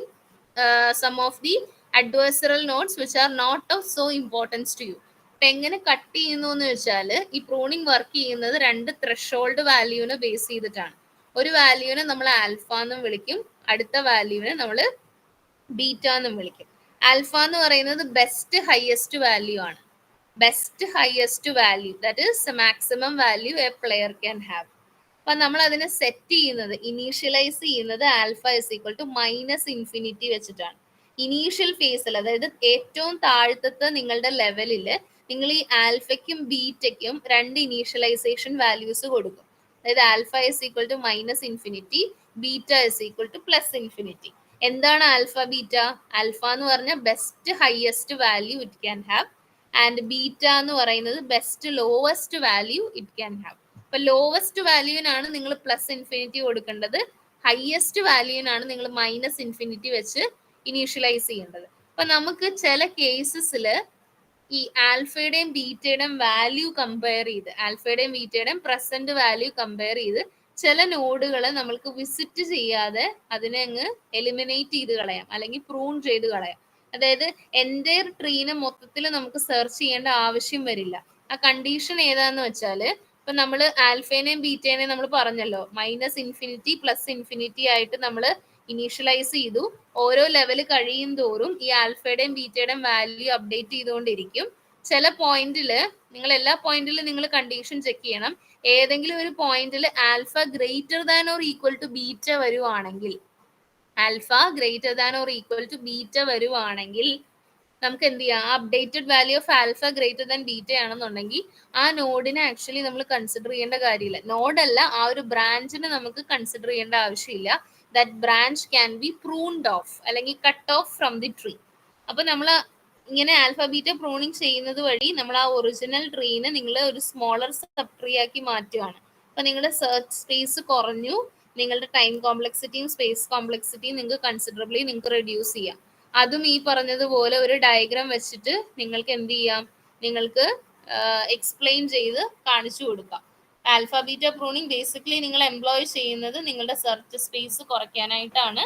some of the adversarial nodes which are not of so importance to you. അപ്പൊ എങ്ങനെ കട്ട് ചെയ്യുന്നു എന്ന് വെച്ചാൽ, ഈ പ്രൂണിങ് വർക്ക് ചെയ്യുന്നത് 2 ത്രെഷോൾഡ് വാല്യൂവിനെ ബേസ് ചെയ്തിട്ടാണ്. ഒരു വാല്യൂവിനെ നമ്മൾ ആൽഫ എന്നും വിളിക്കും, അടുത്ത വാല്യൂവിനെ നമ്മൾ ബീറ്റ എന്നും വിളിക്കും. ആൽഫ എന്ന് പറയുന്നത് ബെസ്റ്റ് ഹയസ്റ്റ് വാല്യൂ ആണ്. Best highest value, that is maximum value a player can have. അപ്പൊ നമ്മൾ അതിനെ സെറ്റ് ചെയ്യുന്നത്, ഇനീഷ്യലൈസ് ചെയ്യുന്നത് alpha is equal to -minus infinity വെച്ചിട്ടാണ്. ഇനീഷ്യൽ ഫേസിൽ, അതായത് ഏറ്റവും താഴത്തെ നിങ്ങളുടെ ലെവലിൽ നിങ്ങൾ ഈ ആൽഫയ്ക്കും ബീറ്റയ്ക്കും 2 ഇനീഷ്യലൈസേഷൻ വാല്യൂസ് കൊടുക്കും. അതായത് alpha is equal to -minus infinity, beta is equal to +plus infinity. എന്താണ് ആൽഫ ബീറ്റ? ആൽഫ എന്ന് പറഞ്ഞാൽ best highest value it can have, and beta എന്ന് പറയുന്നത് best lowest value it can have. അപ്പൊ ലോവസ്റ്റ് വാല്യൂവിനാണ് നിങ്ങൾ +ഇൻഫിനിറ്റി കൊടുക്കേണ്ടത്, ഹയസ്റ്റ് വാല്യൂവിനാണ് നിങ്ങൾ -ഇൻഫിനിറ്റി വെച്ച് ഇനീഷ്യലൈസ് ചെയ്യേണ്ടത്. അപ്പൊ നമുക്ക് ചില കേസസിൽ ഈ ആൽഫയുടെയും ബീറ്റയുടെയും വാല്യൂ കമ്പയർ ചെയ്ത്, ആൽഫയുടെയും ബീറ്റയുടെയും പ്രസന്റ് വാല്യൂ കമ്പയർ ചെയ്ത് ചില നോഡുകളെ നമ്മൾക്ക് വിസിറ്റ് ചെയ്യാതെ അതിനെ അങ്ങ് എലിമിനേറ്റ് ചെയ്ത് കളയാം, അല്ലെങ്കിൽ പ്രൂൺ ചെയ്ത് കളയാം. അതായത് എൻ്റയർ ട്രീനെ മൊത്തത്തിൽ നമുക്ക് സെർച്ച് ചെയ്യേണ്ട ആവശ്യം വരില്ല. ആ കണ്ടീഷൻ ഏതാന്ന് വെച്ചാൽ, ഇപ്പൊ നമ്മൾ ആൽഫേനെയും ബീറ്റേനെയും നമ്മൾ പറഞ്ഞല്ലോ, -ഇൻഫിനിറ്റി +ഇൻഫിനിറ്റി ആയിട്ട് നമ്മൾ ഇനീഷ്യലൈസ് ചെയ്തു. ഓരോ ലെവൽ കഴിയും തോറും ഈ ആൽഫയുടെയും ബീറ്റയുടെയും വാല്യൂ അപ്ഡേറ്റ് ചെയ്തുകൊണ്ടിരിക്കും. ചില പോയിന്റിൽ, നിങ്ങൾ എല്ലാ പോയിന്റിലും നിങ്ങൾ കണ്ടീഷൻ ചെക്ക് ചെയ്യണം. ഏതെങ്കിലും ഒരു പോയിന്റിൽ alpha greater than or equal to beta വരുവാണെങ്കിൽ, വരുവാണെങ്കിൽ നമുക്ക് എന്ത് ചെയ്യാം? Updated value of alpha greater than beta ആണെന്നുണ്ടെങ്കിൽ ആ നോഡിനെ ആക്ച്വലി നമ്മൾ കൺസിഡർ ചെയ്യേണ്ട കാര്യമില്ല. നോഡല്ല, ആ ഒരു ബ്രാഞ്ചിനെ നമുക്ക് കൺസിഡർ ചെയ്യേണ്ട ആവശ്യമില്ല. That branch can be pruned off, അല്ലെങ്കിൽ cut off from the tree. അപ്പൊ നമ്മൾ ഇങ്ങനെ ആൽഫ ബീറ്റ പ്രൂണിങ് ചെയ്യുന്നത് വഴി നമ്മൾ ആ ഒറിജിനൽ ട്രീനെ നിങ്ങൾ ഒരു സ്മോളർ സബ് ട്രീ ആക്കി മാറ്റുകയാണ്. അപ്പൊ നിങ്ങളുടെ സെർച്ച് സ്പേസ് കുറഞ്ഞു, നിങ്ങളുടെ ടൈം കോംപ്ലക്സിറ്റിയും സ്പേസ് കോംപ്ലക്സിറ്റിയും നിങ്ങൾക്ക് കൺസിഡറബിളി നിങ്ങൾക്ക് റെഡ്യൂസ് ചെയ്യാം. അതും ഈ പറഞ്ഞതുപോലെ ഒരു ഡയഗ്രാം വെച്ചിട്ട് നിങ്ങൾക്ക് എന്ത് ചെയ്യാം? നിങ്ങൾക്ക് എക്സ്പ്ലെയിൻ ചെയ്ത് കാണിച്ചു കൊടുക്കാം. ആൽഫ ബീറ്റ പ്രൂണിങ് ബേസിക്കലി നിങ്ങൾ എംപ്ലോയ് ചെയ്യുന്നത് നിങ്ങളുടെ സെർച്ച് സ്പേസ് കുറയ്ക്കാനായിട്ടാണ്.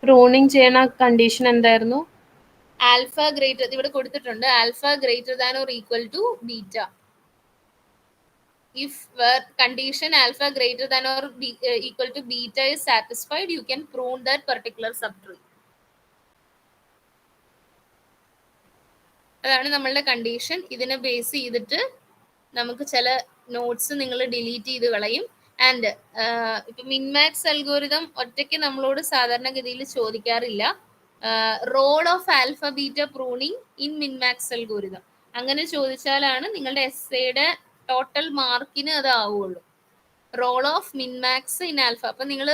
പ്രൂണിങ് ചെയ്യണ കണ്ടീഷൻ എന്തായിരുന്നു? ആൽഫ ഗ്രേറ്റർ, ഇവിടെ കൊടുത്തിട്ടുണ്ട്, alpha greater than or equal to beta. If condition alpha greater than or equal to beta is satisfied, you can prune that particular subtree. അതാണ് നമ്മളുടെ കണ്ടീഷൻ. ഇതിനെ ബേസ് ചെയ്തിട്ട് നമുക്ക് ചില നോട്ട്സ് നിങ്ങൾ ഡിലീറ്റ് ചെയ്ത് കളയും. ആൻഡ് ഇപ്പൊ മിൻമാക്സ് അൽഗോരിതം ഒറ്റയ്ക്ക് നമ്മളോട് സാധാരണഗതിയിൽ ചോദിക്കാറില്ല. Role of alpha beta pruning in minmax algorithm അങ്ങനെ ചോദിച്ചാലാണ് നിങ്ങളുടെ എസ്സേയുടെ ടോട്ടൽ മാർക്കിന് അത് ആവുള്ളൂ. Role of minmax in alpha. അപ്പൊ നിങ്ങൾ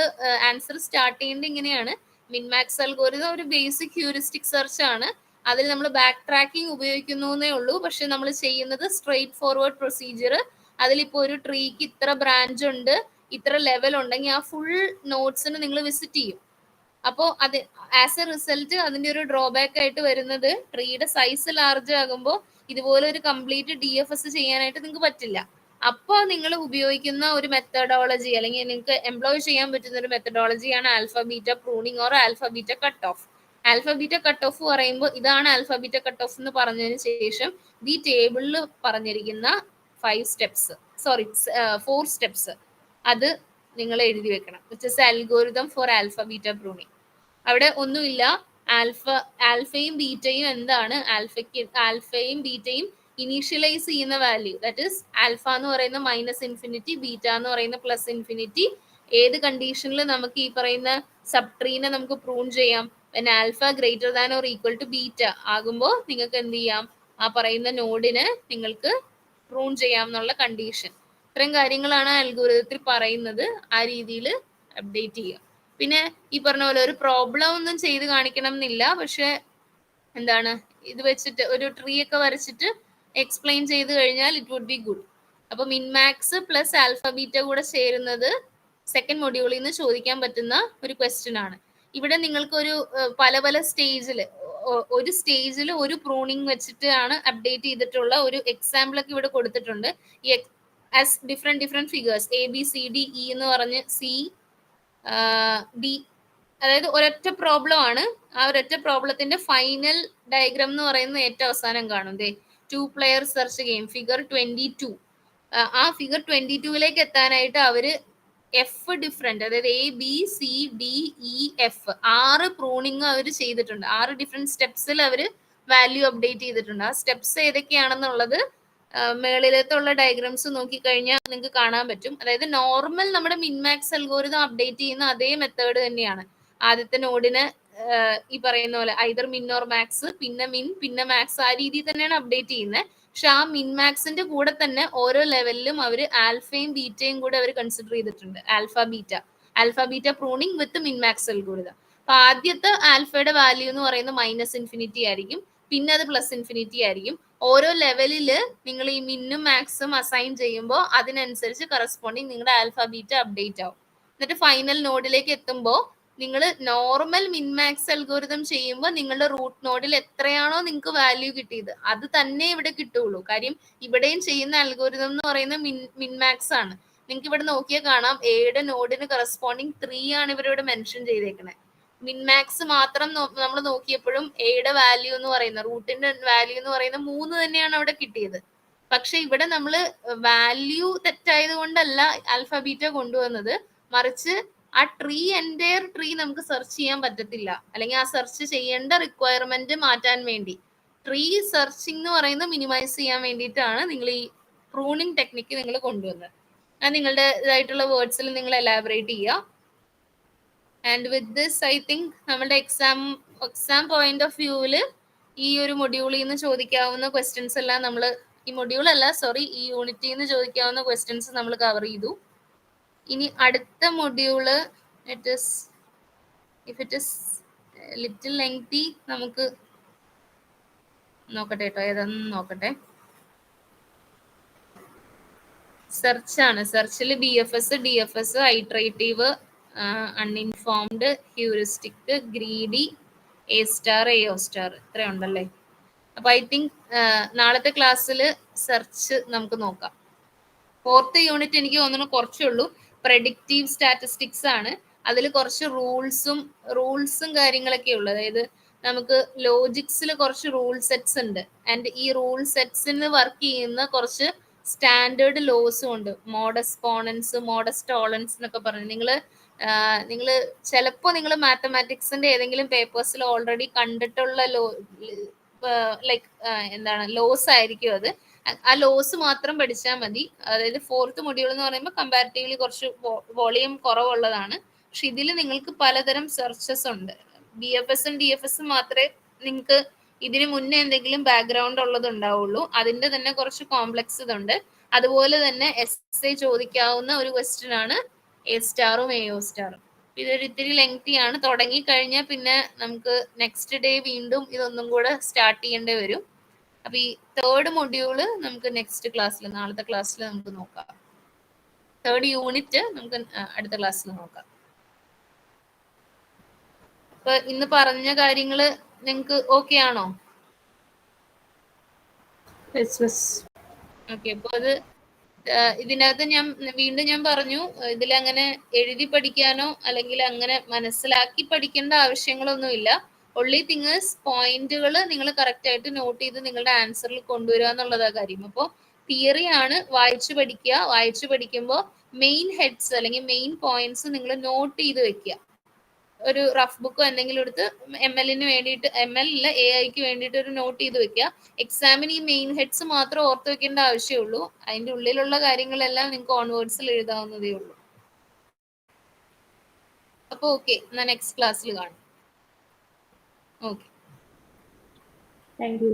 ആൻസർ സ്റ്റാർട്ട് ചെയ്യേണ്ടത് ഇങ്ങനെയാണ്. മിൻമാക്സ് അൽഗോരിതം ഒരു ബേസിക് ഹ്യൂറിസ്റ്റിക് സെർച്ച് ആണ്. അതിൽ നമ്മൾ ബാക്ക് ട്രാക്കിംഗ് ഉപയോഗിക്കുന്നേ ഉള്ളൂ. പക്ഷെ നമ്മൾ ചെയ്യുന്നത് സ്ട്രെയിറ്റ് ഫോർവേഡ് പ്രൊസീജിയർ. അതിലിപ്പോൾ ഒരു ട്രീക്ക് ഇത്ര ബ്രാഞ്ച് ഉണ്ട്, ഇത്ര ലെവൽ ഉണ്ടെങ്കിൽ ആ ഫുൾ നോട്ട്സിന് നിങ്ങൾ വിസിറ്റ് ചെയ്യും. അപ്പോൾ അത് ആസ് എ റിസൾട്ട് അതിന്റെ ഒരു ഡ്രോബാക്ക് ആയിട്ട് വരുന്നത്, ട്രീയുടെ സൈസ് ലാർജ് ആകുമ്പോൾ ഇതുപോലെ ഒരു കംപ്ലീറ്റ് DFS ചെയ്യാനായിട്ട് നിങ്ങൾക്ക് പറ്റില്ല. അപ്പോൾ നിങ്ങൾ ഉപയോഗിക്കുന്ന ഒരു മെത്തഡോളജി, അല്ലെങ്കിൽ നിങ്ങൾക്ക് എംപ്ലോയ് ചെയ്യാൻ പറ്റുന്ന ഒരു മെത്തഡോളജിയാണ് alpha beta pruning or alpha beta cut off. Alpha beta cut off പറയുമ്പോൾ ഇതാണ് ആൽഫ ബീറ്റ കട്ട് ഓഫ് എന്ന് പറഞ്ഞതിന് ശേഷം ഈ ടേബിളിൽ പറഞ്ഞിരിക്കുന്ന 4 സ്റ്റെപ്സ് അത് നിങ്ങൾ എഴുതി വെക്കണം, which is algorithm four alpha beta pruning. അവിടെ ഒന്നുമില്ല, ആൽഫയും ബീറ്റയും എന്താണ്? ആൽഫയും ബീറ്റയും ഇനീഷ്യലൈസ് ചെയ്യുന്ന വാല്യൂ, ദാറ്റ് ഇസ് ആൽഫ എന്ന് പറയുന്ന -ഇൻഫിനിറ്റി, ബീറ്റ എന്ന് പറയുന്ന +ഇൻഫിനിറ്റി. ഏത് കണ്ടീഷനിൽ നമുക്ക് ഈ പറയുന്ന സബ് ട്രീനെ നമുക്ക് പ്രൂൺ ചെയ്യാം? Alpha greater than or equal to beta ആകുമ്പോൾ നിങ്ങൾക്ക് എന്ത് ചെയ്യാം? ആ പറയുന്ന നോഡിനെ നിങ്ങൾക്ക് പ്രൂൺ ചെയ്യാം എന്നുള്ള കണ്ടീഷൻ. ഇത്രയും കാര്യങ്ങളാണ് അൽഗോരിതത്തിൽ പറയുന്നത്. ആ രീതിയിൽ അപ്ഡേറ്റ് ചെയ്യുക. പിന്നെ ഈ പറഞ്ഞ പോലെ ഒരു പ്രോബ്ലം ഒന്നും ചെയ്ത് കാണിക്കണം എന്നില്ല, പക്ഷെ എന്താണ് ഇത് വെച്ചിട്ട് ഒരു ട്രീ ഒക്കെ വരച്ചിട്ട് എക്സ്പ്ലെയിൻ ചെയ്ത് കഴിഞ്ഞാൽ ഇറ്റ് വുഡ് ബി ഗുഡ്. അപ്പൊ മിൻമാക്സ് പ്ലസ് ആൽഫ ബീറ്റ കൂടെ ചേരുന്നത് സെക്കൻഡ് മൊഡ്യൂളിൽ നിന്ന് ചോദിക്കാൻ പറ്റുന്ന ഒരു ക്വസ്റ്റ്യൻ ആണ്. ഇവിടെ നിങ്ങൾക്ക് ഒരു പല പല സ്റ്റേജിൽ ഒരു സ്റ്റേജിൽ ഒരു പ്രൂണിങ് വെച്ചിട്ടാണ് അപ്ഡേറ്റ് ചെയ്തിട്ടുള്ള ഒരു എക്സാമ്പിൾ ഒക്കെ ഇവിടെ കൊടുത്തിട്ടുണ്ട്. ഈ ആസ് ഡിഫറെന്റ് ഫിഗേഴ്സ് ABCDE എന്ന് പറഞ്ഞ് CD, അതായത് ഒരൊറ്റ പ്രോബ്ലം ആണ്. ആ ഒരൊറ്റ പ്രോബ്ലത്തിന്റെ ഫൈനൽ ഡയഗ്രാം എന്ന് പറയുന്നത് ഏറ്റവും അവസാനം കാണും. 2 player സെർച്ച് ഗെയിം ഫിഗർ 22. ആ ഫിഗർ 22ലേക്ക് എത്താനായിട്ട് അവര് എഫ് ഡിഫറെന്റ്, അതായത് ABCDEF 6 പ്രൂണിങ് അവർ ചെയ്തിട്ടുണ്ട്. 6 ഡിഫറെന്റ് സ്റ്റെപ്സിൽ അവർ വാല്യൂ അപ്ഡേറ്റ് ചെയ്തിട്ടുണ്ട്. ആ സ്റ്റെപ്സ് ഏതൊക്കെയാണെന്നുള്ളത് മേളിലത്തുള്ള ഡയഗ്രാംസ് നോക്കിക്കഴിഞ്ഞാൽ നിങ്ങൾക്ക് കാണാൻ പറ്റും. അതായത് നോർമൽ നമ്മുടെ മിൻമാക്സ് അൽഗോരിതം അപ്ഡേറ്റ് ചെയ്യുന്ന അതേ മെത്തേഡ് തന്നെയാണ്. ആദ്യത്തെ നോഡിന് ഈ പറയുന്ന പോലെ ഐദർ മിൻ ഓർ മാക്സ്, പിന്നെ മിൻ, പിന്നെ മാക്സ്, ആ രീതിയിൽ തന്നെയാണ് അപ്ഡേറ്റ് ചെയ്യുന്നത്. പക്ഷെ ആ മിൻമാക്സിന്റെ കൂടെ തന്നെ ഓരോ ലെവലിലും അവർ ആൽഫയും ബീറ്റയും കൂടെ അവർ കൺസിഡർ ചെയ്തിട്ടുണ്ട്. ആൽഫ ബീറ്റ പ്രൂണിങ് വിത്ത് മിൻമാക്സ് അൽഗോരിതം. അപ്പൊ ആദ്യത്തെ ആൽഫയുടെ വാല്യൂ എന്ന് പറയുന്നത് -ഇൻഫിനിറ്റി ആയിരിക്കും, പിന്നെ അത് +ഇൻഫിനിറ്റി ആയിരിക്കും. ഓരോ ലെവലില് നിങ്ങൾ ഈ മിന്നും മാക്സും അസൈൻ ചെയ്യുമ്പോൾ അതിനനുസരിച്ച് കറസ്പോണ്ടിങ് നിങ്ങളുടെ ആൽഫ ബീറ്റ അപ്ഡേറ്റ് ആവും. എന്നിട്ട് ഫൈനൽ നോഡിലേക്ക് എത്തുമ്പോൾ നിങ്ങൾ നോർമൽ മിൻമാക്സ് അൽഗോരിതം ചെയ്യുമ്പോൾ നിങ്ങളുടെ റൂട്ട് നോഡിൽ എത്രയാണോ നിങ്ങൾക്ക് വാല്യൂ കിട്ടിയത് അത് തന്നെ ഇവിടെ കിട്ടുള്ളൂ. കാര്യം ഇവിടെയും ചെയ്യുന്ന അൽഗോരിതം എന്ന് പറയുന്നത് മിൻമാക്സ് ആണ്. നിങ്ങൾക്ക് ഇവിടെ നോക്കിയാൽ കാണാം എയുടെ നോഡിന് കറസ്പോണ്ടിങ് 3 ആണ് ഇവരിവിടെ മെൻഷൻ ചെയ്തേക്കുന്നത്. മിൻമാക്സ് മാത്രം നമ്മൾ നോക്കിയപ്പോഴും എയുടെ വാല്യൂ എന്ന് പറയുന്നത്, റൂട്ടിന്റെ വാല്യൂ എന്ന് പറയുന്നത് 3 തന്നെയാണ് അവിടെ കിട്ടിയത്. പക്ഷെ ഇവിടെ നമ്മൾ വാല്യൂ തെറ്റായത് കൊണ്ടല്ല ആൽഫ ബീറ്റ കൊണ്ടുവന്നത്, മറിച്ച് ആ എൻറ്റയർ ട്രീ നമുക്ക് സെർച്ച് ചെയ്യാൻ പറ്റത്തില്ല, അല്ലെങ്കിൽ ആ സെർച്ച് ചെയ്യേണ്ട റിക്വയർമെന്റ് മാറ്റാൻ വേണ്ടി ട്രീ സെർച്ചിങ് എന്ന് പറയുന്നത് മിനിമൈസ് ചെയ്യാൻ വേണ്ടിയിട്ടാണ് നിങ്ങൾ ഈ പ്രൂണിങ് ടെക്നിക്ക് നിങ്ങൾ കൊണ്ടുവന്നത്. അത് നിങ്ങളുടെ ഇതായിട്ടുള്ള വേർഡ്സിൽ നിങ്ങൾ എലാബറേറ്റ് ചെയ്യുക. And with this I think നമ്മുടെ എക്സാം പോയിന്റ് ഓഫ് വ്യൂവിൽ ഈ ഒരു മൊഡ്യൂളിൽ നിന്ന് ചോദിക്കാവുന്ന ക്വസ്റ്റ്യൻസ് എല്ലാം നമ്മൾ ഈ യൂണിറ്റിൽ നിന്ന് ചോദിക്കാവുന്ന ക്വസ്റ്റ്യൻസ് നമ്മൾ കവർ ചെയ്തു. ഇനി അടുത്ത module if it is little lengthy നമുക്ക് നോക്കട്ടെ കേട്ടോ, ഏതാണെന്ന് നോക്കട്ടെ. സെർച്ചാണ്. സെർച്ചിൽ BFS, DFS, iterative, uninformed, heuristic, greedy, A*, AO*, ഇത്ര ഉണ്ടല്ലേ. അപ്പൊ ഐ തിങ്ക് നാളത്തെ ക്ലാസ്സിൽ സെർച്ച് നമുക്ക് നോക്കാം. 4th യൂണിറ്റ് എനിക്ക് തോന്നുന്നു കുറച്ചേ ഉള്ളൂ. പ്രെഡിക്റ്റീവ് സ്റ്റാറ്റിസ്റ്റിക്സ് ആണ്. അതിൽ കുറച്ച് റൂൾസും കാര്യങ്ങളൊക്കെ ഉള്ളു. അതായത് നമുക്ക് ലോജിക്സിൽ കുറച്ച് റൂൾ സെറ്റ്സ് ഉണ്ട്. ആൻഡ് ഈ റൂൾ സെറ്റ്സിന് വർക്ക് ചെയ്യുന്ന കുറച്ച് സ്റ്റാൻഡേർഡ് ലോസും ഉണ്ട്. മോഡസ് പോണൻസ്, മോഡസ് ടോളൻസ് എന്നൊക്കെ പറഞ്ഞു. നിങ്ങൾ ചിലപ്പോൾ നിങ്ങൾ മാത്തമാറ്റിക്സിന്റെ ഏതെങ്കിലും പേപ്പേഴ്സിൽ ഓൾറെഡി കണ്ടിട്ടുള്ള ലോസ് ആയിരിക്കും അത്. ആ ലോസ് മാത്രം പഠിച്ചാൽ മതി. അതായത് 4th മൊഡ്യൂൾ എന്ന് പറയുമ്പോൾ കമ്പാരിറ്റീവ്ലി കുറച്ച് വോളിയം കുറവുള്ളതാണ്. പക്ഷെ ഇതിൽ നിങ്ങൾക്ക് പലതരം സെർച്ചസ് ഉണ്ട്. BFSും DFSും മാത്രമേ നിങ്ങൾക്ക് ഇതിന് മുന്നേ എന്തെങ്കിലും ബാക്ക്ഗ്രൗണ്ട് ഉള്ളത് ഉണ്ടാവുള്ളൂ. അതിന്റെ തന്നെ കുറച്ച് കോംപ്ലക്സ് ഇതുണ്ട്. അതുപോലെ തന്നെ essay ചോദിക്കാവുന്ന ഒരു ക്വസ്റ്റ്യൻ ആണ് A*, AO*. ഇതൊരു ഇത്തിരി ലെങ്തി ആണ്. തുടങ്ങി കഴിഞ്ഞാൽ പിന്നെ നമുക്ക് നെക്സ്റ്റ് ഡേ വീണ്ടും ഇതൊന്നും കൂടെ സ്റ്റാർട്ട് ചെയ്യേണ്ടി വരും. അപ്പൊ ഈ 3rd മൊഡ്യൂള് നമുക്ക് നെക്സ്റ്റ് ക്ലാസ്സിൽ, നാളത്തെ ക്ലാസ്സിൽ നമുക്ക് നോക്കാം. 3rd യൂണിറ്റ് നമുക്ക് അടുത്ത ക്ലാസ്സിൽ നോക്കാം. അപ്പൊ ഇന്ന് പറഞ്ഞ കാര്യങ്ങള് നിങ്ങൾക്ക് ഓക്കെ ആണോ? ഓക്കെ. അപ്പൊ അത് ഇതിനകത്ത് ഞാൻ പറഞ്ഞു, ഇതിലങ്ങനെ എഴുതി പഠിക്കാനോ അല്ലെങ്കിൽ അങ്ങനെ മനസ്സിലാക്കി പഠിക്കേണ്ട ആവശ്യങ്ങളൊന്നുമില്ല. ഒൺലി തിങ്സ് പോയിന്റുകൾ നിങ്ങൾ കറക്റ്റ് ആയിട്ട് നോട്ട് ചെയ്ത് നിങ്ങളുടെ ആൻസറിൽ കൊണ്ടുവരിക എന്നുള്ളതാ കാര്യം. അപ്പോൾ തിയറി ആണ്, വായിച്ചു പഠിക്കുക. വായിച്ചു പഠിക്കുമ്പോൾ മെയിൻ ഹെഡ്സ് അല്ലെങ്കിൽ മെയിൻ പോയിന്റ്സ് നിങ്ങൾ നോട്ട് ചെയ്ത് വെക്കുക. ഒരു റഫ് ബുക്കോ എന്തെങ്കിലും എടുത്ത് MLന് വേണ്ടിയിട്ട്, ML ഇല്ല AIക്ക് വേണ്ടിയിട്ട് ഒരു നോട്ട് ചെയ്ത് വെക്കുക. എക്സാമിന് ഈ മെയിൻ ഹെഡ്സ് മാത്രം ഓർത്ത് വെക്കേണ്ട ആവശ്യമുള്ളൂ. അതിന്റെ ഉള്ളിലുള്ള കാര്യങ്ങളെല്ലാം നിങ്ങൾക്ക് ഓൺവേർഡ്സിൽ എഴുതാവുന്നതേ ഉള്ളൂ. അപ്പൊ ഓക്കെ, എന്നാ നെക്സ്റ്റ് ക്ലാസ്സിൽ കാണാം. Okay, thank you.